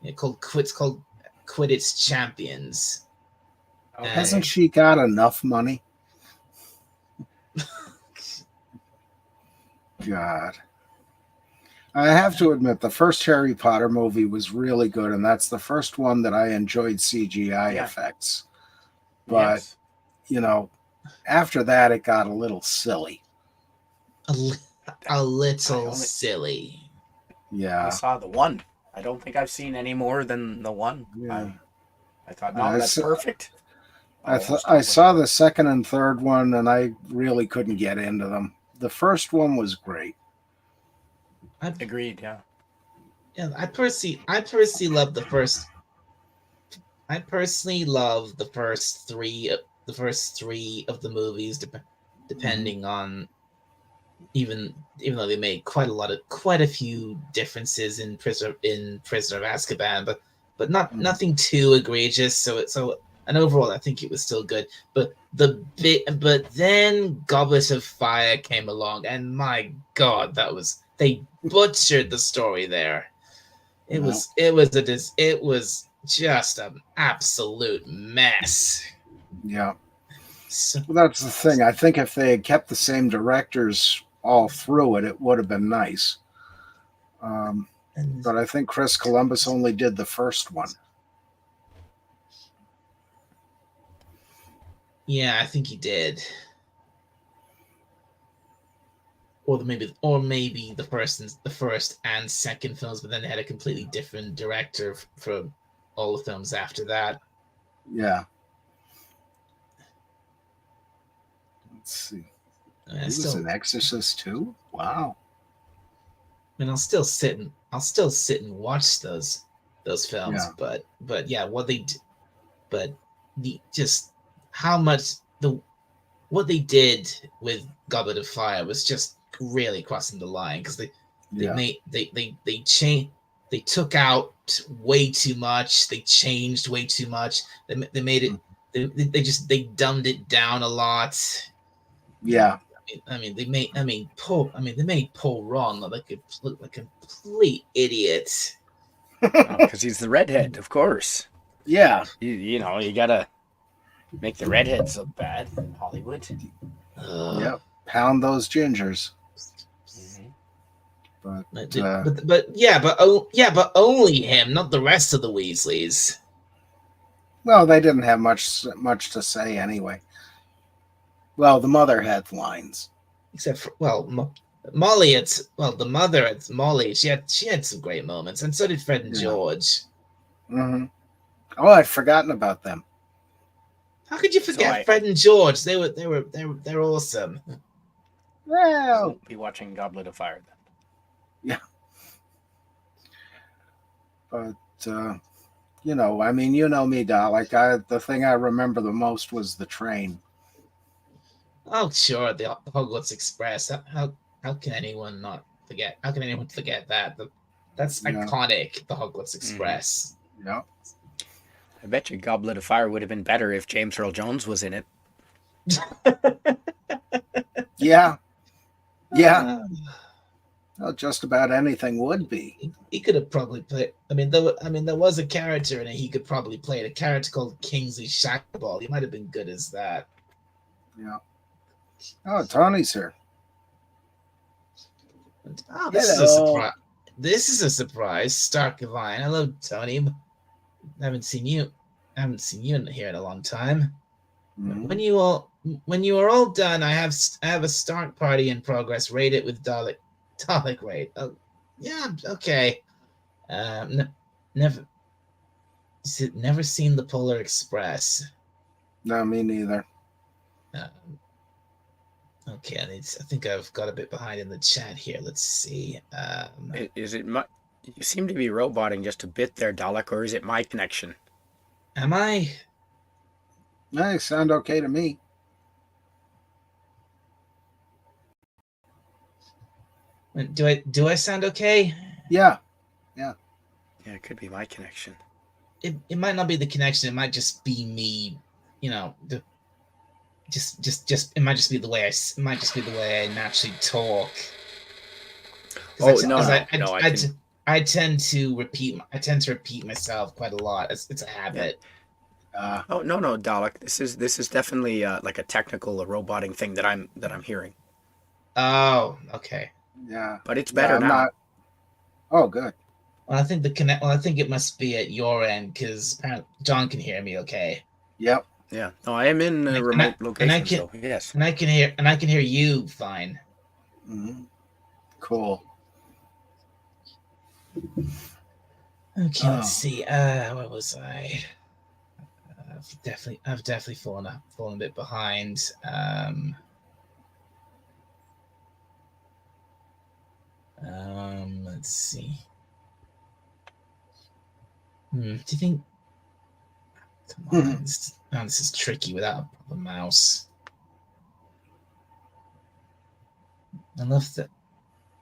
It's called Quidditch Champions. Hasn't she got enough money? God. I have to admit, the first Harry Potter movie was really good, and that's the first one that I enjoyed CGI effects. But, after that, it got a little silly. A little silly. Yeah. I saw the one. I don't think I've seen any more than the one. Yeah. I thought, no, that's perfect. I saw the second and third one, and I really couldn't get into them. The first one was great. Agreed. Yeah. Yeah, I personally love the first. I personally love the first three. The first three of the movies, depending on even though they made quite a few differences in Prisoner of Azkaban, but nothing too egregious. So and overall, I think it was still good. But but then Goblet of Fire came along, and my God, they butchered the story there. It was just an absolute mess. Yeah. Well, that's the thing. I think if they had kept the same directors all through it, it would have been nice. But I think Chris Columbus only did the first one. Yeah, I think he did. Or maybe the first and second films, but then they had a completely different director for all the films after that. Yeah. Let's see. He was an Exorcist too? Wow. And I'll still sit and watch those films, but yeah, what they did with Goblet of Fire was just really crossing the line, because they took out way too much, they changed way too much, they made it they dumbed it down a lot. Yeah. They made Paul Ron look like a complete idiot. Because he's the redhead, of course. Yeah. You gotta make the redheads look bad in Hollywood. Yep. Pound those gingers. Mm-hmm. But only him, not the rest of the Weasleys. Well, they didn't have much to say anyway. Well, the mother had lines. Except for Molly. The mother at Molly. She had some great moments, and so did Fred and George. Mm-hmm. Oh, I'd forgotten about them. How could you forget Fred and George? They're awesome. Well, won't be watching Goblet of Fire then. Yeah. But you know me, Dalek. The thing I remember the most was the train. Oh, sure, the Hogwarts Express. How can anyone not forget? How can anyone forget that? That's iconic. The Hogwarts Express. Mm-hmm. Yeah. I bet you Goblet of Fire would have been better if James Earl Jones was in it. Yeah. Yeah, Uh, well, just about anything would be. he could have probably played. There was a character in it. He could probably play it. A character called Kingsley Shackleball. He might have been good as that. Yeah. Oh, Tony's here. Oh, this is a Hello. surprise. This is a surprise. Stark Divine. Hello, Tony. I haven't seen you. I haven't seen you in here in a long time. Mhm. When you are all done, I have a Stark party in progress. Rate it with Dalek rate. Oh, yeah, okay. Never never seen the Polar Express. No, me neither. Um, okay, I think I've got a bit behind in the chat here. Let's see. Is it my? You seem to be roboting just a bit there, Dalek, or is it my connection? Am I? They sound okay to me. Do I sound okay? Yeah. Yeah, it could be my connection. It might not be the connection. It might just be me. You know, just it might just be the way it might just be the way I naturally talk. Oh Because no, no, no! I can. I tend to repeat myself quite a lot. It's a Yeah. habit. Oh no, no, Dalek. This is definitely like a technical, a roboting thing that I'm hearing. Oh, okay. Yeah. But it's Yeah, better I'm now. not. Oh, good. Well, I think I think it must be at your end because John can hear me. Okay. Yep. Yeah. No, I am in And a I, remote and I location, can so yes. and I can hear you fine. Mhm. Cool. Okay, let's Oh. see. Where was I? I've definitely fallen a bit behind. Let's see. Do you think? Come on, this is tricky without a proper mouse. I love that.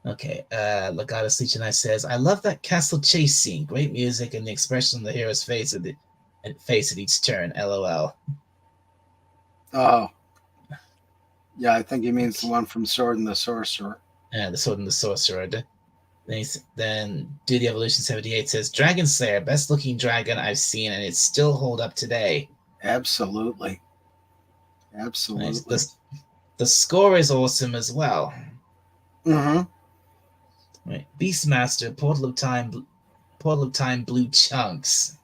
Okay, Legata Sleechanai says, I love that castle chase scene. Great music and the expression on the hero's face at each turn. LOL. Oh. Yeah, I think he means the one from Sword and the Sorcerer. The Sword and the Sorcerer. Then Duty Evolution 78 says, Dragon Slayer, best looking dragon I've seen, and it still hold up today. Absolutely. Nice. Absolutely. The score is awesome as well. Mm-hmm. Right. Beastmaster, Portal of Time, Blue Chunks.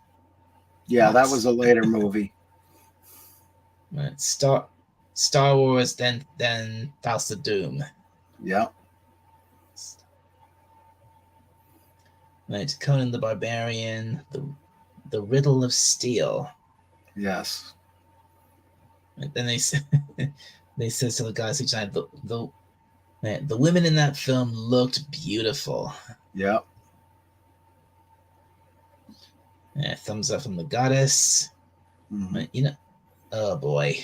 Yeah, that was a later movie. Right. Star Wars, then House of Doom. Yep. Right. Conan the Barbarian, the Riddle of Steel. Yes. Right. Then they said to the guys each night, the women in that film looked beautiful. Yep. Thumbs up from the goddess. Mm-hmm. Oh boy.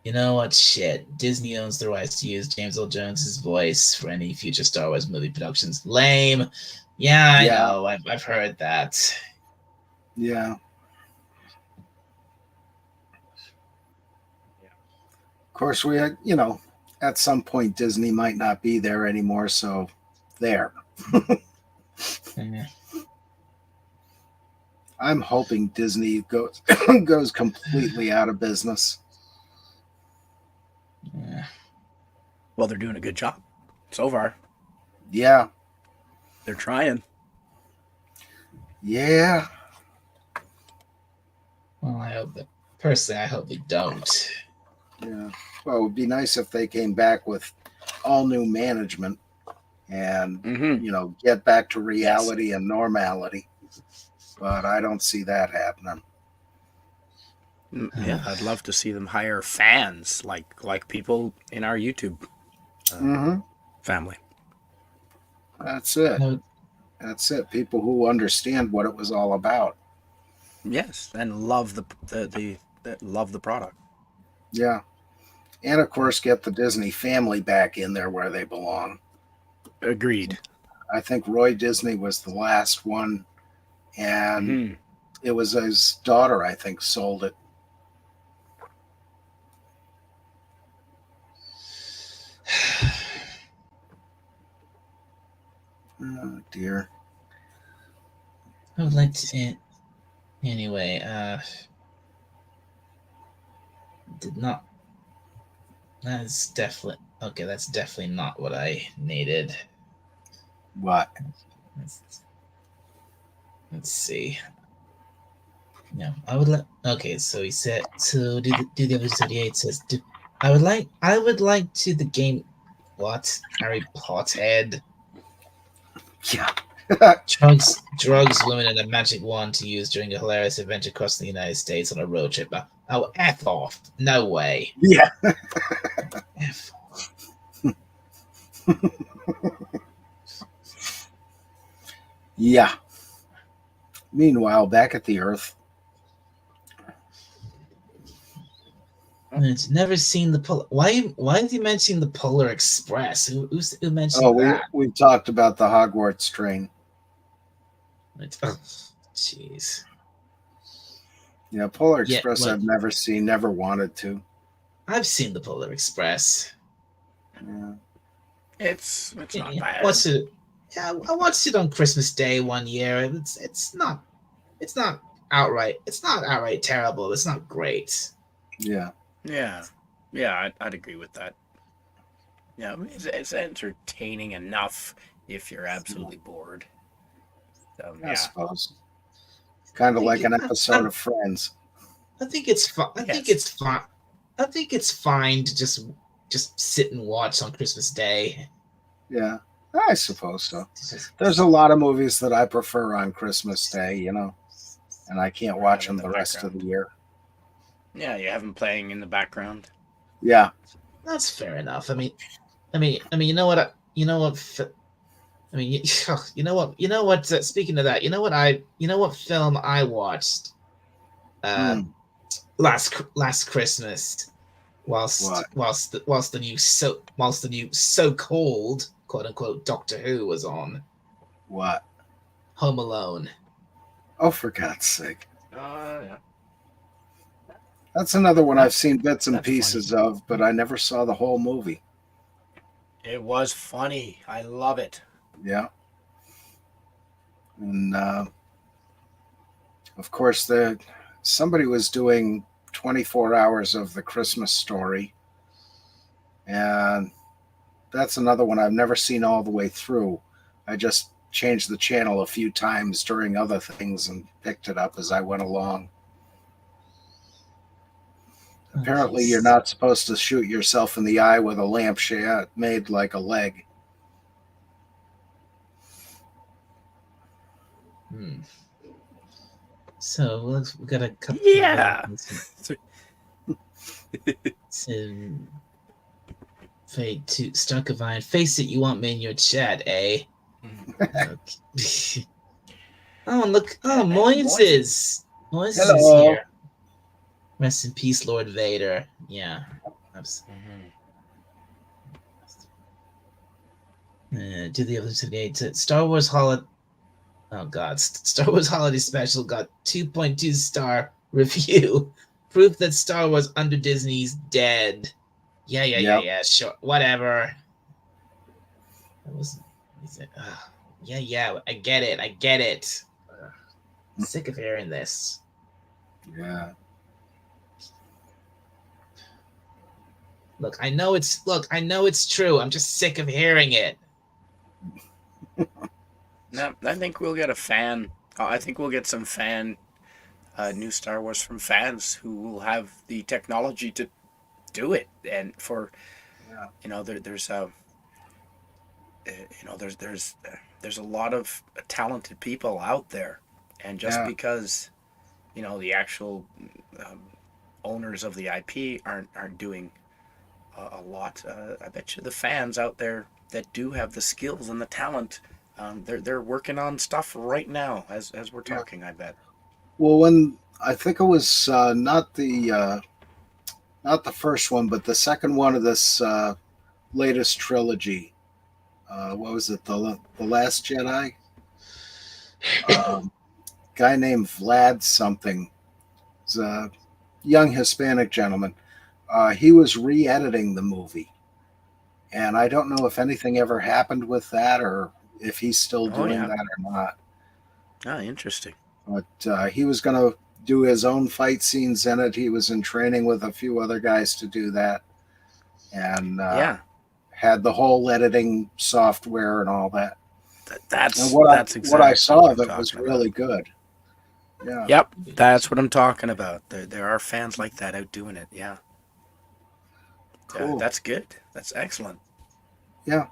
You know what? Shit. Disney owns the rights to use James Earl Jones' voice for any future Star Wars movie productions. Lame. Yeah, I know. I've heard that. Yeah. Of course, we had, at some point Disney might not be there anymore, so there. Yeah. I'm hoping Disney goes goes completely out of business. Yeah. Well, they're doing a good job so far. Yeah. They're trying. Yeah. Well, I hope they don't. Yeah. Well, it would be nice if they came back with all new management and, get back to reality and normality. But I don't see that happening. Yeah, I'd love to see them hire fans like people in our YouTube family. That's it. That's it. People who understand what it was all about. Yes, and love the love the product. Yeah. And of course, get the Disney family back in there where they belong. Agreed. I think Roy Disney was the last one, and it was his daughter, I think, sold it. Oh dear. I would like to. Anyway, did not. That's definitely okay. That's definitely not what I needed. What? Let's see. No, I would like. Okay, so he said. So do the other 78 says. I would like to the game. What? Harry Potter. Yeah. Drugs, women, and a magic wand to use during a hilarious adventure across the United States on a road trip. Oh, F off. No way. Yeah. F. Yeah. Meanwhile, back at the Earth. It's never seen the polar. Why did you mention the Polar Express? Who mentioned Oh, that? we talked about the Hogwarts train. Oh, jeez. Yeah, Polar Yeah, Express well, I've never seen, never wanted to. I've seen the Polar Express. Yeah. It's not Yeah, bad. watched it. Yeah, I watched it on Christmas Day one year. It's not outright terrible. It's not great. Yeah. Yeah, I'd agree with that. Yeah, I mean, it's entertaining enough if you're absolutely bored. So, I yeah. suppose. Kind of like an episode of Friends. I think it's fun. I think it's fun. I think it's fine to just sit and watch on Christmas Day. Yeah, I suppose so. There's a lot of movies that I prefer on Christmas Day, you know, and I can't watch them the rest of the year. Yeah, you have them playing in the background. Yeah, That's fair enough. I mean, you know what? You know what? I mean, you know what? You know what? Speaking of that, you know what film I watched last Christmas, whilst the new so-called quote unquote Doctor Who was on. What? Home Alone. Oh, for God's sake! Yeah. That's another one I've seen bits and pieces of, but I never saw the whole movie. It was funny. I love it. Yeah. And of course, somebody was doing 24 hours of the Christmas Story, and that's another one I've never seen all the way through. I just changed the channel a few times during other things and picked it up as I went along. Apparently, you're not supposed to shoot yourself in the eye with a lampshade made like a leg. So we got a couple. Yeah. Fade to Starkavine. Face it, you want me in your chat, eh? Okay. Oh, look. Oh, Moines is here. Rest in peace, Lord Vader. Yeah. Do the other 78 Star Wars Holiday. Oh God! Star Wars Holiday Special got 2.2 star review. Proof that Star Wars under Disney's dead. Yeah. Sure, whatever. That was. Yeah. I get it. Sick of hearing this. Yeah. Look, I know it's true. I'm just sick of hearing it. No, I think we'll get a fan. I think we'll get some new Star Wars from fans who will have the technology to do it. And for, there's a lot of talented people out there, and just because, the actual owners of the IP aren't doing a lot, I bet you the fans out there that do have the skills and the talent. They're working on stuff right now as we're talking. I bet. Well, when I think it was not the first one, but the second one of this latest trilogy. What was it? The Last Jedi. Guy named Vlad something. He's a young Hispanic gentleman. He was re-editing the movie, and I don't know if anything ever happened with that or if he's still Oh, doing yeah. that or not. Oh, interesting. But he was going to do his own fight scenes in it. He was in training with a few other guys to do that, and Yeah, had the whole editing software and all that. And that's what I exactly saw what of I'm it was talking really about. good. Yeah, Yep, that's what I'm talking about. There are fans like that out doing it. Yeah, cool. that's good. That's excellent. Yeah.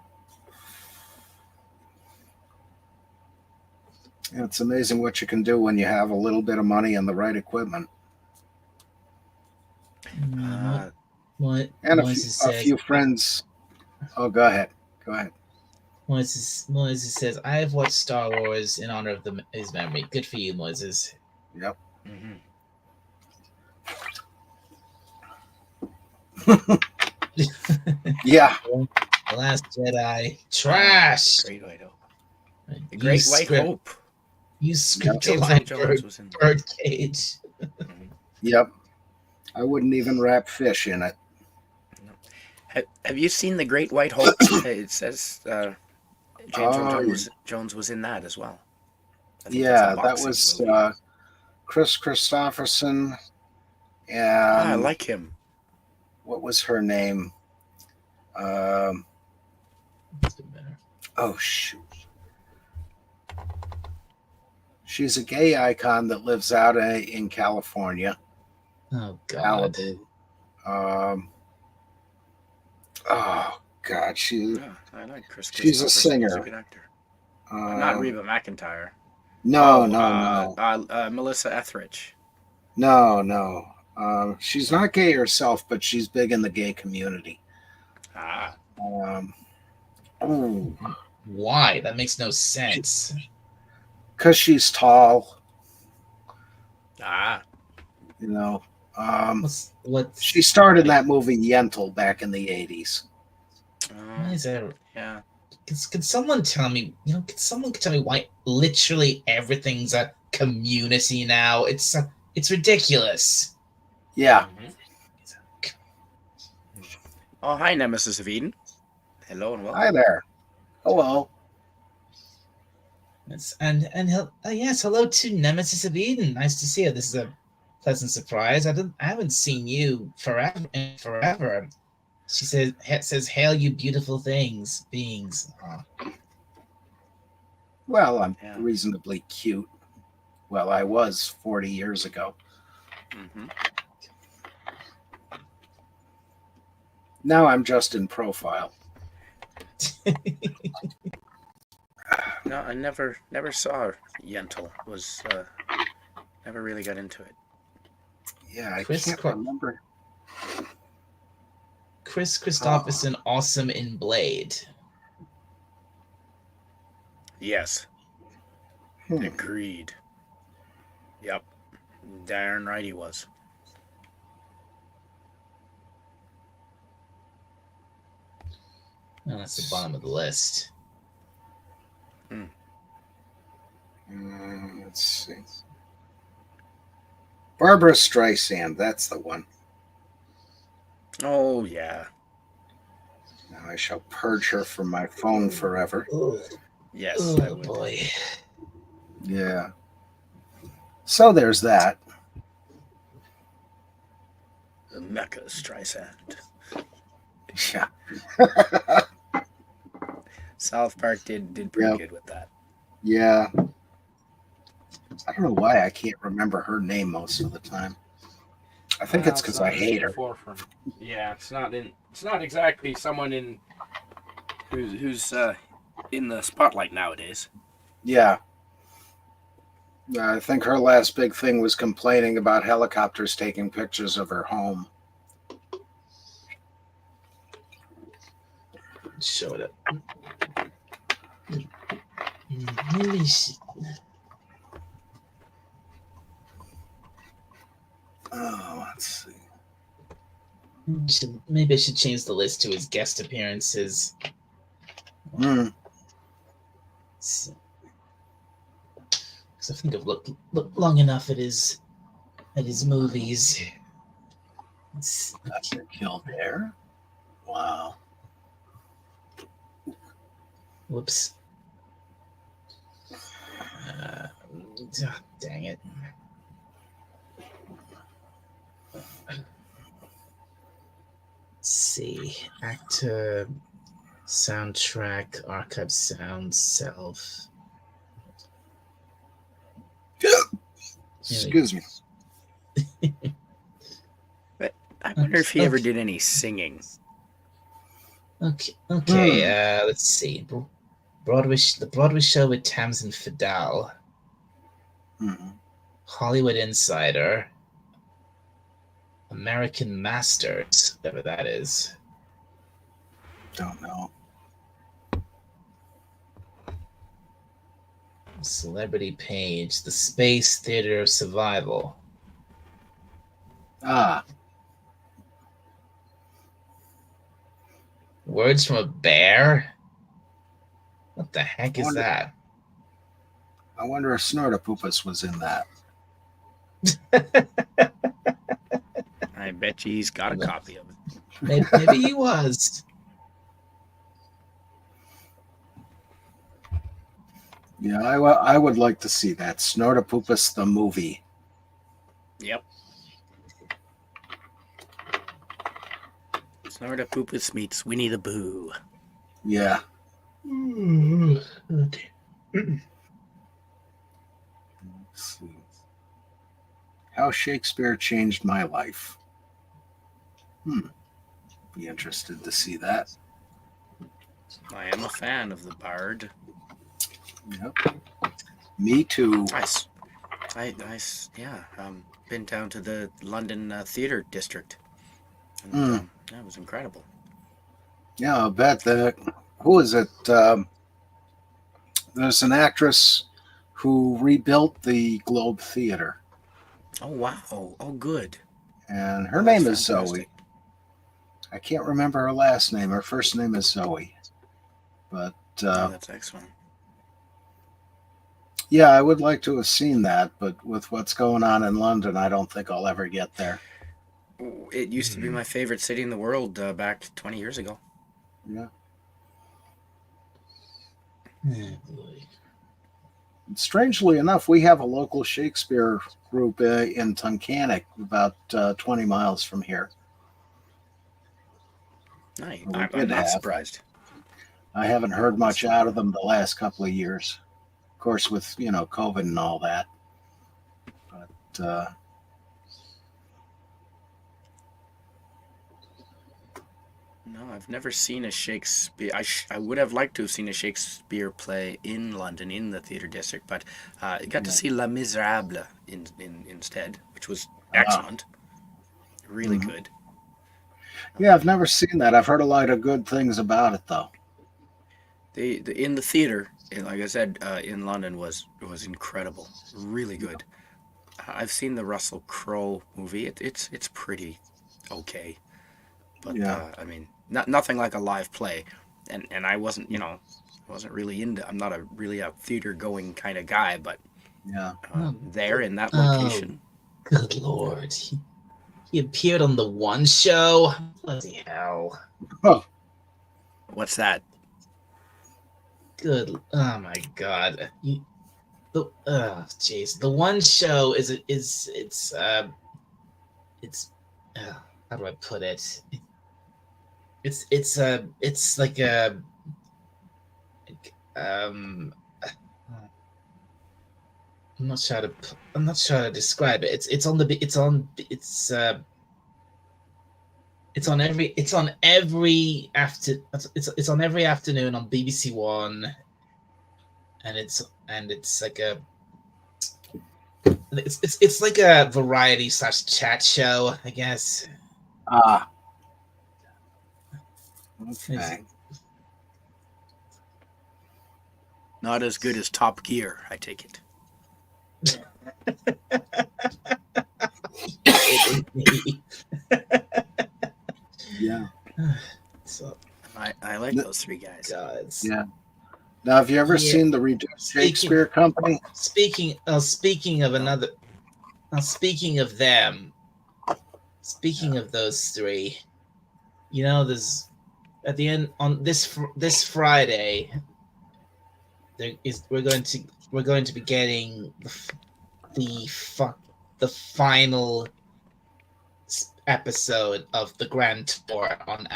Yeah, it's amazing what you can do when you have a little bit of money and the right equipment. What Uh, And Moises a says. few friends. Oh, go ahead. Go ahead. Moises says, I have watched Star Wars in honor of his memory. Good for you, Moises. Yep. mhm. Yeah. The Last Jedi. The Trash. Great White Hope. The You Great White script. Hope. You Yep. script a James line, Earl Jones was in. Birdcage. Mhm. Yep. I wouldn't even wrap fish in it. No. Have you seen The Great White Hope? It says James Earl Oh, Jones was in that as well. I think that's a yeah. That boxing was movie. Chris Christopherson I and like him. what was her name? Um, oh, shoot. She's a gay icon that lives out in California, Oh, God. Malibu. Um, oh, God. Yeah, I like Chris She's a Christopherson. He's a singer. good actor. Not Um, Reba McEntire. no, Oh, no, no. Melissa Etheridge. No, no. She's not gay herself, but she's big in the gay community. Ah, Um, oh, Why? That makes no sense. because she's tall, ah. you know. Um, What's she starred in that movie Yentl back in the 80s. why is there? Yeah. Can someone tell me? Can someone tell me why literally everything's a community now? It's ridiculous. Yeah. Mhm. Oh, hi, Nemesis of Eden. Hello and Hi welcome. there. Hello. Yes, hello to Nemesis of Eden. Nice to see you. This is a pleasant surprise. I haven't seen you forever. She says, "Hail, you beautiful beings." Oh. Well, I'm Yeah. reasonably cute. Well, I was 40 years ago. Mm-hmm. Now I'm just in profile. No, I never saw Yentl. Was never really got into it. Yeah, I Chris can't remember. Christopherson, awesome in Blade. Yes. Agreed. Yep. Darn right he was. Oh, that's the bottom of the list. Let's see. Barbara Streisand, that's the one. Oh yeah. Now I shall purge her from my phone forever. Yes. Oh boy. Yeah. So there's that. Mecca Streisand. Yeah. South Park did pretty good with that. Yeah. I don't know why I can't remember her name most of the time. I think it's because I hate her. Yeah, it's not exactly someone who's in the spotlight nowadays. Yeah. I think her last big thing was complaining about helicopters taking pictures of her home. Show it up. Maybe Let's see. maybe I should change the list to his guest appearances. Because I think I've looked long enough at his movies. Dr. Kildare. Wow. Whoops. Uh, dang it. Let's see. Actor, soundtrack, archive sound, self. Excuse me. But I wonder if he ever Okay. did any singing. Okay. Let's see. The Broadway show with Tamsin Fidel, Mhm. Hollywood Insider, American Masters, whatever that is. Don't know. Celebrity Page, The Space Theater of Survival. Ah, Words from a Bear? What the heck I is wonder, that? I wonder if Snortopoopas was in that. I bet you he's got a copy of it. Maybe he was. Yeah, I would like to see that. Snortopoopas the movie. Yep. Snortopoopas meets Winnie the Pooh. Yeah. Okay. Let's see. How Shakespeare Changed My Life. Be interested to see that. I am a fan of the Bard. Yep. Me too. Nice. Been down to the London Theatre District. And, that was incredible. Yeah, I'll bet that. Who is it? There's an actress who rebuilt the Globe Theater, Oh, wow. Oh, good. and her Oh, name that's is fantastic. Zoe. I can't remember her last name. Her first name is Zoe. But Oh, that's excellent. yeah, I would like to have seen that, but with what's going on in London, I don't think I'll ever get there. It used to be my favorite city in the world back 20 years ago. Yeah. Oh, boy. Strangely enough, we have a local Shakespeare group in Tunkhannock, about 20 miles from here. Nice. Well, we I'm did not have. surprised. I haven't heard much out of them the last couple of years. Of course, with COVID and all that. But No, I've never seen a Shakespeare. I would have liked to have seen a Shakespeare play in London, in the theatre district, but I got to see Les Miserables instead, which was excellent. Really good. yeah, I've never seen that. I've heard a lot of good things about it, though. In the theater, like I said, in London was incredible. Really good. I've seen the Russell Crowe movie. It's pretty okay. But Yeah. I mean, nothing like a live play, and I wasn't, wasn't really into. I'm not really a theater going kind of guy, but Yeah. there in that location. Good Lord. He appeared on the One Show. Bloody hell. Oh, What's that? Good. Oh my God. Jeez. The One Show is how do I put it? It's like a I'm not sure how to describe it. It's on every afternoon on BBC One, and it's like it's like a variety / chat show, I guess. Okay. Not as good as Top Gear, I take it. Yeah. So I like those three guys. guys. Yeah. Now, have you ever seen the reduced Shakespeare Company? Speaking of another, speaking of them, speaking of those three, there's at the end on this Friday. We're going to we're going to be getting the final episode of the Grand Tour on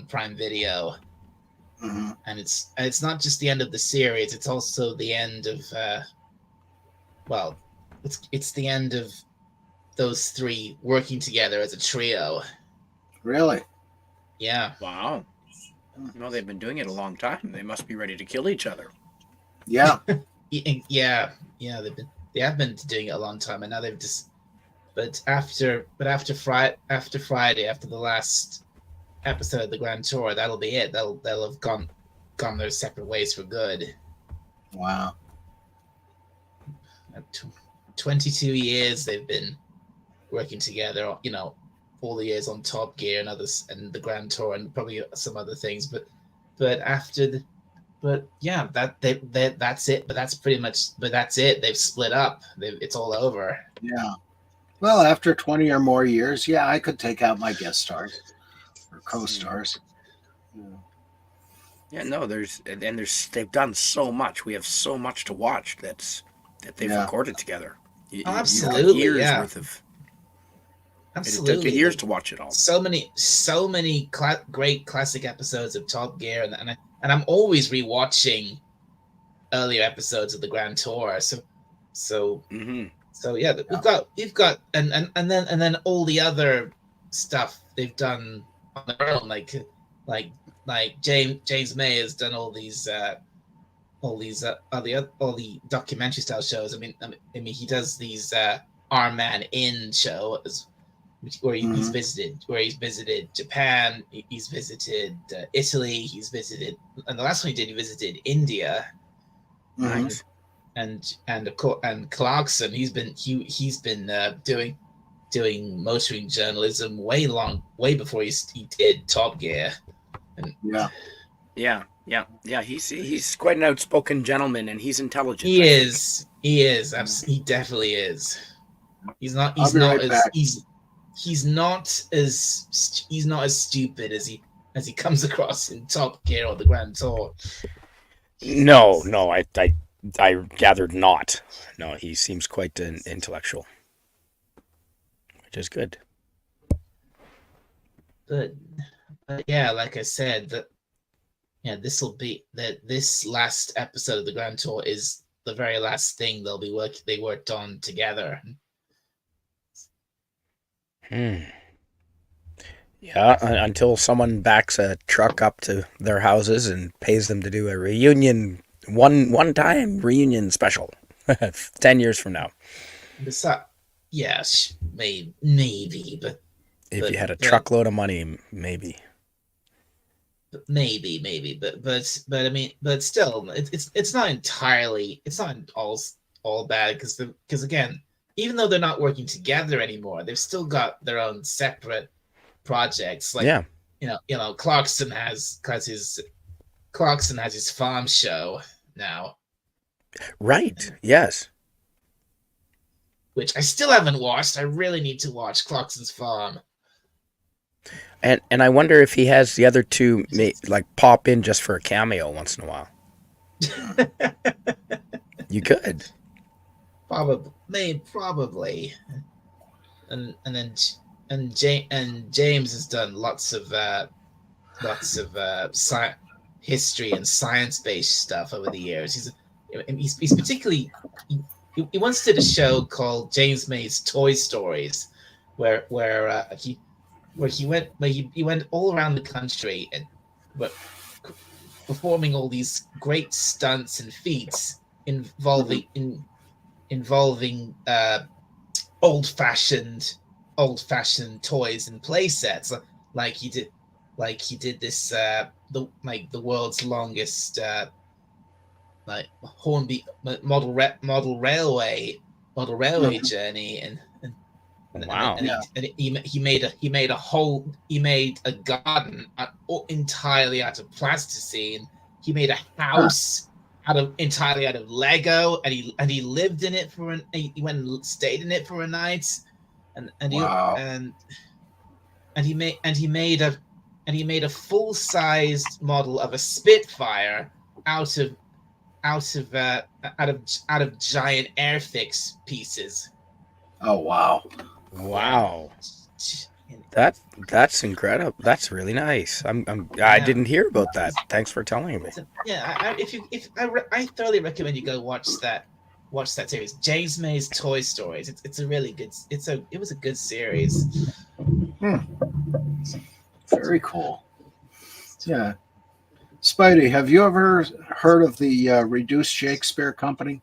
Prime Video, and it's not just the end of the series; it's also the end of it's the end of those three working together as a trio. Really? Yeah. Wow. No, they've been doing it a long time. They must be ready to kill each other. Yeah. Yeah. They have been doing it a long time, and now they've just. But after Friday, after the last episode of the Grand Tour, that'll be it. They'll have gone their separate ways for good. Wow. 22 years they've been working together. You know, all the years on Top Gear and others, and the Grand Tour, and probably some other things. But after yeah, that's it. But that's pretty much. But that's it. They've split up. It's all over. Yeah. Well, after 20 or more years, yeah, I could take out my guest stars or co-stars. Yeah, no, there's they've done so much. We have so much to watch that they've recorded together. Absolutely, years yeah. worth of. Absolutely, it took years to watch it all. So many great classic episodes of Top Gear, and I'm always rewatching earlier episodes of the Grand Tour. So yeah, we've got and then all the other stuff they've done on their own, like James May has done all the documentary style shows. I mean he does these Our Man In show where he's visited Japan, he's visited Italy, he's visited, and the last one he visited India. Nice. And Clarkson, he's been doing motoring journalism way before he did Top Gear. And yeah. He's quite an outspoken gentleman, and he's intelligent. He is. He definitely is. He's not as stupid as he comes across in Top Gear or the Grand Tour. No, I gathered not. No, he seems quite an intellectual, which is good. But yeah, like I said, this last episode of the Grand Tour is the very last thing they worked on together. Yeah, until someone backs a truck up to their houses and pays them to do a reunion, one-time reunion special, 10 years from now. Yes, maybe, but if you had a truckload of money, maybe. Maybe, but I mean, but still, it's not entirely, it's not all bad because again, even though they're not working together anymore, they've still got their own separate projects. Like, you know, Clarkson has his farm show now. Right. Yes. Which I still haven't watched. I really need to watch Clarkson's Farm. And I wonder if he has the other two like pop in just for a cameo once in a while. You could. Probably. And James has done lots of history and science-based stuff over the years. He's particularly he once did a show called James May's Toy Stories, where he went all around the country and performing all these great stunts and feats involving old-fashioned toys and play sets, like he did this the world's longest Hornby model railway journey, and wow. And he made a garden entirely out of plasticine. He made a house entirely out of Lego, and he lived in it he went and stayed in it for a night, and he made a full-sized model of a Spitfire out out of giant Airfix pieces. Oh wow. Yeah. Wow. That's incredible. That's really nice. I Yeah. didn't hear about that. Thanks for telling me. Yeah. I thoroughly recommend you go watch that series. James May's Toy Stories. It's a really good. It was a good series. Hmm. Very cool. Yeah. Spidey, have you ever heard of the Reduced Shakespeare Company?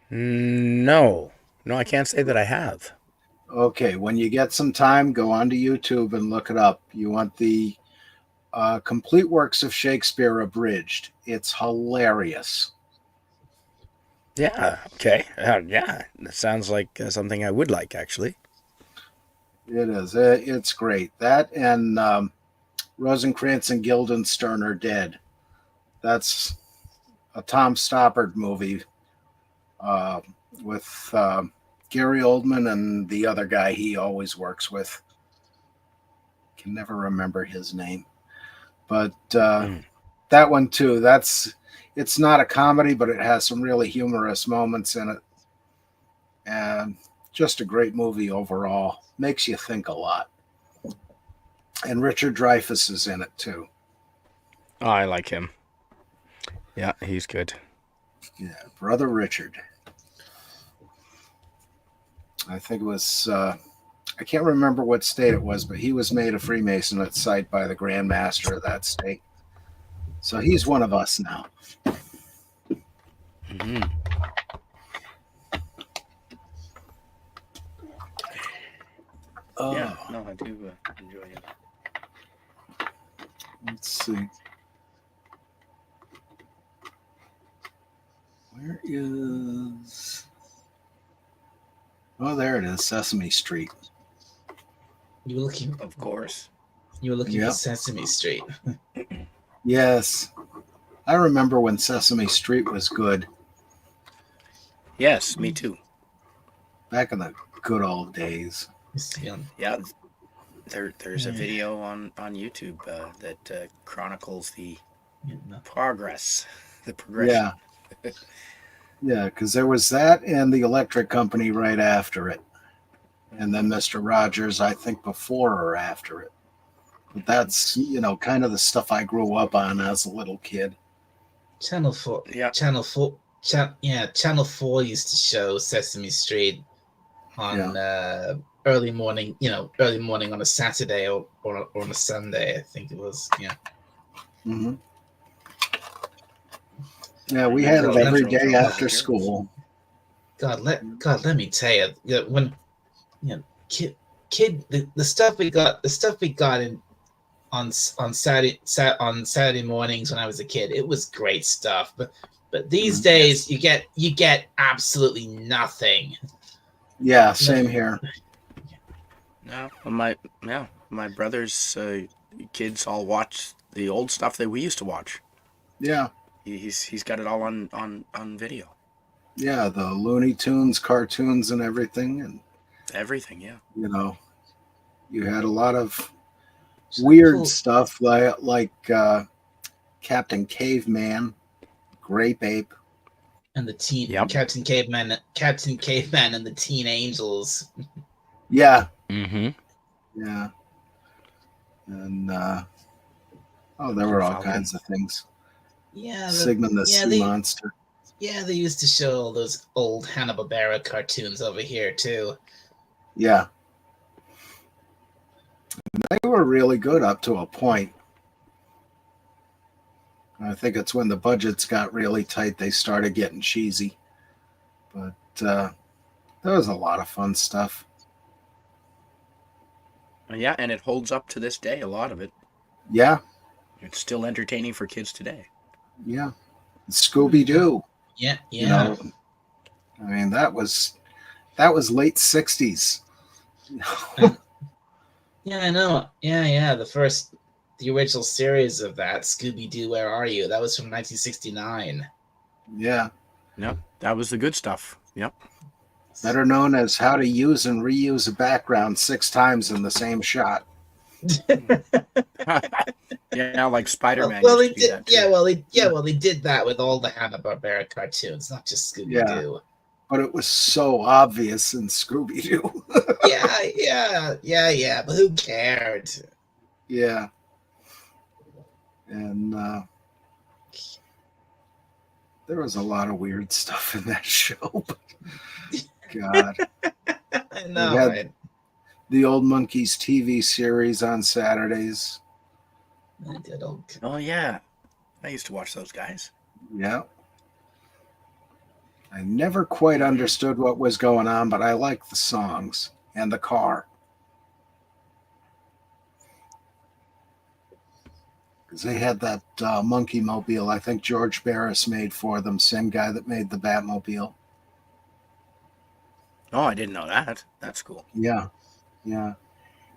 No, no, I can't say that I have. Okay, when you get some time, go onto YouTube and look it up. You want the complete works of Shakespeare abridged. It's hilarious. Yeah. Okay. Yeah. That sounds like something I would like, actually. It is. It's great. That and Rosencrantz and Guildenstern are dead. That's a Tom Stoppard movie uh, with Gary Oldman and the other guy he always works with. Can never remember his name, but that one too. It's not a comedy, but it has some really humorous moments in it, and just a great movie overall. Makes you think a lot. And Richard Dreyfuss is in it too. Oh, I like him. Yeah, he's good. Yeah, Brother Richard. I think it was. I can't remember what state it was, but he was made a Freemason at sight by the Grand Master of that state. So he's one of us now. Mm-hmm. Oh, Yeah, no, I do enjoy it. let's see. Where is? Oh, there it is, Sesame Street. You were looking. Of course. You were looking Yep. for Sesame Street. Yes, I remember when Sesame Street was good Yes, me too. back in the good old days. Yeah, there's a video on YouTube that chronicles the progress, the progression. Yeah, yeah, because there was that and the Electric Company right after it, and then Mr. Rogers, I think, before or after it. But that's kind of the stuff I grew up on as a little kid. Channel 4. Yeah. Channel 4. Channel 4 used to show Sesame Street on early morning, early morning on a Saturday or on a Sunday, I think it was. Yeah. Mm-hmm. Yeah, we had it every day after school. God, let me tell you, when the stuff we got in on Saturday mornings when I was a kid, it was great stuff. But these days you get absolutely nothing. Yeah, same here. No, my brother's kids all watch the old stuff that we used to watch. Yeah. He's got it all on video. Yeah, the Looney Tunes cartoons and everything, and everything. Yeah. You had a lot of weird stuff like Captain Caveman, Grape Ape, and the Captain Caveman and the Teen Angels. Yeah. Mm-hmm. Yeah. And there were all kinds of things. Yeah. Sigmund the Sea Monster. Yeah, they used to show all those old Hanna-Barbera cartoons over here too. Yeah. They were really good up to a point. I think it's when the budgets got really tight, they started getting cheesy. But that was a lot of fun stuff. Yeah, and it holds up to this day, a lot of it. Yeah. It's still entertaining for kids today. Yeah. Scooby-Doo. Yeah. I mean, that was late 60s. Yeah, I know. Yeah. The original series of that, Scooby-Doo, Where Are You? That was from 1969. Yeah. Yep, that was the good stuff. Yep. Better known as how to use and reuse a background 6 times in the same shot. Yeah, like Spider-Man Well, used they to be did. that too. Well, they did that with all the Hanna-Barbera cartoons, not just Scooby Yeah, Doo. but it was so obvious in Scooby Doo. Yeah. But who cared? Yeah, and there was a lot of weird stuff in that show. God, I they know, had right? the Old Monkeys TV series on Saturdays. I did okay. Oh yeah, I used to watch those guys. Yeah, I never quite understood what was going on, but I liked the songs and the car. Because they had that monkey mobile I think George Barris made for them, same guy that made the Batmobile. Oh, I didn't know that. That's cool. Yeah, yeah.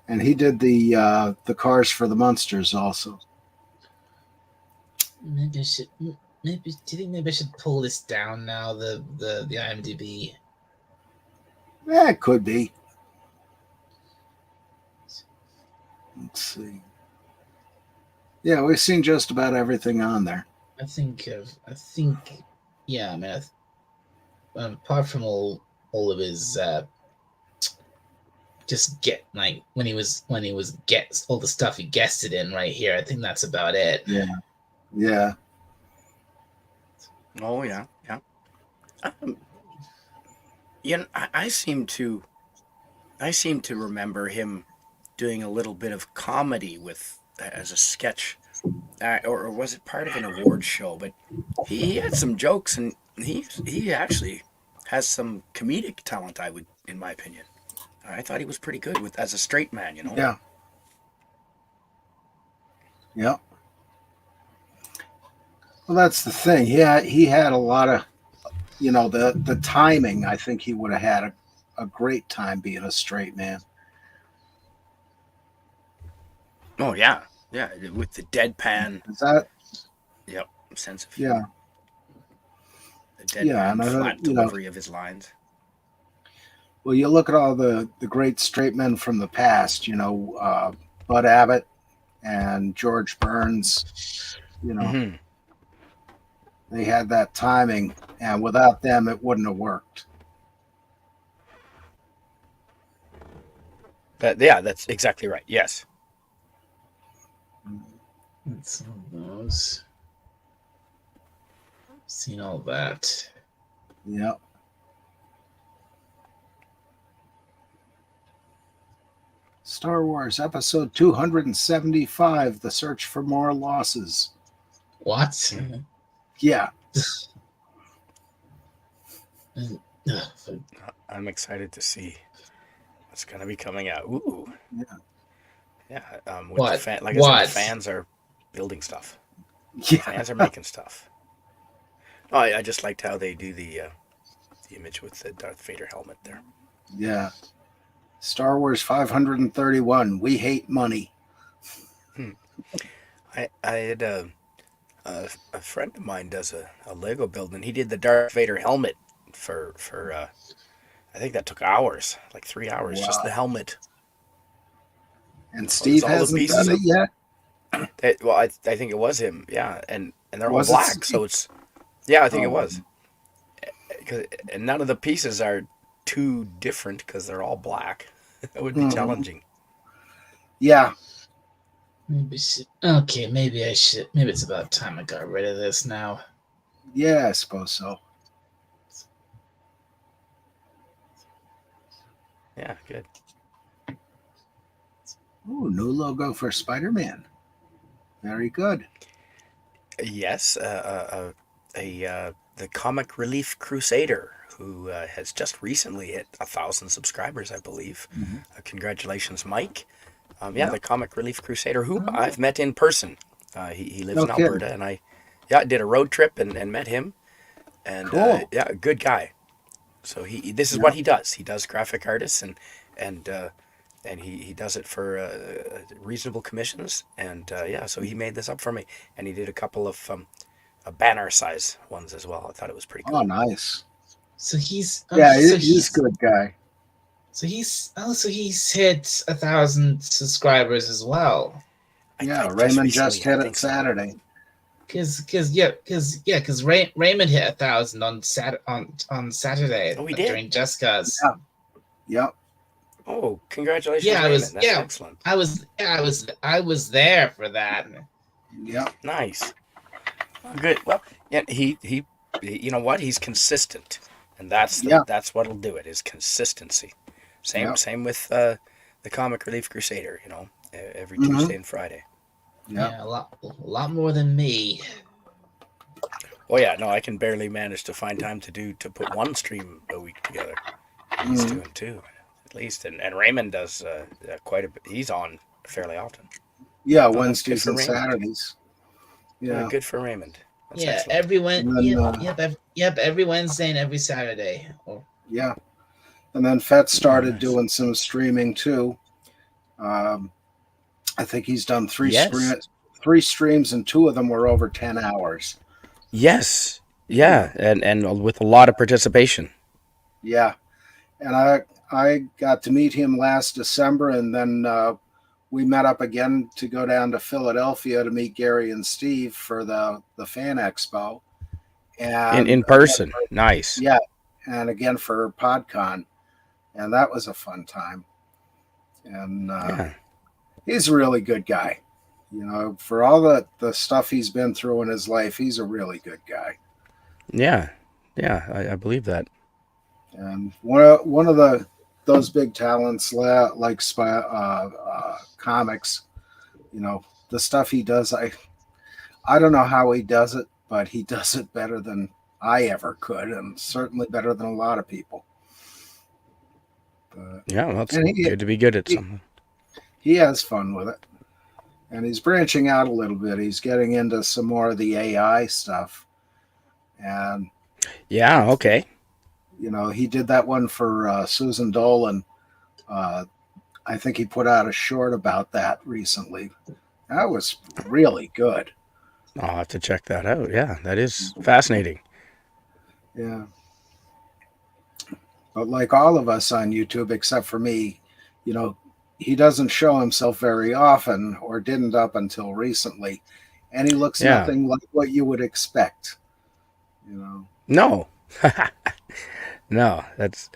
And he did the cars for the Munsters also. Maybe I should. Maybe do you think maybe I should pull this down now? The IMDb. Yeah, it could be. Let's see. Yeah, we've seen just about everything on there. I think. Yeah. I mean, apart from all of his just get like when he was gets all the stuff he guested in right here. I think that's about it. Yeah, yeah. Oh yeah, yeah. Um, I seem to remember him doing a little bit of comedy with as a sketch, or was it part of an award show? But he had some jokes, and he actually has some comedic talent. I would, in my opinion, I thought he was pretty good with as a straight man. You know. Yeah, yeah. Well, that's the thing. He had a lot of, the timing. I think he would have had a great time being a straight man. Oh yeah, yeah. With the deadpan, Is that? yep, sense of Yeah, humor, the yeah. deadpan And flat delivery of his lines. well, you look at all the great straight men from the past. Bud Abbott and George Burns. Hmm. They had that timing, and without them, it wouldn't have worked. Yeah, that's exactly right. Yes. That's all those. Seen all that. Yeah. Star Wars Episode 275: The Search for More Losses. What? Yeah. I'm excited to see what's going to be coming out. Ooh. Yeah. Yeah. With What? like I said, the fans are building stuff. Yeah. Fans are making stuff. Oh, I just liked how they do the image with the Darth Vader helmet there. Yeah. Star Wars 531: We Hate Money. I had a friend of mine does a Lego build, and he did the Darth Vader helmet for I think that took hours, like 3 hours, just the Wow. helmet. And There's Steve all the hasn't pieces done it yet? well, I think it was him, yeah, and they're all Was it black, Steve? so it's yeah, I think it Oh, was. And none of the pieces are too different because they're all black. It would be Mhm. challenging. Yeah. Maybe I should. Maybe it's about time I got rid of this now. Yeah, I suppose so. Yeah, good. Ooh, new logo for Spider-Man. Very good. Yes, the Comic Relief Crusader, who has just recently hit 1,000 subscribers, I believe. Mhm. Congratulations, Mike. Yeah. The Comic Relief Crusader, who I've met in person. He lives No in kidding. Alberta, and I did a road trip and met him. And Cool. yeah, good guy. So this is Yeah. what he does. He does graphic artists and he does it for reasonable commissions. And yeah, so he made this up for me, and he did a couple of banner size ones as well. I thought it was pretty Oh, cool. nice. So he's Yeah, so he's a good guy. So he's hit 1,000 subscribers as well. Yeah, just Raymond recently, just hit I it think so. Saturday. Because Raymond hit 1,000 on Saturday Oh, he did. during Jessica's. Yeah. Yep. Oh, congratulations, Yeah, Raymond. That's excellent. I was there for that. Yep. Nice. Oh, good. Well, yeah, you know what? He's consistent, and Yeah. that's what'll do it is consistency. Yep. Same with the Comic Relief Crusader. You know, every Mm-hmm. Tuesday and Friday. Yep. Yeah, a lot more than me. Oh yeah, no, I can barely manage to find time to put one stream a week together. And he's Mm-hmm. doing two, at least, and Raymond does quite a bit. He's on fairly often. Yeah, Oh, that's good Wednesdays for and Raymond. Saturdays. Yeah. Good for Raymond. That's Yeah, excellent. And then every Wednesday and every Saturday. Oh, yeah. And then Fett Oh, started nice. doing some streaming too. Um, I think he's done Yes. three streams, and two of them were over 10 hours. Yes. Yeah, and with a lot of participation. Yeah, and I got to meet him last December, and then we met up again to go down to Philadelphia to meet Gary and Steve for the Fan Expo, In and person. Nice. yeah, and again for PodCon, and that was a fun time. And Yeah. he's a really good guy. You know, for all the stuff he's been through in his life, he's a really good guy. Yeah. Yeah, I believe that. And one of those big talents like comics, you know, the stuff he does, I don't know how he does it, but he does it better than I ever could, and certainly better than a lot of people. But, Yeah, well, it's and good to be good at he something. he has fun with it, and he's branching out a little bit. He's getting into some more of the AI stuff, and Yeah, okay. you know, he did that one for Susan Dolan. Uh, I think he put out a short about that recently. That was really good. I'll have to check that out. Yeah, that is fascinating. Yeah. But like all of us on YouTube, except for me, you know, he doesn't show himself very often or didn't up until recently. And he looks Yeah. nothing like what you would expect, you know. No. No, that's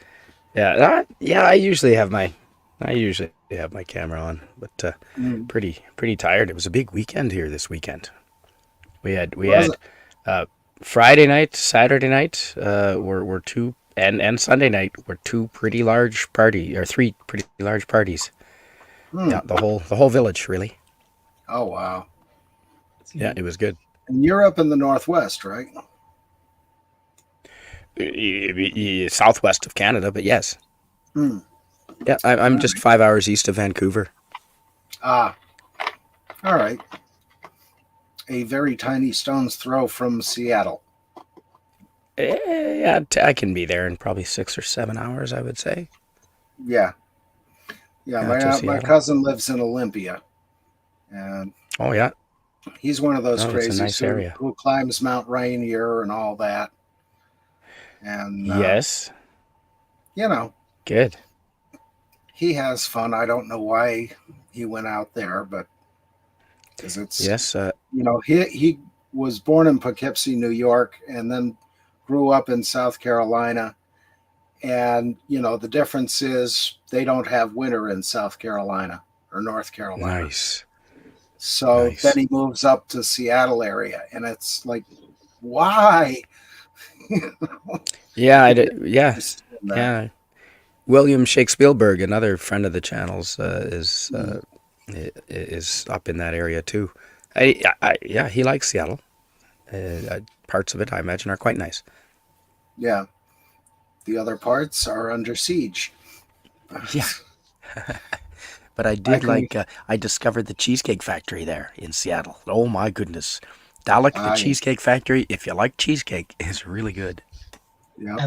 yeah, yeah, I usually have my camera on, but Mm. pretty tired. It was a big weekend here this weekend. We Was had it? uh, Friday night, Saturday night were two, and Sunday night were two pretty large party or three pretty large parties. Yeah, Mm. the whole village really. Oh, wow. Yeah, it was good. And you're up in the Northwest, right? Southwest of Canada, but yes. Mm. Yeah, I'm just 5 hours east of Vancouver. Ah, all right. A very tiny stone's throw from Seattle. Yeah, I can be there in probably 6 or 7 hours, I would say. Yeah. Yeah, Yeah, to my Seattle. cousin lives in Olympia, and Oh yeah, he's one of those no, it's a crazies nice area. who climbs Mount Rainier and all that. And Yes, you know, good. he has fun. I don't know why he went out there, but because it's Yes, you know he was born in Poughkeepsie, New York, and then grew up in South Carolina. And you know the difference is they don't have winter in South Carolina or North Carolina. nice, So then nice. he moves up to Seattle area, and it's like, why? Yeah, If you yeah, understand that. yeah. William Shakespeare, another friend of the channels, Mm. is up in that area too. Yeah, he likes Seattle. Parts of it, I imagine, are quite nice. Yeah, the other parts are under siege. Yeah, but I I did can, like. I discovered the Cheesecake Factory there in Seattle. Oh my goodness, Dalek, the I, Cheesecake Factory. If you like cheesecake, is really good. yeah, I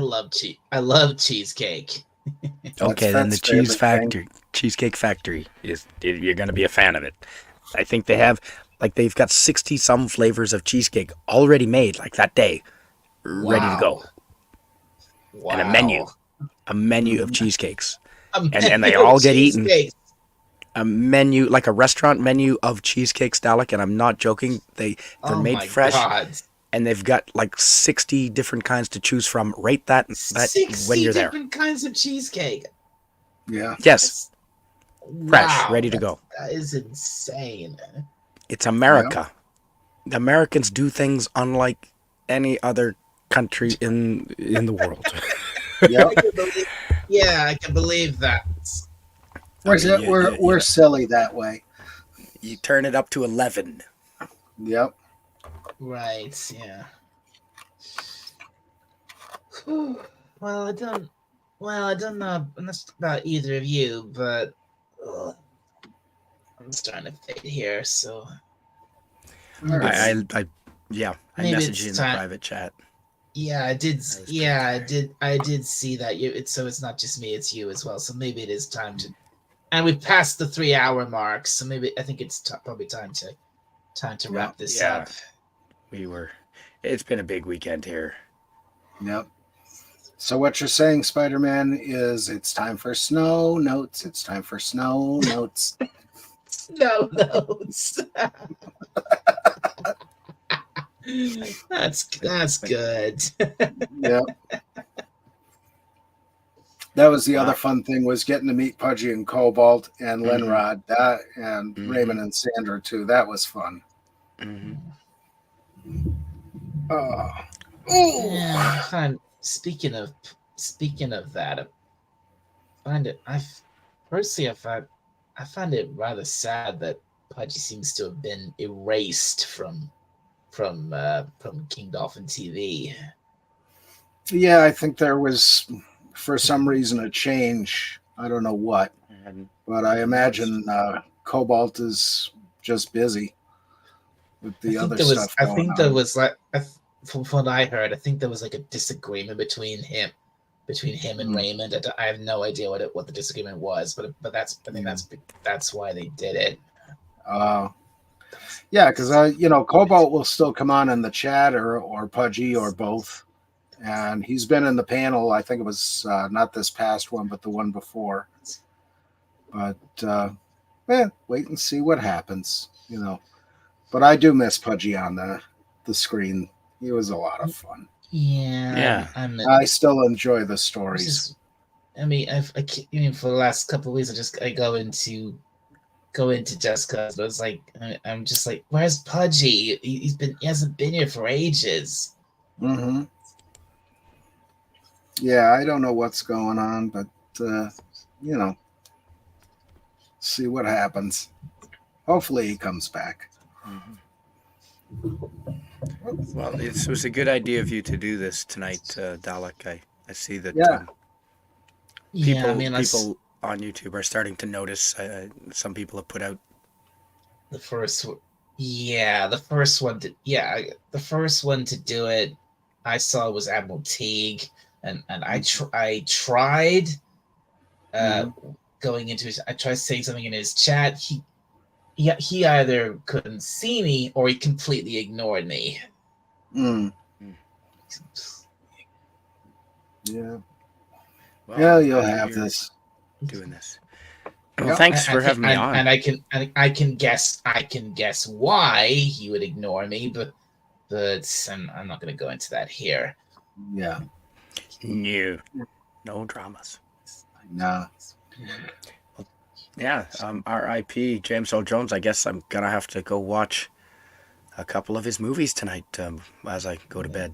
love cheesecake. that's Okay, then the Fett's favorite thing. Cheesecake Factory you're going to be a fan of it. I think they've got 60 some flavors of cheesecake already made like that day, ready to Wow. go, and Wow. a menu of Mhm. cheesecakes. and they all get eaten. Cheesecakes. A menu, like a restaurant menu of cheesecakes, Dalek, and I'm not joking. They're Oh made my fresh, God. and they've got like 60 different kinds to choose from. Rate that when 60 you're there. different kinds of cheesecake. Yeah. Yes, fresh, Wow. ready to go. That is insane. It's America. The Americans do things unlike any other country in the world. Yep. I can believe that. We're silly that way. You turn it up to 11. Yep. Right, yeah. Whew. Well, I don't know about either of you, but I'm starting to fade here, so All right. I Maybe messaged it's you in the time- private chat. yeah, I did. was Yeah, I pretty did. I did see that. So it's not just me; it's you as well. So maybe it is time to. And we've passed the 3-hour mark, so maybe I think it's probably time to wrap this Yeah. up. It's been a big weekend here. Yep. So what you're saying, Spider-Man, is it's time for snow notes. It's time for snow notes. No notes. That's good. Yep. That was the other fun thing, was getting to meet Pudgy and Cobalt and Linrod, and Raymond and Sandra too. That was fun. Mm-hmm. Yeah, I find speaking of that, I find it rather sad that Pudgy seems to have been erased from King Dolphin TV. Yeah, I think there was, for some reason, a change. I don't know what, but I imagine Cobalt is just busy with the other stuff going on. I think there was like, from what I heard, I think there was like a disagreement between him and Raymond. I have no idea what the disagreement was, but I think that's why they did it. Yeah, because Cobalt will still come on in the chat, or Pudgy, or both, and he's been in the panel. I think it was not this past one, but the one before. But wait and see what happens, But I do miss Pudgy on the screen. He was a lot of fun. Yeah. I still enjoy the stories. I mean, for the last couple of weeks, I go into Just Cause. But it's like I'm just like, where's Pudgy? He hasn't been here for ages. Mm-hmm. Yeah, I don't know what's going on, but see what happens. Hopefully, he comes back. Mm-hmm. Well, it was a good idea of you to do this tonight, Dalek. I see that people on YouTube are starting to notice. Some people have put out the first one. Yeah, the first one to do it, I saw was Admiral Teague, and I tried going into his. I tried saying something in his chat. He either couldn't see me or he completely ignored me. Yeah. Well, you'll have this. Doing this. Well, thanks for having me on. And I can guess why he would ignore me, but I'm not going to go into that here. Yeah. No dramas. No. Yeah, R.I.P. James Earl Jones. I guess I'm gonna have to go watch a couple of his movies tonight as I go to bed.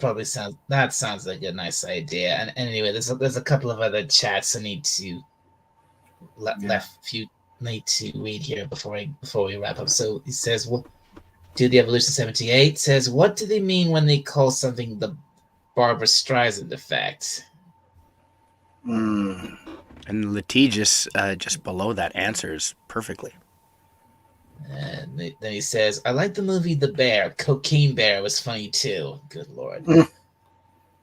Probably sounds like a nice idea. And anyway, there's a couple of other chats I need to need to read here before we wrap up. So he says, "Well, do the Evolution 78 says, what do they mean when they call something the Barbra Streisand effect?" And litigious just below that answers perfectly. And then he says, "I like the movie The Bear. Cocaine Bear was funny too." Good Lord. And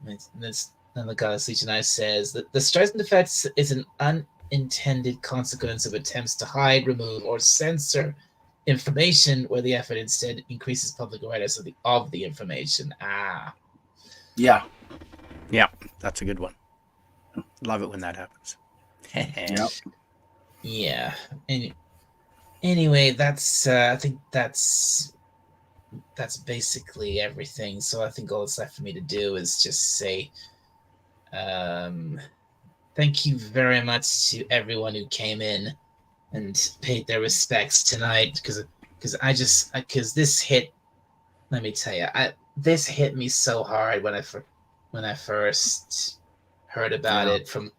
then the Goddess Legion I says that the Streisand effect is an unintended consequence of attempts to hide, remove, or censor information where the effort instead increases public awareness of the information. Yeah, that's a good one. Love it when that happens. Yep. Yeah. Anyway, that's I think that's basically everything. So I think all that's left for me to do is just say thank you very much to everyone who came in and paid their respects tonight, because this hit. Let me tell you, this hit me so hard when I first heard about Yeah. it from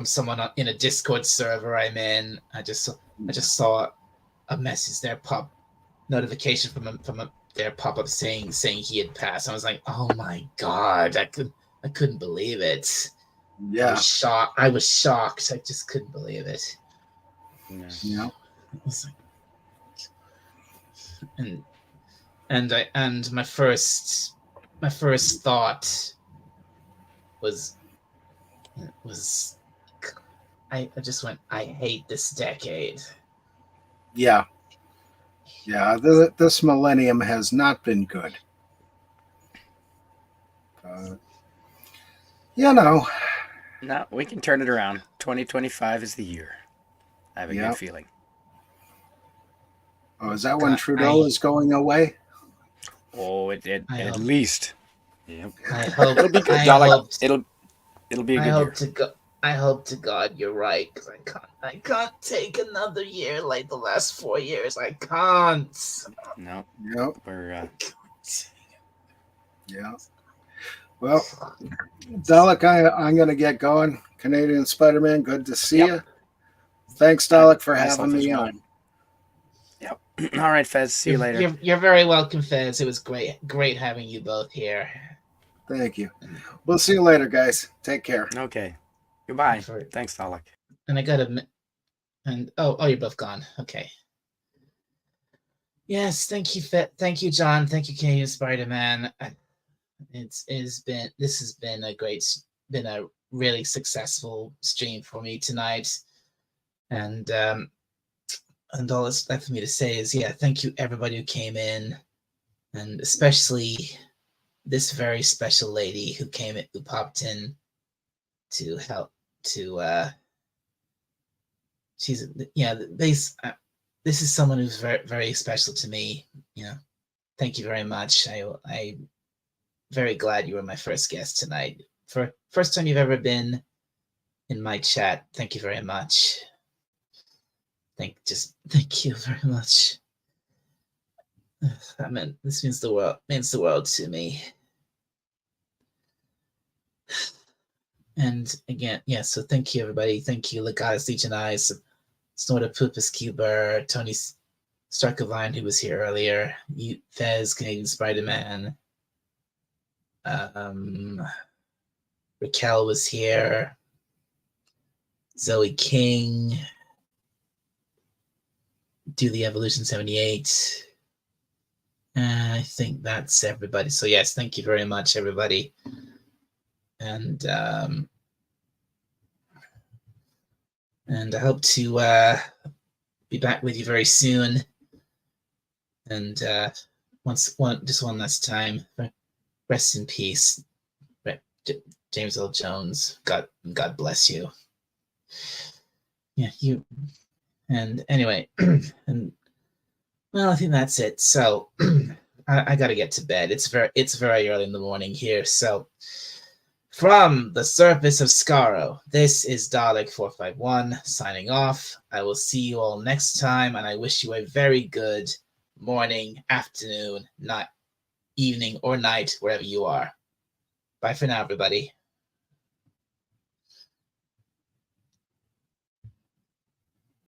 someone in a Discord server I'm in. I just saw a message there notification from their pop up saying Mm-hmm. he had passed. I was like, oh my god, I couldn't believe it. I Yeah. was shocked. I just couldn't believe it. Yeah. Yeah. It was like, and my first thought was I just went, I hate this decade. Yeah. Yeah. This millennium has not been good. You know. No, we can turn it around. 2025 is the year. I have a Yep. good feeling. Oh, is that when God, Trudeau is going away? Oh, it at hope- least. Yep. I hope It'll be good, I Dalek. hope It'll be a I good year. hope to go. I hope to God you're right, because I can't take another year like the last 4 years. I can't. No, Yep. we're Yeah. Well, Dalek, I'm going to get going. Canadian Spider-Man, good to see Yep. you. Thanks, Dalek, for Myself having as me well. on. Yep. All right, Fez. See you later. You're very welcome, Fez. It was great having you both here. Thank you. We'll see you later, guys. Take care. Okay. Goodbye. For- Thanks, Dalek. And I got a and oh, you're both gone. Okay. Yes, thank you, thank you, John. Thank you, Canadian Spider-Man. This has been a really successful stream for me tonight, and all that's left for me to say is, yeah, thank you everybody who came in, and especially this very special lady who popped in to help to she's this is someone who's very, very special to me. Thank you very much. I'm very glad you were my first guest tonight. For first time you've ever been in my chat. Thank you very much. Thank you very much. This means the world to me. And again, yeah, so thank you everybody. Thank you, Legatus Legion Eyes, Snorter Pupus Cuber, Tony Stark of Lion, who was here earlier, Fez, Canadian Spider-Man, Raquel was here, Zoe King, Do the Evolution 78. I think that's everybody. So yes, thank you very much, everybody. And I hope to be back with you very soon. And just one last time, rest in peace, James Earl Jones. God bless you. Yeah, you. And anyway, and well, I think that's it. So I got to get to bed. It's very early in the morning here. So from the surface of Skaro, this is Dalek 451 signing off. I will see you all next time, and I wish you a very good morning, afternoon, night, evening, or night, wherever you are. Bye for now, everybody.